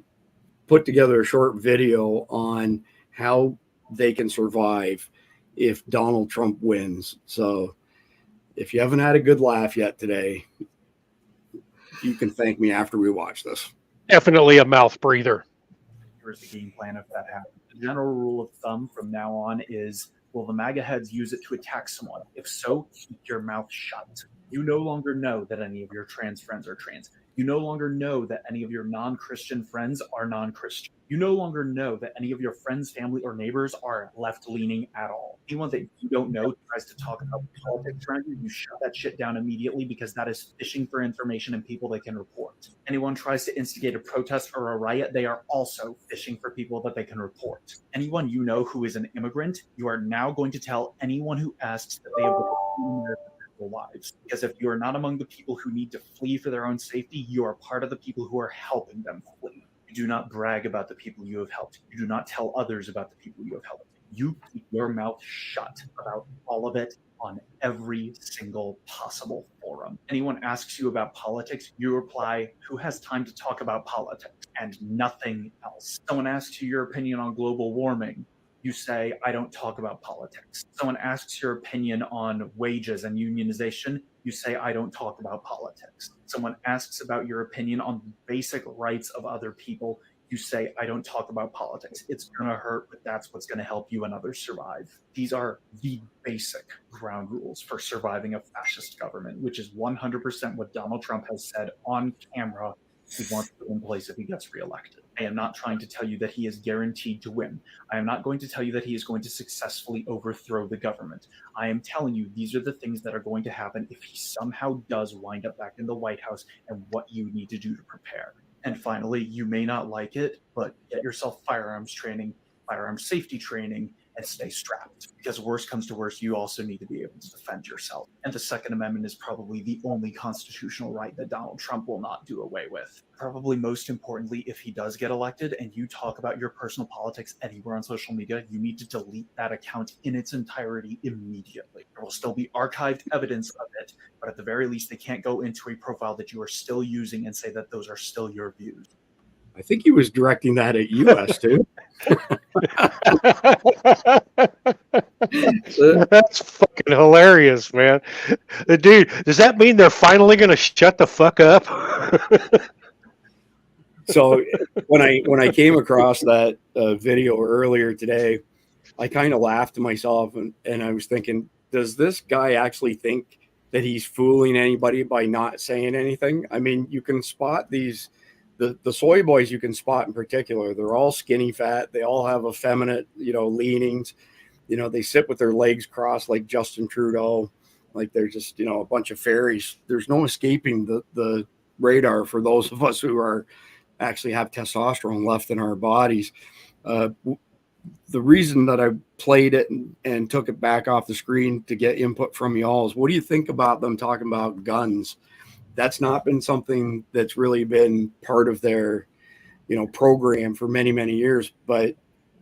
put together a short video on how they can survive if Donald Trump wins. So if you haven't had a good laugh yet today, you can thank me after we watch this. Definitely a mouth breather. Here's the game plan if that happens. The general rule of thumb from now on is, will the MAGA heads use it to attack someone? If so, keep your mouth shut. You no longer know that any of your trans friends are trans. You no longer know that any of your non-Christian friends are non-Christian. You no longer know that any of your friends, family, or neighbors are left-leaning at all. Anyone that you don't know tries to talk about politics around you, you shut that shit down immediately, because that is fishing for information and people they can report. Anyone tries to instigate a protest or a riot, they are also fishing for people that they can report. Anyone you know who is an immigrant, you are now going to tell anyone who asks that they have lives, because if you are not among the people who need to flee for their own safety, you are part of the people who are helping them flee. You do not brag about the people you have helped. You do not tell others about the people you have helped. You keep your mouth shut about all of it on every single possible forum. Anyone asks you about politics, you reply, "Who has time to talk about politics?" and nothing else. Someone asks you your opinion on global warming, you say, "I don't talk about politics." Someone asks your opinion on wages and unionization, you say, "I don't talk about politics." Someone asks about your opinion on basic rights of other people, you say, "I don't talk about politics. It's gonna hurt, but that's what's gonna help you and others survive." These are the basic ground rules for surviving a fascist government, which is 100% what Donald Trump has said on camera he wants to put in place if he gets reelected. I am not trying to tell you that he is guaranteed to win. I am not going to tell you that he is going to successfully overthrow the government. I am telling you these are the things that are going to happen if he somehow does wind up back in the White House, and what you need to do to prepare. And finally, you may not like it, but get yourself firearms training, firearms safety training, and stay strapped. Because worst comes to worst, you also need to be able to defend yourself. And the Second Amendment is probably the only constitutional right that Donald Trump will not do away with. Probably most importantly, if he does get elected and you talk about your personal politics anywhere on social media, you need to delete that account in its entirety immediately. There will still be archived evidence of it, but at the very least, they can't go into a profile that you are still using and say that those are still your views. I think he was directing that at us too. That's fucking hilarious, man. Dude, does that mean they're finally going to shut the fuck up? So when I came across that video earlier today, I kind of laughed to myself, and I was thinking, does this guy actually think that he's fooling anybody by not saying anything? I mean, you can spot these. The soy boys you can spot in particular, they're all skinny fat. They all have effeminate, leanings. They sit with their legs crossed like Justin Trudeau, like they're just, a bunch of fairies. There's no escaping the radar for those of us who actually have testosterone left in our bodies. The reason that I played it and took it back off the screen to get input from you all is, what do you think about them talking about guns? That's not been something that's really been part of their, program for many, many years. But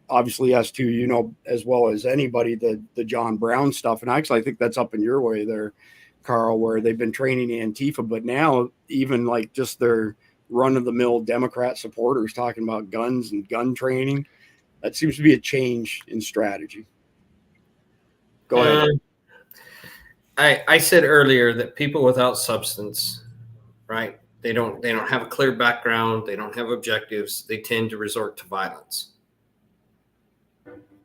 obviously, as to, as well as anybody, the John Brown stuff. And actually, I think that's up in your way there, Carl, where they've been training Antifa. But now even like just their run-of-the-mill Democrat supporters talking about guns and gun training, that seems to be a change in strategy. Go ahead. I said earlier that people without substance, right? They don't have a clear background. They don't have objectives. They tend to resort to violence.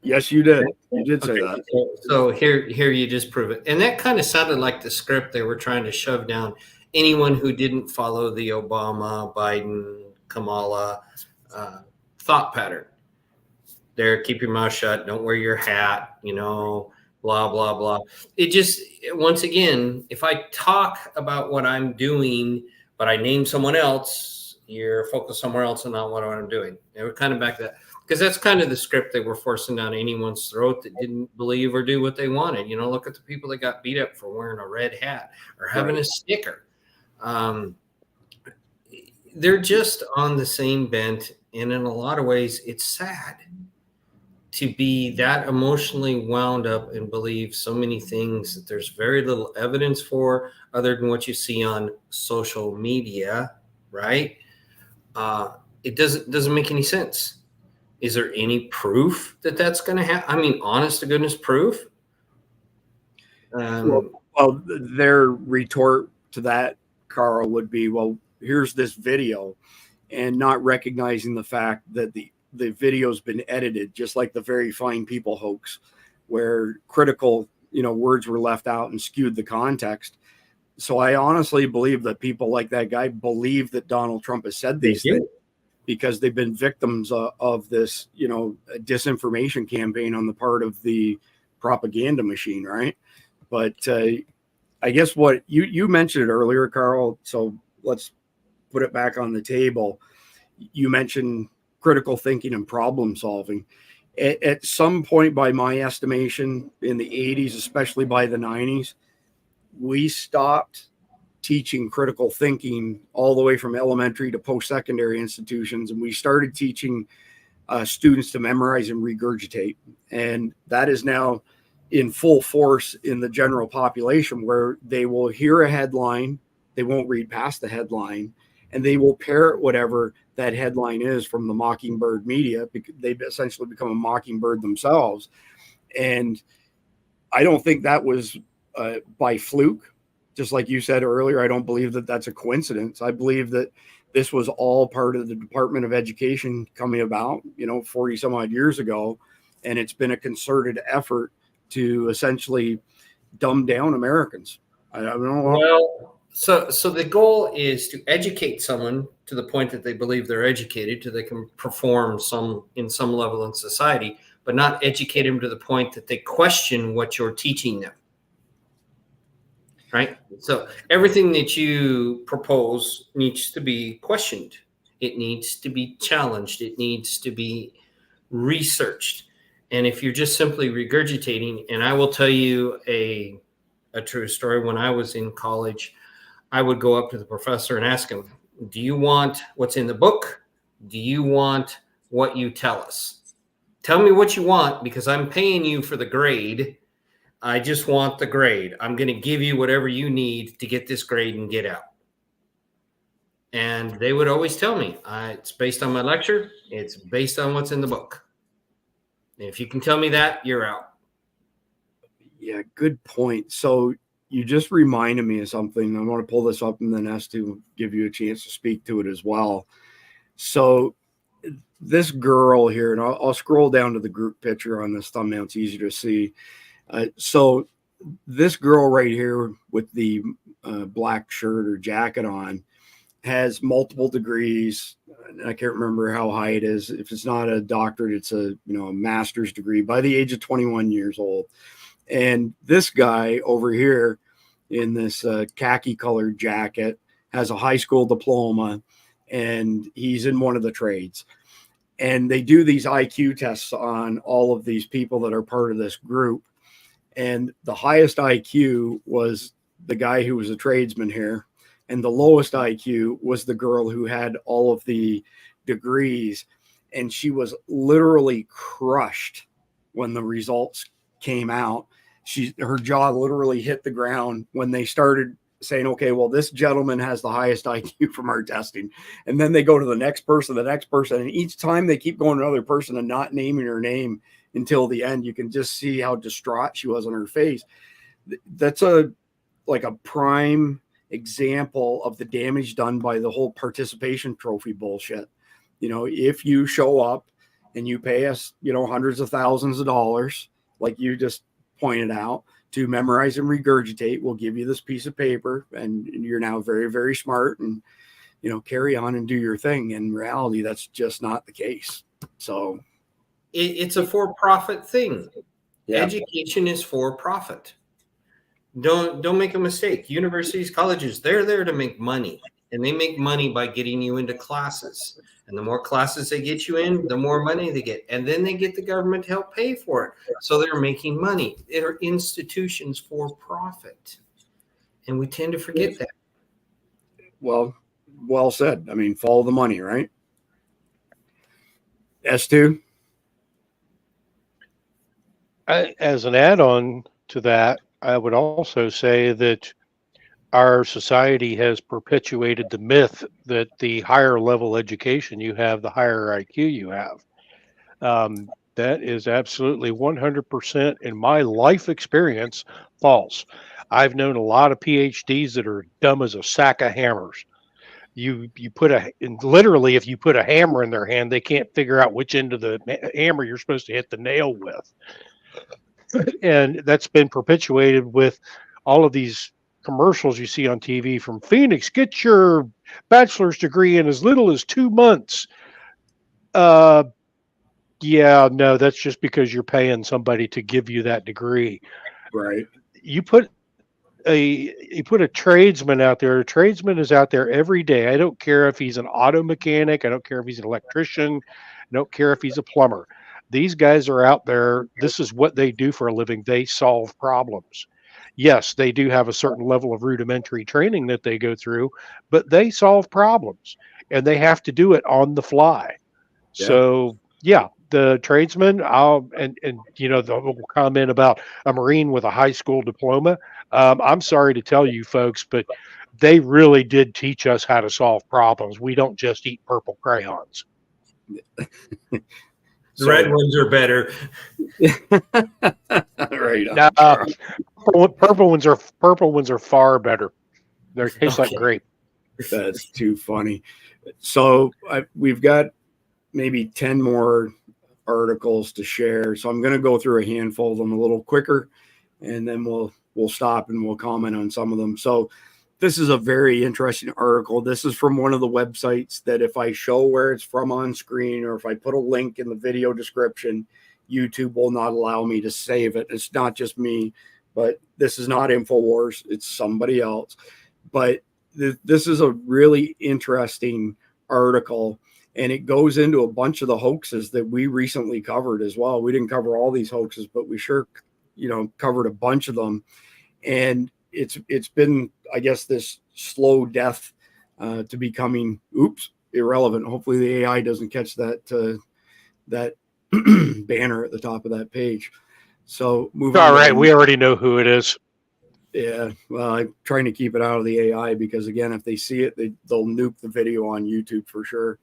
Yes, you did. You did say that. So here you just prove it. And that kind of sounded like the script they were trying to shove down anyone who didn't follow the Obama, Biden, Kamala thought pattern. There, keep your mouth shut. Don't wear your hat, blah, blah, blah. It just, once again, if I talk about what I'm doing, but I name someone else, you're focused somewhere else and not what I'm doing. And we're kind of back to that. Because that's kind of the script they were forcing down anyone's throat that didn't believe or do what they wanted. Look at the people that got beat up for wearing a red hat or having a sticker. They're just on the same bent. And in a lot of ways, it's sad to be that emotionally wound up and believe so many things that there's very little evidence for other than what you see on social media, right? It doesn't make any sense. Is there any proof that that's going to happen? I mean, honest to goodness proof? Well, their retort to that, Carl, would be, well, here's this video, and not recognizing the fact that the video's been edited, just like the Very Fine People hoax, where critical, words were left out and skewed the context. So I honestly believe that people like that guy believe that Donald Trump has said these things because they've been victims of this, disinformation campaign on the part of the propaganda machine, right? But I guess what you mentioned it earlier, Carl, so let's put it back on the table. You mentioned critical thinking and problem solving. At some point, by my estimation, in the 80s, especially by the 90s, we stopped teaching critical thinking all the way from elementary to post-secondary institutions, and we started teaching students to memorize and regurgitate. And that is now in full force in the general population, where they will hear a headline, they won't read past the headline, and they will parrot whatever that headline is from the mockingbird media, because they've essentially become a mockingbird themselves. And I don't think that was by fluke. Just like you said earlier, I don't believe that that's a coincidence. I believe that this was all part of the Department of Education coming about, 40 some odd years ago. And it's been a concerted effort to essentially dumb down Americans. I don't know. Well, so the goal is to educate someone to the point that they believe they're educated, so they can perform in some level in society, but not educate them to the point that they question what you're teaching them. Right? So everything that you propose needs to be questioned. It needs to be challenged. It needs to be researched. And if you're just simply regurgitating, and I will tell you a true story. When I was in college, I would go up to the professor and ask him, do you want what's in the book? Do you want what you tell us? Tell me what you want, because I'm paying you for the grade. I just want the grade. I'm going to give you whatever you need to get this grade and get out. And they would always tell me, it's based on my lecture. It's based on what's in the book. And if you can tell me that, you're out. Yeah, good point. So you just reminded me of something. I want to pull this up and then ask to give you a chance to speak to it as well. So this girl here, and I'll scroll down to the group picture on this thumbnail. It's easier to see. So this girl right here with the black shirt or jacket on has multiple degrees. I can't remember how high it is. If it's not a doctorate, it's a master's degree by the age of 21 years old. And this guy over here in this khaki colored jacket has a high school diploma, and he's in one of the trades. And they do these IQ tests on all of these people that are part of this group. And the highest IQ was the guy who was a tradesman here. And the lowest IQ was the girl who had all of the degrees. And she was literally crushed when the results came out. Her jaw literally hit the ground when they started saying, okay, well, this gentleman has the highest IQ from our testing. And then they go to the next person. And each time they keep going to another person and not naming her name until the end. You can just see how distraught she was on her face. That's like a prime example of the damage done by the whole participation trophy bullshit. If you show up and you pay us, hundreds of thousands of dollars, like you just pointed out, to memorize and regurgitate, we'll give you this piece of paper, and you're now very, very smart, and carry on and do your thing. In reality, that's just not the case. So it's a for-profit thing. Yeah. Education is for profit. Don't make a mistake. Universities, colleges, they're there to make money, and they make money by getting you into classes. And the more classes they get you in, the more money they get. And then they get the government to help pay for it. So they're making money. They're institutions for profit. And we tend to forget that. Well said. I mean, follow the money, right? S2? As an add-on to that, I would also say that our society has perpetuated the myth that the higher level education you have, the higher IQ you have. That is absolutely 100% in my life experience false. I've known a lot of PhDs that are dumb as a sack of hammers. You put literally, if you put a hammer in their hand, they can't figure out which end of the hammer you're supposed to hit the nail with. And that's been perpetuated with all of these commercials you see on TV from Phoenix. Get your bachelor's degree in as little as 2 months. Yeah, no, that's just because you're paying somebody to give you that degree. Right. You put a tradesman out there. A tradesman is out there every day. I don't care if he's an auto mechanic. I don't care if he's an electrician. I don't care if he's a plumber. These guys are out there. This is what they do for a living. They solve problems. Yes, they do have a certain level of rudimentary training that they go through, but they solve problems and they have to do it on the fly. Yeah. So yeah, the tradesman, and you know, the whole comment about a Marine with a high school diploma. I'm sorry to tell you folks, but they really did teach us how to solve problems. We don't just eat purple crayons. The red ones are better. Right. Purple ones are far better. They taste like grape. That's too funny. So we've got maybe 10 more articles to share. So I'm going to go through a handful of them a little quicker, and then we'll stop and we'll comment on some of them. So this is a very interesting article. This is from one of the websites that if I show where it's from on screen, or if I put a link in the video description, YouTube will not allow me to save it. It's not just me, but this is not InfoWars. It's somebody else. But this is a really interesting article, and it goes into a bunch of the hoaxes that we recently covered as well. We didn't cover all these hoaxes, but we sure, covered a bunch of them. And it's been, I guess, this slow death to becoming irrelevant. Hopefully the AI doesn't catch that banner at the top of that page. So moving all on. right, we already know who it is. Yeah, well, I'm trying to keep it out of the AI because, again, if they see it, they'll nuke the video on YouTube for sure.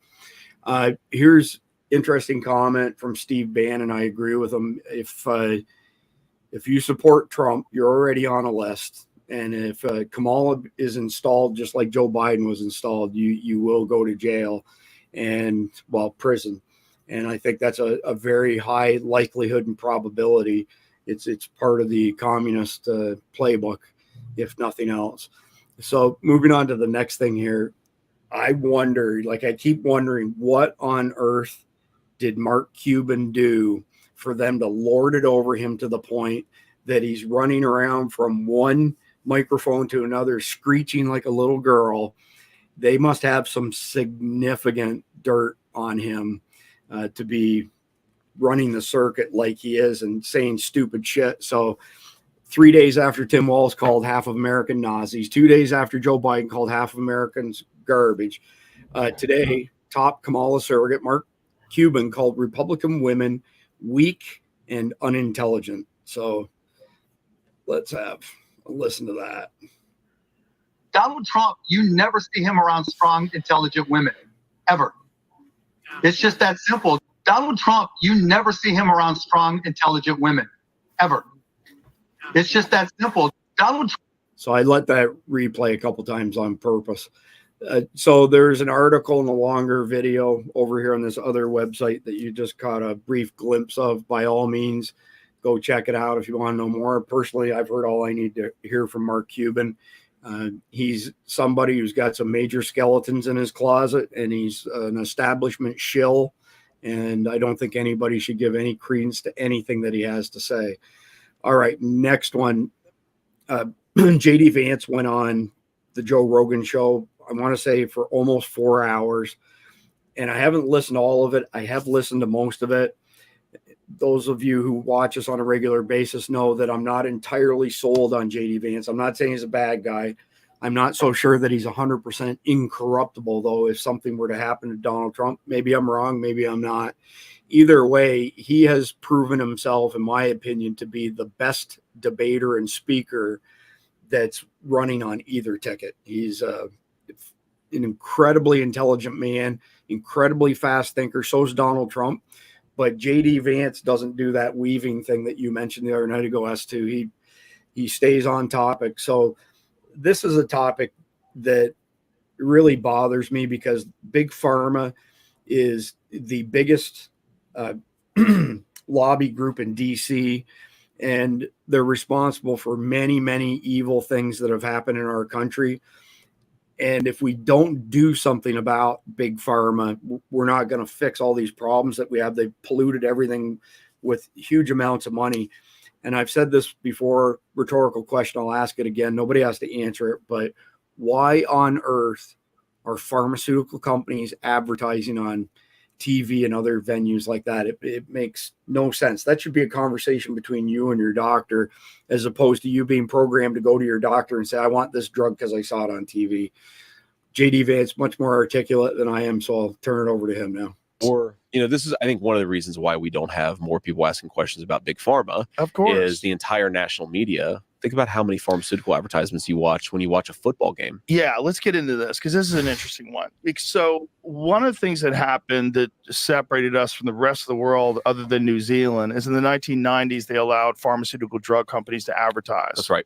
Here's interesting comment from Steve Bannon. I agree with him. If you support Trump, you're already on a list. And if Kamala is installed just like Joe Biden was installed, you will go to jail and, prison. And I think that's a very high likelihood and probability. It's part of the communist playbook, if nothing else. So moving on to the next thing here, I keep wondering, what on earth did Mark Cuban do for them to lord it over him to the point that he's running around from one microphone to another, screeching like a little girl? They must have some significant dirt on him to be running the circuit like he is and saying stupid shit. So 3 days after Tim Walz called half of American Nazis, 2 days after Joe Biden called half of Americans garbage, today, top Kamala surrogate Mark Cuban called Republican women weak and unintelligent. So let's have a listen to that. Donald Trump, you never see him around strong, intelligent women, ever. It's just that simple. Donald Trump, you never see him around strong, intelligent women, ever. It's just that simple. So I let that replay a couple times on purpose. So there's an article and a longer video over here on this other website that you just caught a brief glimpse of. By all means, go check it out if you want to know more. Personally, I've heard all I need to hear from Mark Cuban. He's somebody who's got some major skeletons in his closet, and he's an establishment shill. And I don't think anybody should give any credence to anything that he has to say. All right, next one. JD Vance went on the Joe Rogan show, I want to say, for almost 4 hours. And I haven't listened to all of it. I have listened to most of it. Those of you who watch us on a regular basis know that I'm not entirely sold on JD Vance. I'm not saying he's a bad guy. I'm not so sure that he's 100% incorruptible, though. If something were to happen to Donald Trump, maybe I'm wrong, maybe I'm not. Either way, he has proven himself, in my opinion, to be the best debater and speaker that's running on either ticket. He's an incredibly intelligent man, incredibly fast thinker. So is Donald Trump. But JD Vance doesn't do that weaving thing that you mentioned the other night ago, S2. He stays on topic. So this is a topic that really bothers me because Big Pharma is the biggest lobby group in DC, and they're responsible for many, many evil things that have happened in our country. And if we don't do something about big pharma, we're not going to fix all these problems that we have. They've polluted everything with huge amounts of money. And I've said this before, rhetorical question, I'll ask it again. Nobody has to answer it, but why on earth are pharmaceutical companies advertising on TV and other venues like that? It makes no sense. That should be a conversation between you and your doctor, as opposed to you being programmed to go to your doctor and say, I want this drug because I saw it on TV. JD Vance, much more articulate than I am, so I'll turn it over to him now. Or, this is, I think, one of the reasons why we don't have more people asking questions about big pharma. Of course. Is the entire national media. Think about how many pharmaceutical advertisements you watch when you watch a football game. Yeah, let's get into this because this is an interesting one. So one of the things that happened that separated us from the rest of the world, other than New Zealand, is in the 1990s, they allowed pharmaceutical drug companies to advertise. That's right.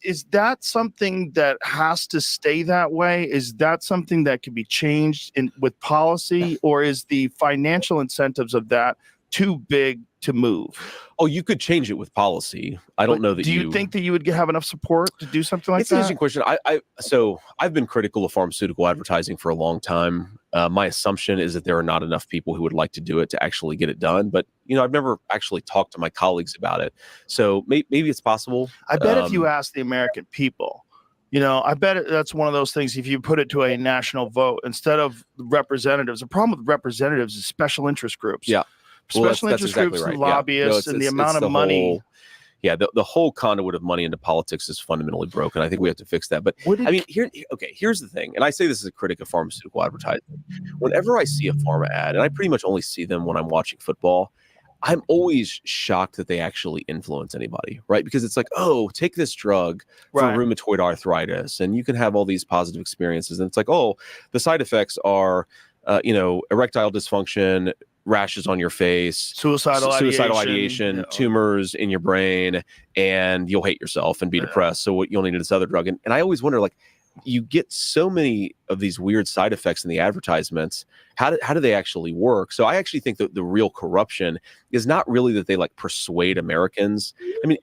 Is that something that has to stay that way? Is that something that can be changed with policy, or is the financial incentives of that too big to move? Oh, you could change it with policy. I don't know that. Do you think that you would have enough support to do something like that? It's an interesting question. So I've been critical of pharmaceutical advertising for a long time. My assumption is that there are not enough people who would like to do it to actually get it done. But I've never actually talked to my colleagues about it. So maybe it's possible. I bet if you ask the American people, I bet that's one of those things. If you put it to a national vote instead of representatives, the problem with representatives is special interest groups. Yeah. Special interest exactly groups right. and lobbyists and the amount of money. The whole conduit of money into politics is fundamentally broken. I think we have to fix that. But here's the thing. And I say this as a critic of pharmaceutical advertising. Whenever I see a pharma ad, and I pretty much only see them when I'm watching football, I'm always shocked that they actually influence anybody, right? Because it's like, oh, take this drug for rheumatoid arthritis, and you can have all these positive experiences. And it's like, oh, the side effects are, erectile dysfunction, rashes on your face, suicidal ideation, tumors in your brain, and you'll hate yourself and be depressed. So you'll need this other drug. And I always wonder, you get so many of these weird side effects in the advertisements. How do they actually work? So I actually think that the real corruption is not really that they persuade Americans. I mean,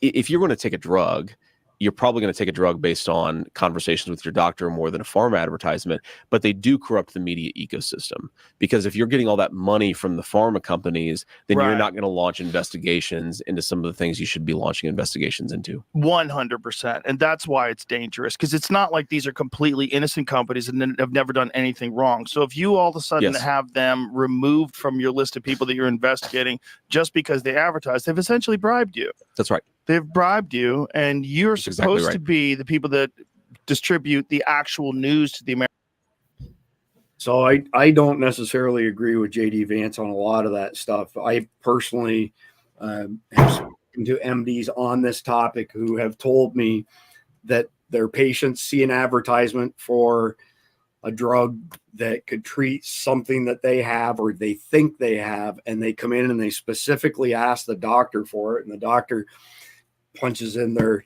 if you're going to take a drug, you're probably going to take a drug based on conversations with your doctor more than a pharma advertisement, but they do corrupt the media ecosystem, because if you're getting all that money from the pharma companies, then you're not going to launch investigations into some of the things you should be launching investigations into. 100%. And that's why it's dangerous, because it's not like these are completely innocent companies and then have never done anything wrong. So if you all of a sudden have them removed from your list of people that you're investigating just because they advertise, they've essentially bribed you. That's right. They've bribed you, and you're supposed to be the people that distribute the actual news to the American. So I don't necessarily agree with JD Vance on a lot of that stuff. I personally have spoken to MDs on this topic who have told me that their patients see an advertisement for a drug that could treat something that they have or they think they have, and they come in and they specifically ask the doctor for it, and the doctor punches in their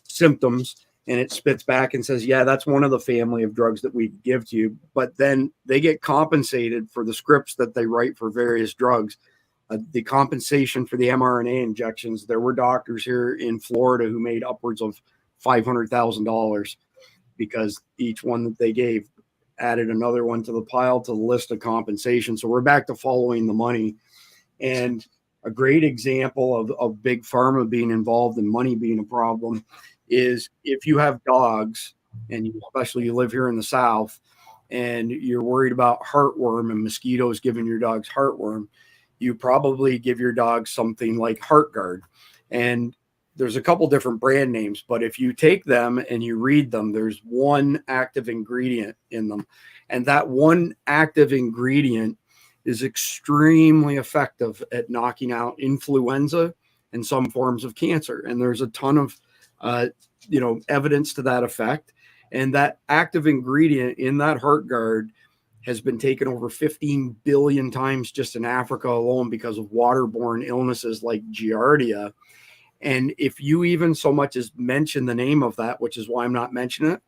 symptoms, and it spits back and says, yeah, that's one of the family of drugs that we give to you. But then they get compensated for the scripts that they write for various drugs. The compensation for the mRNA injections, there were doctors here in Florida who made upwards of $500,000 because each one that they gave added another one to the pile, to the list of compensation. So we're back to following the money. And a great example of big pharma being involved and money being a problem is if you have dogs, and especially you live here in the South, and you're worried about heartworm and mosquitoes giving your dogs heartworm, you probably give your dog something like HeartGuard. And there's a couple different brand names, but if you take them and you read them, there's one active ingredient in them. And that one active ingredient is extremely effective at knocking out influenza and some forms of cancer. And there's a ton of, evidence to that effect. And that active ingredient in that HeartGuard has been taken over 15 billion times just in Africa alone because of waterborne illnesses like Giardia. And if you even so much as mention the name of that, which is why I'm not mentioning it,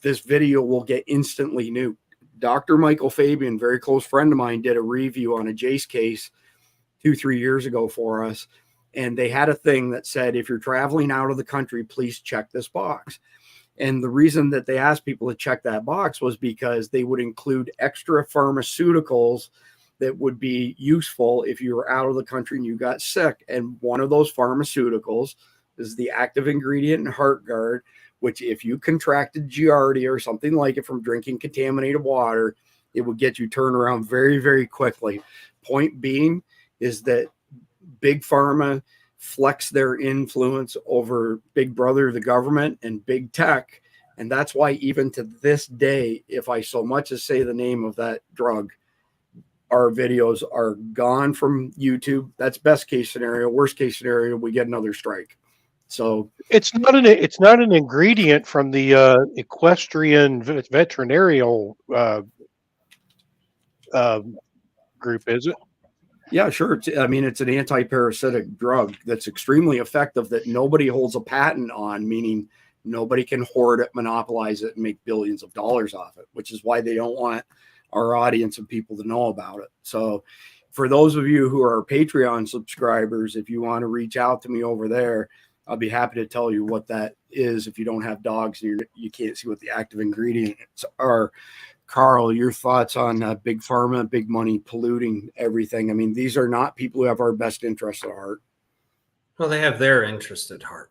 this video will get instantly nuked. Dr. Michael Fabian, very close friend of mine, did a review on a Jace case 2-3 years ago for us. And they had a thing that said, if you're traveling out of the country, please check this box. And the reason that they asked people to check that box was because they would include extra pharmaceuticals that would be useful if you were out of the country and you got sick. And one of those pharmaceuticals is the active ingredient in HeartGuard, which if you contracted Giardia or something like it from drinking contaminated water, it would get you turned around very, very quickly. Point being is that Big Pharma flex their influence over Big Brother, the government, and Big Tech. And that's why even to this day, if I so much as say the name of that drug, our videos are gone from YouTube. That's best case scenario. Worst case scenario, we get another strike. So it's not an ingredient from the equestrian veterinarial group, is it? Yeah, sure. It's an anti-parasitic drug that's extremely effective that nobody holds a patent on, meaning nobody can hoard it, monopolize it, and make billions of dollars off it, which is why they don't want our audience and people to know about it. So for those of you who are Patreon subscribers, if you want to reach out to me over there, I'll be happy to tell you what that is if you don't have dogs and you can't see what the active ingredients are. Carl, your thoughts on Big Pharma, big money polluting everything? I mean, these are not people who have our best interests at heart. Well, they have their interest at heart.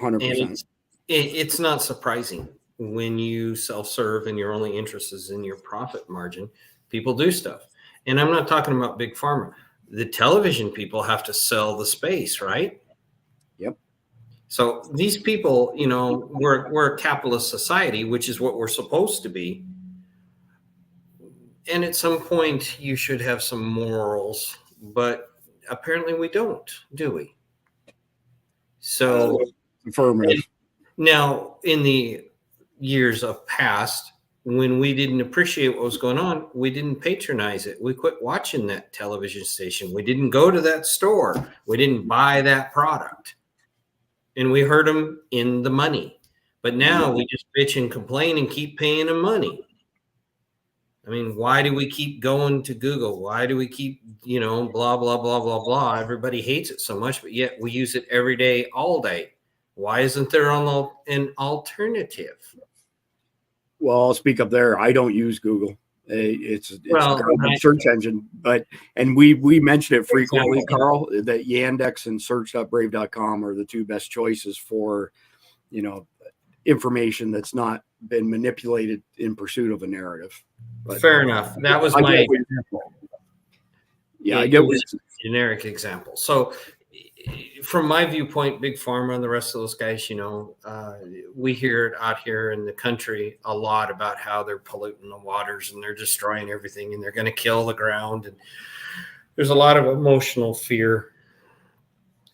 100%. And it's not surprising when you self-serve and your only interest is in your profit margin. People do stuff. And I'm not talking about Big Pharma. The television people have to sell the space, right? Yep. So these people, we're a capitalist society, which is what we're supposed to be. And at some point, you should have some morals, but apparently we don't, do we? So, affirmative. Now, in the years of past, when we didn't appreciate what was going on, we didn't patronize it. We quit watching that television station. We didn't go to that store. We didn't buy that product. And we hurt them in the money. But now we just bitch and complain and keep paying them money. I mean, why do we keep going to Google? Why do we keep, blah, blah, blah, blah, blah? Everybody hates it so much, but yet we use it every day, all day. Why isn't there an alternative? Well, I'll speak up there. I don't use Google. It's a search engine, and we mention it frequently, Carl, that Yandex and search.brave.com are the two best choices for, information that's not been manipulated in pursuit of a narrative. But fair enough. That was my example. Yeah, I get was a generic example. So from my viewpoint, Big Pharma and the rest of those guys, we hear it out here in the country a lot about how they're polluting the waters and they're destroying everything and they're going to kill the ground. And there's a lot of emotional fear.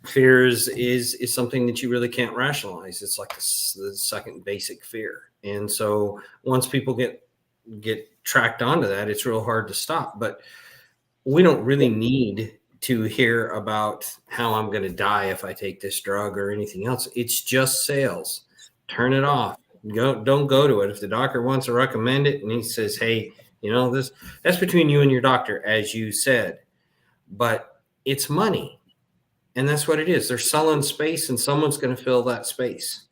Fear is something that you really can't rationalize. It's like the second basic fear. And so once people get tracked onto that, it's real hard to stop. But we don't really need to hear about how I'm going to die if I take this drug or anything else. It's just sales. Turn it off. Don't go to it. If the doctor wants to recommend it and he says, hey, that's between you and your doctor, as you said, but it's money. And that's what it is. They're selling space and someone's going to fill that space.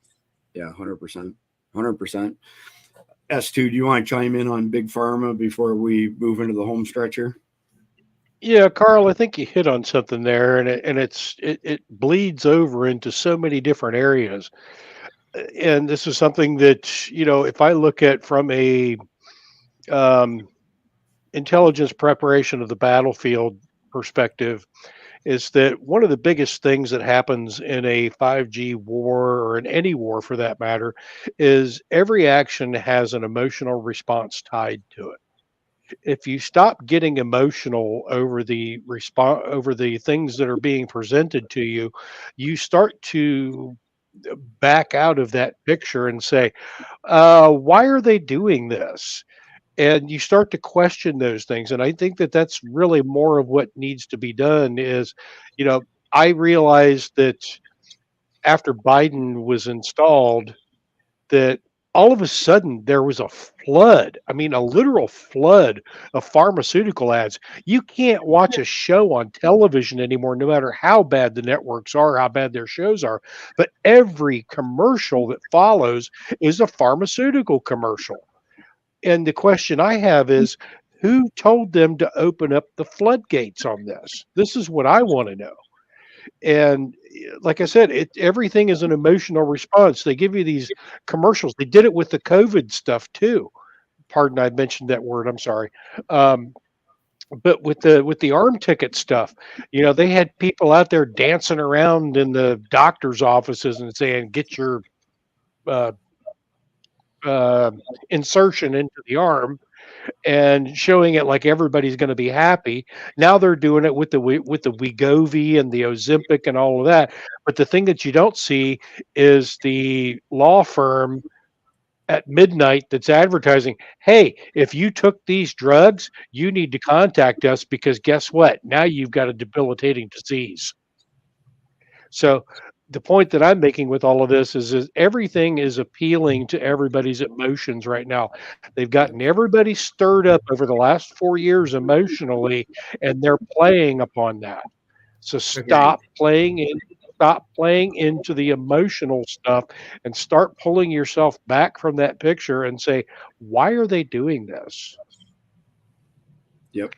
Yeah, 100%. 100%. S2, do you want to chime in on Big Pharma before we move into the home stretch here? Yeah, Carl, I think you hit on something there, and it bleeds over into so many different areas. And this is something that, if I look at from a intelligence preparation of the battlefield perspective, is that one of the biggest things that happens in a 5G war, or in any war for that matter, is every action has an emotional response tied to it. If you stop getting emotional over the things that are being presented to you, you start to back out of that picture and say, why are they doing this? And you start to question those things. And I think that that's really more of what needs to be done is, I realized that after Biden was installed, that all of a sudden there was a flood. I mean, a literal flood of pharmaceutical ads. You can't watch a show on television anymore, no matter how bad the networks are, how bad their shows are. But every commercial that follows is a pharmaceutical commercial. And the question I have is, who told them to open up the floodgates on this? This is what I want to know. And like I said, everything is an emotional response. They give you these commercials. They did it with the COVID stuff too. Pardon, I mentioned that word. I'm sorry. But with the arm ticket stuff, they had people out there dancing around in the doctor's offices and saying, "Get your insertion into the arm," and showing it like everybody's going to be happy. Now they're doing it with the Wegovy and the Ozempic and all of that. But the thing that you don't see is the law firm at midnight that's advertising, "Hey, if you took these drugs, you need to contact us because guess what? Now you've got a debilitating disease." So the point that I'm making with all of this is everything is appealing to everybody's emotions right now. They've gotten everybody stirred up over the last 4 years emotionally, and they're playing upon that. So stop playing into the emotional stuff and start pulling yourself back from that picture and say, why are they doing this? Yep.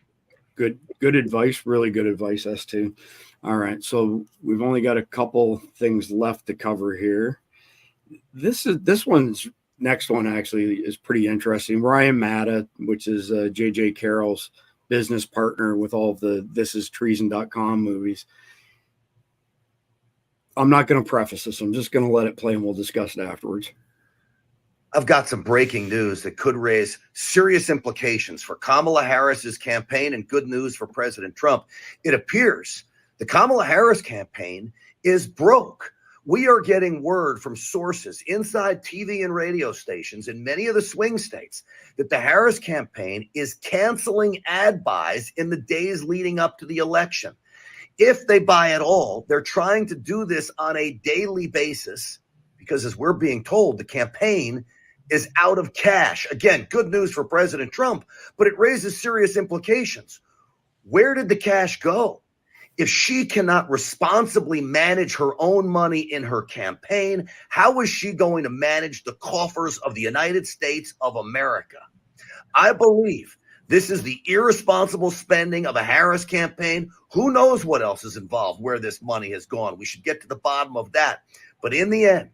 Good advice. Really good advice, S2. All right, so we've only got a couple things left to cover here. This one's next one actually is pretty interesting. Ryan Matta, which is J.J. Carroll's business partner with all of the ThisIsTreason.com movies. I'm not going to preface this. I'm just going to let it play and we'll discuss it afterwards. I've got some breaking news that could raise serious implications for Kamala Harris's campaign and good news for President Trump. It appears the Kamala Harris campaign is broke. We are getting word from sources inside TV and radio stations in many of the swing states that the Harris campaign is canceling ad buys in the days leading up to the election. If they buy at all, they're trying to do this on a daily basis because, as we're being told, the campaign is out of cash. Again, good news for President Trump, but it raises serious implications. Where did the cash go? If she cannot responsibly manage her own money in her campaign, how is she going to manage the coffers of the United States of America? I believe this is the irresponsible spending of a Harris campaign. Who knows what else is involved, where this money has gone. We should get to the bottom of that. But in the end,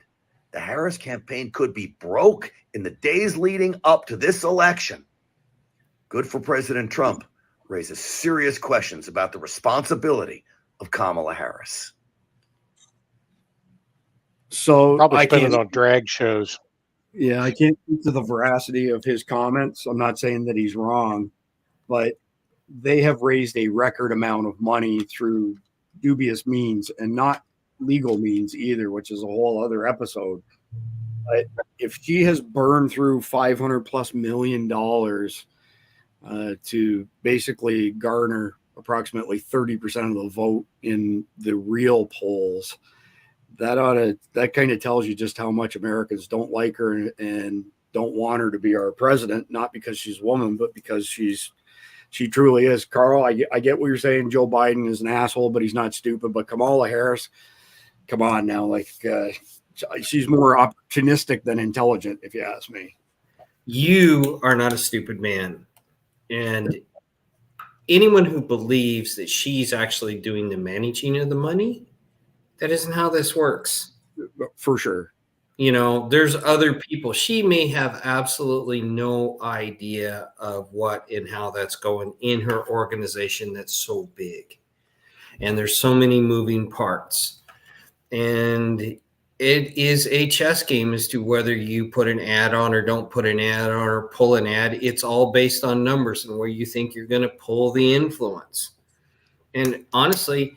the Harris campaign could be broke in the days leading up to this election. Good for President Trump. Raises serious questions about the responsibility of Kamala Harris. So probably spend it on drag shows. Yeah, I can't speak to the veracity of his comments. I'm not saying that he's wrong, but they have raised a record amount of money through dubious means and not legal means either, which is a whole other episode. But if she has burned through $500+ million to basically garner approximately 30% of the vote in the real polls, that kind of tells you just how much Americans don't like her and don't want her to be our president, not because she's a woman, but because she truly is. Carl, I get what you're saying. Joe Biden is an asshole, but he's not stupid. But Kamala Harris, come on now, she's more opportunistic than intelligent, if you ask me. You are not a stupid man. And anyone who believes that she's actually doing the managing of the money, that isn't how this works. For sure. There's other people. She may have absolutely no idea of what and how that's going in her organization that's so big. And there's so many moving parts. And it is a chess game as to whether you put an ad on or don't put an ad on or pull an ad. It's all based on numbers and where you think you're going to pull the influence. And honestly,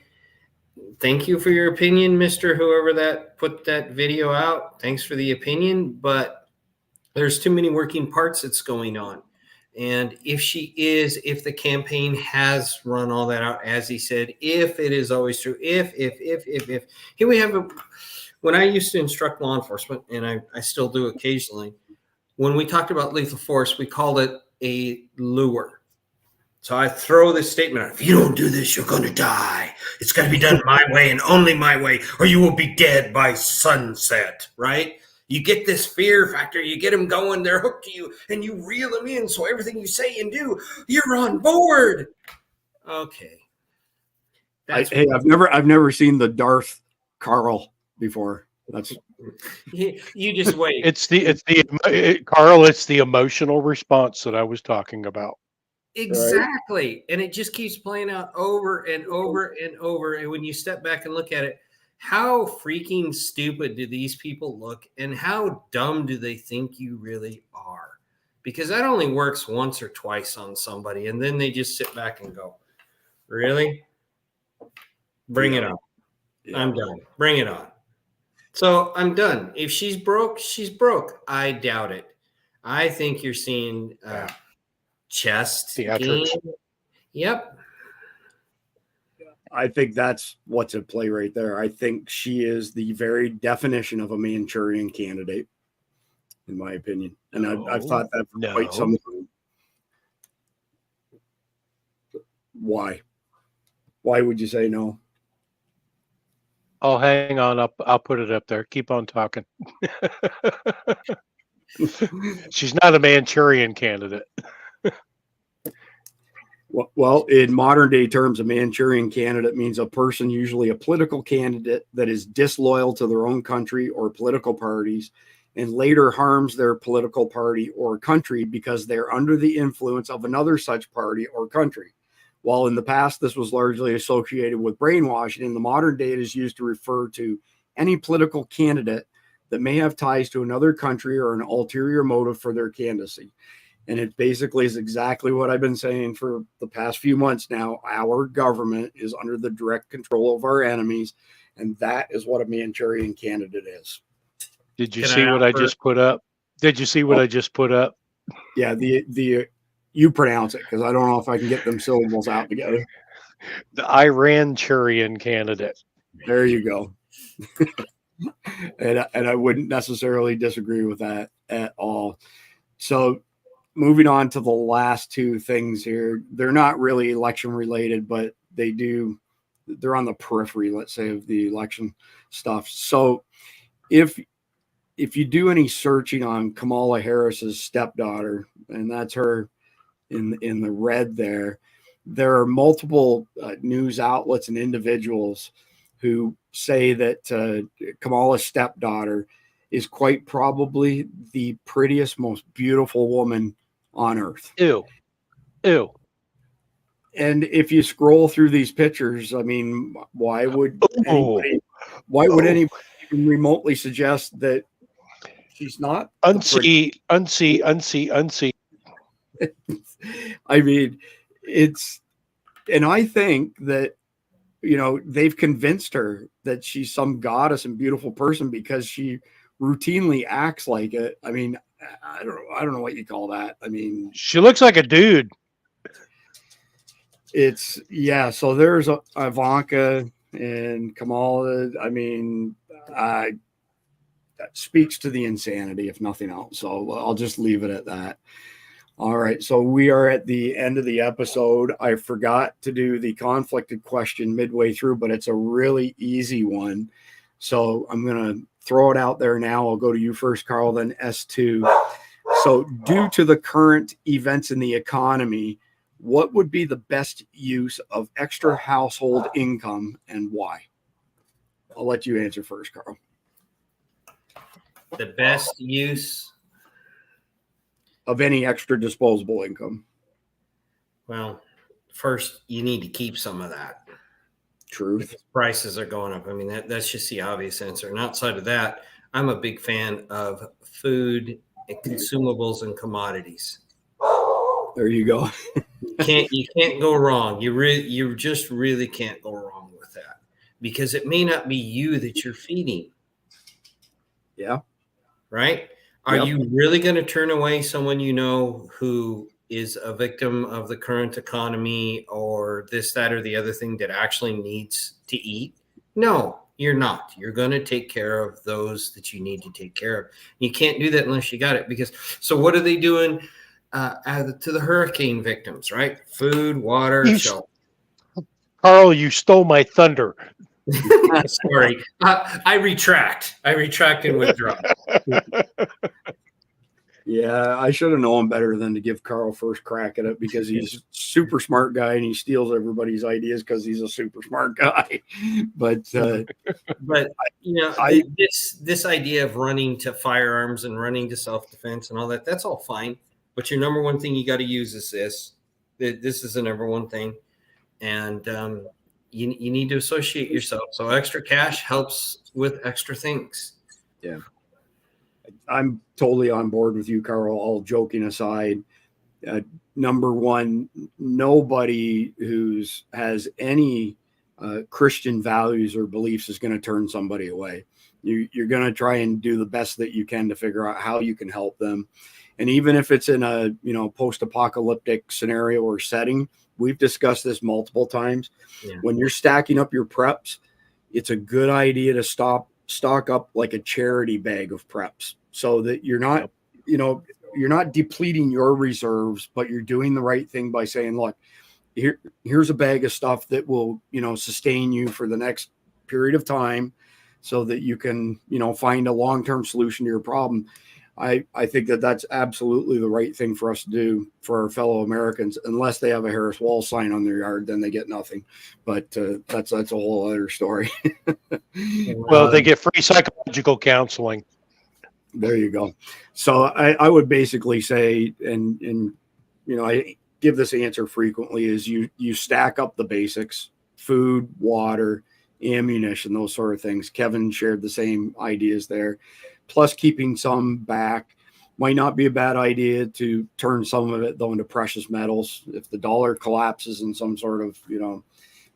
thank you for your opinion, Mr. Whoever that put that video out. Thanks for the opinion, but there's too many working parts that's going on. And if the campaign has run all that out, as he said, if it is always true, if, here we have when I used to instruct law enforcement, and I still do occasionally, When we talked about lethal force, we called it a lure. So I throw this statement out: if you don't do this, you're going to die. It's going to be done my way and only my way, or you will be dead by sunset, right? You get this fear factor, you get them going, they're hooked to you, and you reel them in. So everything you say and do, you're on board. Okay. Hey, I've never seen the Darth Carl before. That's you just wait. Carl, it's the emotional response that I was talking about. Exactly. Right? And it just keeps playing out over and over and over. And when you step back and look at it, how freaking stupid do these people look, and how dumb do they think you really are? Because that only works once or twice on somebody, and then they just sit back and go, really? Bring it on. Yeah. I'm done. Bring it on. So I'm done. If she's broke, she's broke. I doubt it. I think you're seeing chest gain. Yep. I think that's what's at play right there. I think she is the very definition of a Manchurian candidate, in my opinion. And I've thought that for quite some time. Why? Why would you say no? Oh, hang on. I'll put it up there. Keep on talking. She's not a Manchurian candidate. Well, in modern day terms, a Manchurian candidate means a person, usually a political candidate, that is disloyal to their own country or political parties and later harms their political party or country because they're under the influence of another such party or country. While in the past this was largely associated with brainwashing, in the modern day it is used to refer to any political candidate that may have ties to another country or an ulterior motive for their candidacy. And it basically is exactly what I've been saying for the past few months now. Our government is under the direct control of our enemies, and that is what a Manchurian candidate is. Did you see what I just put up? Did you see what I just put up? Yeah, the you pronounce it, because I don't know if I can get them syllables out together. The Iran-Churian candidate. There you go. and I wouldn't necessarily disagree with that at all. So moving on to the last two things here, they're not really election related, but they're on the periphery, let's say, of the election stuff. So if you do any searching on Kamala Harris's stepdaughter, and that's her in the red there are multiple news outlets and individuals who say that Kamala's stepdaughter is quite probably the prettiest, most beautiful woman on earth. Ew. And if you scroll through these pictures, I mean, why would anybody even remotely suggest that she's not? Unsee. I mean, and I think that, they've convinced her that she's some goddess and beautiful person because she routinely acts like it. I mean, I don't know what you call that. I mean, she looks like a dude. So there's Ivanka and Kamala. I mean, that speaks to the insanity, if nothing else. So I'll just leave it at that. All right. So we are at the end of the episode. I forgot to do the conflicted question midway through, but it's a really easy one. So I'm going to throw it out there now. I'll go to you first, Carl, then S2. So due to the current events in the economy, what would be the best use of extra household income and why? I'll let you answer first, Carl. The best use of any extra disposable income? Well, first you need to keep some of that. Truth. Because prices are going up. I mean, that's just the obvious answer. And outside of that, I'm a big fan of food and consumables and commodities. There you go. You can't go wrong. You just really can't go wrong with that, because it may not be you that you're feeding. Yeah. Right? Are you really going to turn away someone who is a victim of the current economy or this, that, or the other thing that actually needs to eat? No, You're not. You're going to take care of those that you need to take care of. You can't do that unless you got it. Because so what are they doing to the hurricane victims, right? Food, water, shelter. Carl, you stole my thunder. Sorry. I retract. I retract and withdraw. Yeah, I should have known better than to give Carl first crack at it, because he's a super smart guy and he steals everybody's ideas because he's a super smart guy. But you know, this idea of running to firearms and running to self-defense and all that, that's all fine. But your number one thing you got to use is this. This is the number one thing. And you need to associate yourself. So extra cash helps with extra things. Yeah. I'm totally on board with you, Carl, all joking aside. Number one, nobody who's has any Christian values or beliefs is going to turn somebody away. You're going to try and do the best that you can to figure out how you can help them. And even if it's in a, post-apocalyptic scenario or setting, we've discussed this multiple times. Yeah. When you're stacking up your preps, it's a good idea to stock up like a charity bag of preps, so that you're not, you're not depleting your reserves, but you're doing the right thing by saying, look, here's a bag of stuff that will, sustain you for the next period of time, so that you can, find a long-term solution to your problem. I think that that's absolutely the right thing for us to do for our fellow Americans, unless they have a Harris Wall sign on their yard, then they get nothing. But that's a whole other story. Well, they get free psychological counseling. There you go. So I would basically say, and I give this answer frequently, is you stack up the basics: food, water, ammunition, those sort of things. Kevin shared the same ideas there. Plus, keeping some back. Might not be a bad idea to turn some of it, though, into precious metals. If the dollar collapses in some sort of,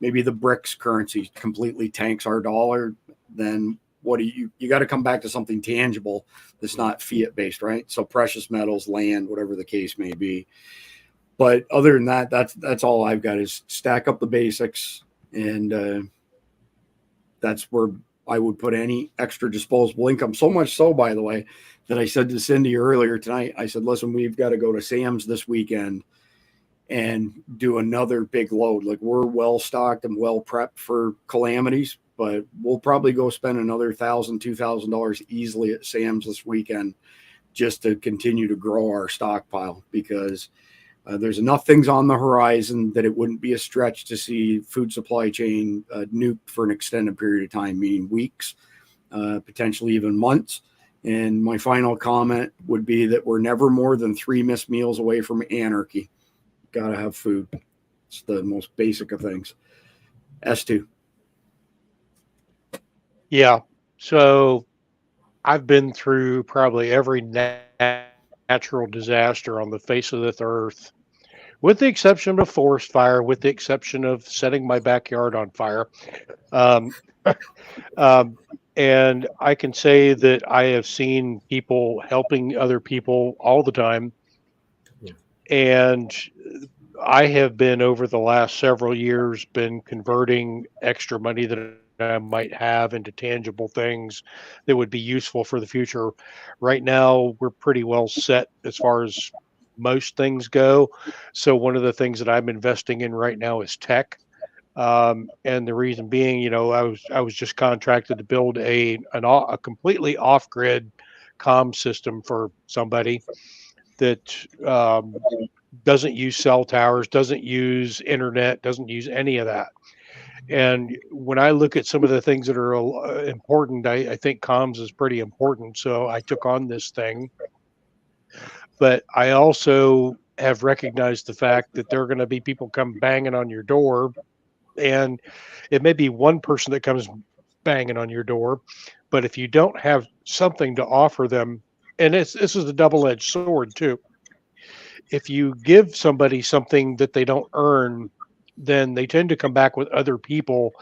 maybe the BRICS currency completely tanks our dollar, then what do you got to come back to something tangible that's not fiat based, right? So precious metals, land, whatever the case may be. But other than that, that's all I've got, is stack up the basics, and that's where I would put any extra disposable income. So much so, by the way, that I said to Cindy earlier tonight, I said, listen, we've got to go to Sam's this weekend and do another big load. Like, we're well stocked and well prepped for calamities, but we'll probably go spend another $1,000, $2,000 easily at Sam's this weekend, just to continue to grow our stockpile, because there's enough things on the horizon that it wouldn't be a stretch to see food supply chain nuked for an extended period of time, meaning weeks, potentially even months. And my final comment would be that we're never more than 3 missed meals away from anarchy. Got to have food. It's the most basic of things. S2. Yeah. So I've been through probably every natural disaster on the face of this earth, with the exception of forest fire, with the exception of setting my backyard on fire. And I can say that I have seen people helping other people all the time. Yeah. And I have been, over the last several years, been converting extra money that I might have into tangible things that would be useful for the future. Right now, we're pretty well set as far as most things go. So one of the things that I'm investing in right now is tech. And the reason being, I was just contracted to build a completely off-grid comm system for somebody that doesn't use cell towers, doesn't use internet, doesn't use any of that. And when I look at some of the things that are important, I think comms is pretty important. So I took on this thing. But I also have recognized the fact that there are going to be people come banging on your door, and it may be one person that comes banging on your door, but if you don't have something to offer them, and this is a double-edged sword too. If you give somebody something that they don't earn, then they tend to come back with other people.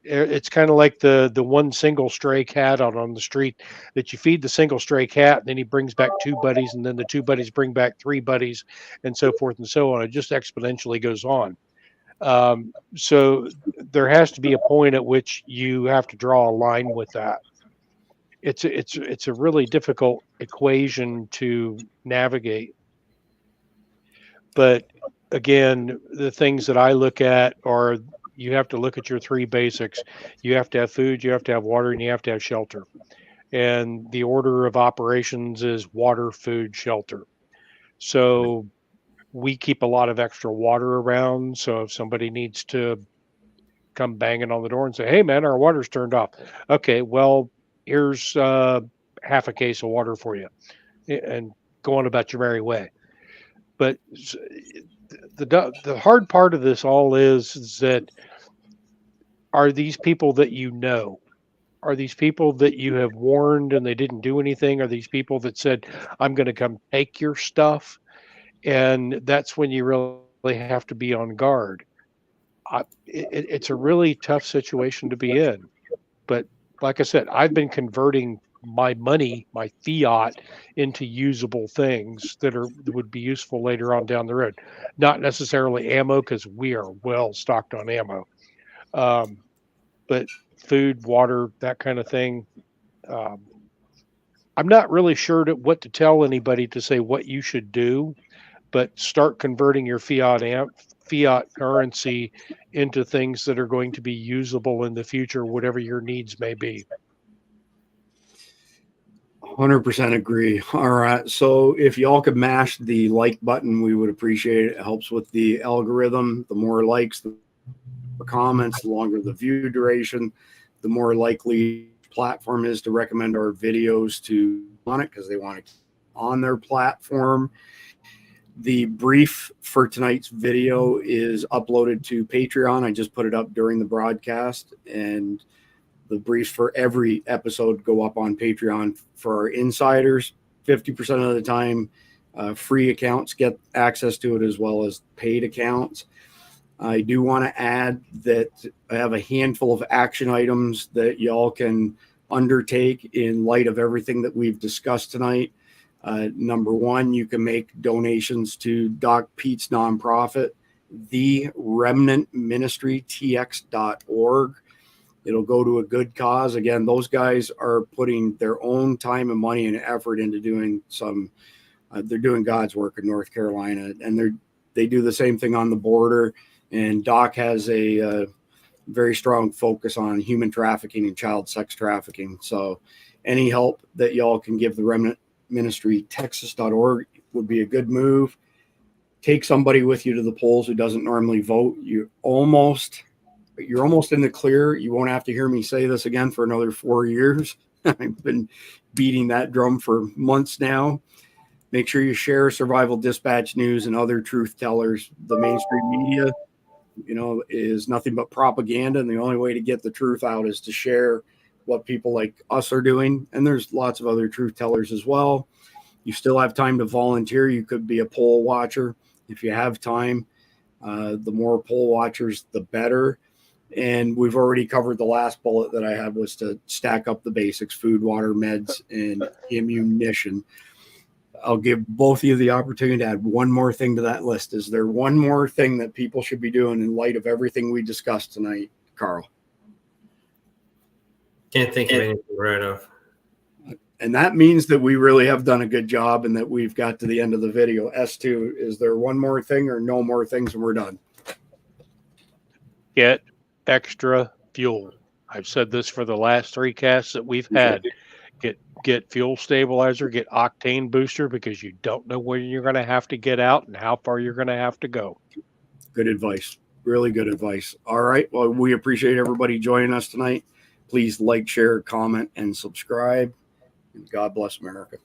It's kind of like the one single stray cat out on the street, that you feed the single stray cat, and then he brings back 2 buddies, and then the 2 buddies bring back 3 buddies, and so forth and so on. It just exponentially goes on. So there has to be a point at which you have to draw a line with that. It's a really difficult equation to navigate. But again, the things that I look at are you have to look at your three basics. You have to have food, you have to have water, and you have to have shelter. And the order of operations is water, food, shelter. So we keep a lot of extra water around. So if somebody needs to come banging on the door and say, "Hey, man, our water's turned off." Okay, well, here's half a case of water for you, and go on about your merry way. But the hard part of this all is that are these people that you know? Are these people that you have warned and they didn't do anything? Are these people that said, "I'm going to come take your stuff"? And that's when you really have to be on guard. It's a really tough situation to be in. But like I said, I've been converting my money, my fiat, into usable things that would be useful later on down the road. Not necessarily ammo, because we are well stocked on ammo, but food, water, that kind of thing. I'm not really sure what to tell anybody to say what you should do, but start converting your fiat currency into things that are going to be usable in the future, whatever your needs may be. 100% agree. All right. So if y'all could mash the like button, we would appreciate it. It helps with the algorithm. The more likes, the comments, the longer the view duration, the more likely platform is to recommend our videos to on it because they want it on their platform. The brief for tonight's video is uploaded to Patreon. I just put it up during the broadcast, and the briefs for every episode go up on Patreon for our insiders. 50% of the time, free accounts get access to it as well as paid accounts. I do want to add that I have a handful of action items that y'all can undertake in light of everything that we've discussed tonight. Number one, you can make donations to Doc Pete's nonprofit, the Remnant Ministry, tx.org. It'll go to a good cause. Again, those guys are putting their own time and money and effort into doing they're doing God's work in North Carolina, and they do the same thing on the border. And Doc has a very strong focus on human trafficking and child sex trafficking. So any help that y'all can give the Remnant Ministry, texas.org would be a good move. Take somebody with you to the polls who doesn't normally vote. You're almost in the clear. You won't have to hear me say this again for another 4 years. I've been beating that drum for months now. Make sure you share Survival Dispatch News and other truth tellers. The mainstream media, is nothing but propaganda, and the only way to get the truth out is to share what people like us are doing. And there's lots of other truth tellers as well. You still have time to volunteer. You could be a poll watcher if you have time. The more poll watchers, the better. And we've already covered the last bullet that I had was to stack up the basics: food, water, meds, and ammunition. I'll give both of you the opportunity to add one more thing to that list. Is there one more thing that people should be doing in light of everything we discussed tonight, Carl? Can't think of anything right off. And that means that we really have done a good job and that we've got to the end of the video. S2, is there one more thing or no more things and we're done? Get extra fuel. I've said this for the last 3 casts that we've had. Get fuel stabilizer, get octane booster, because you don't know when you're going to have to get out and how far you're going to have to go. Good advice. Really good advice. All right. Well, we appreciate everybody joining us tonight. Please like, share, comment, and subscribe. And God bless America.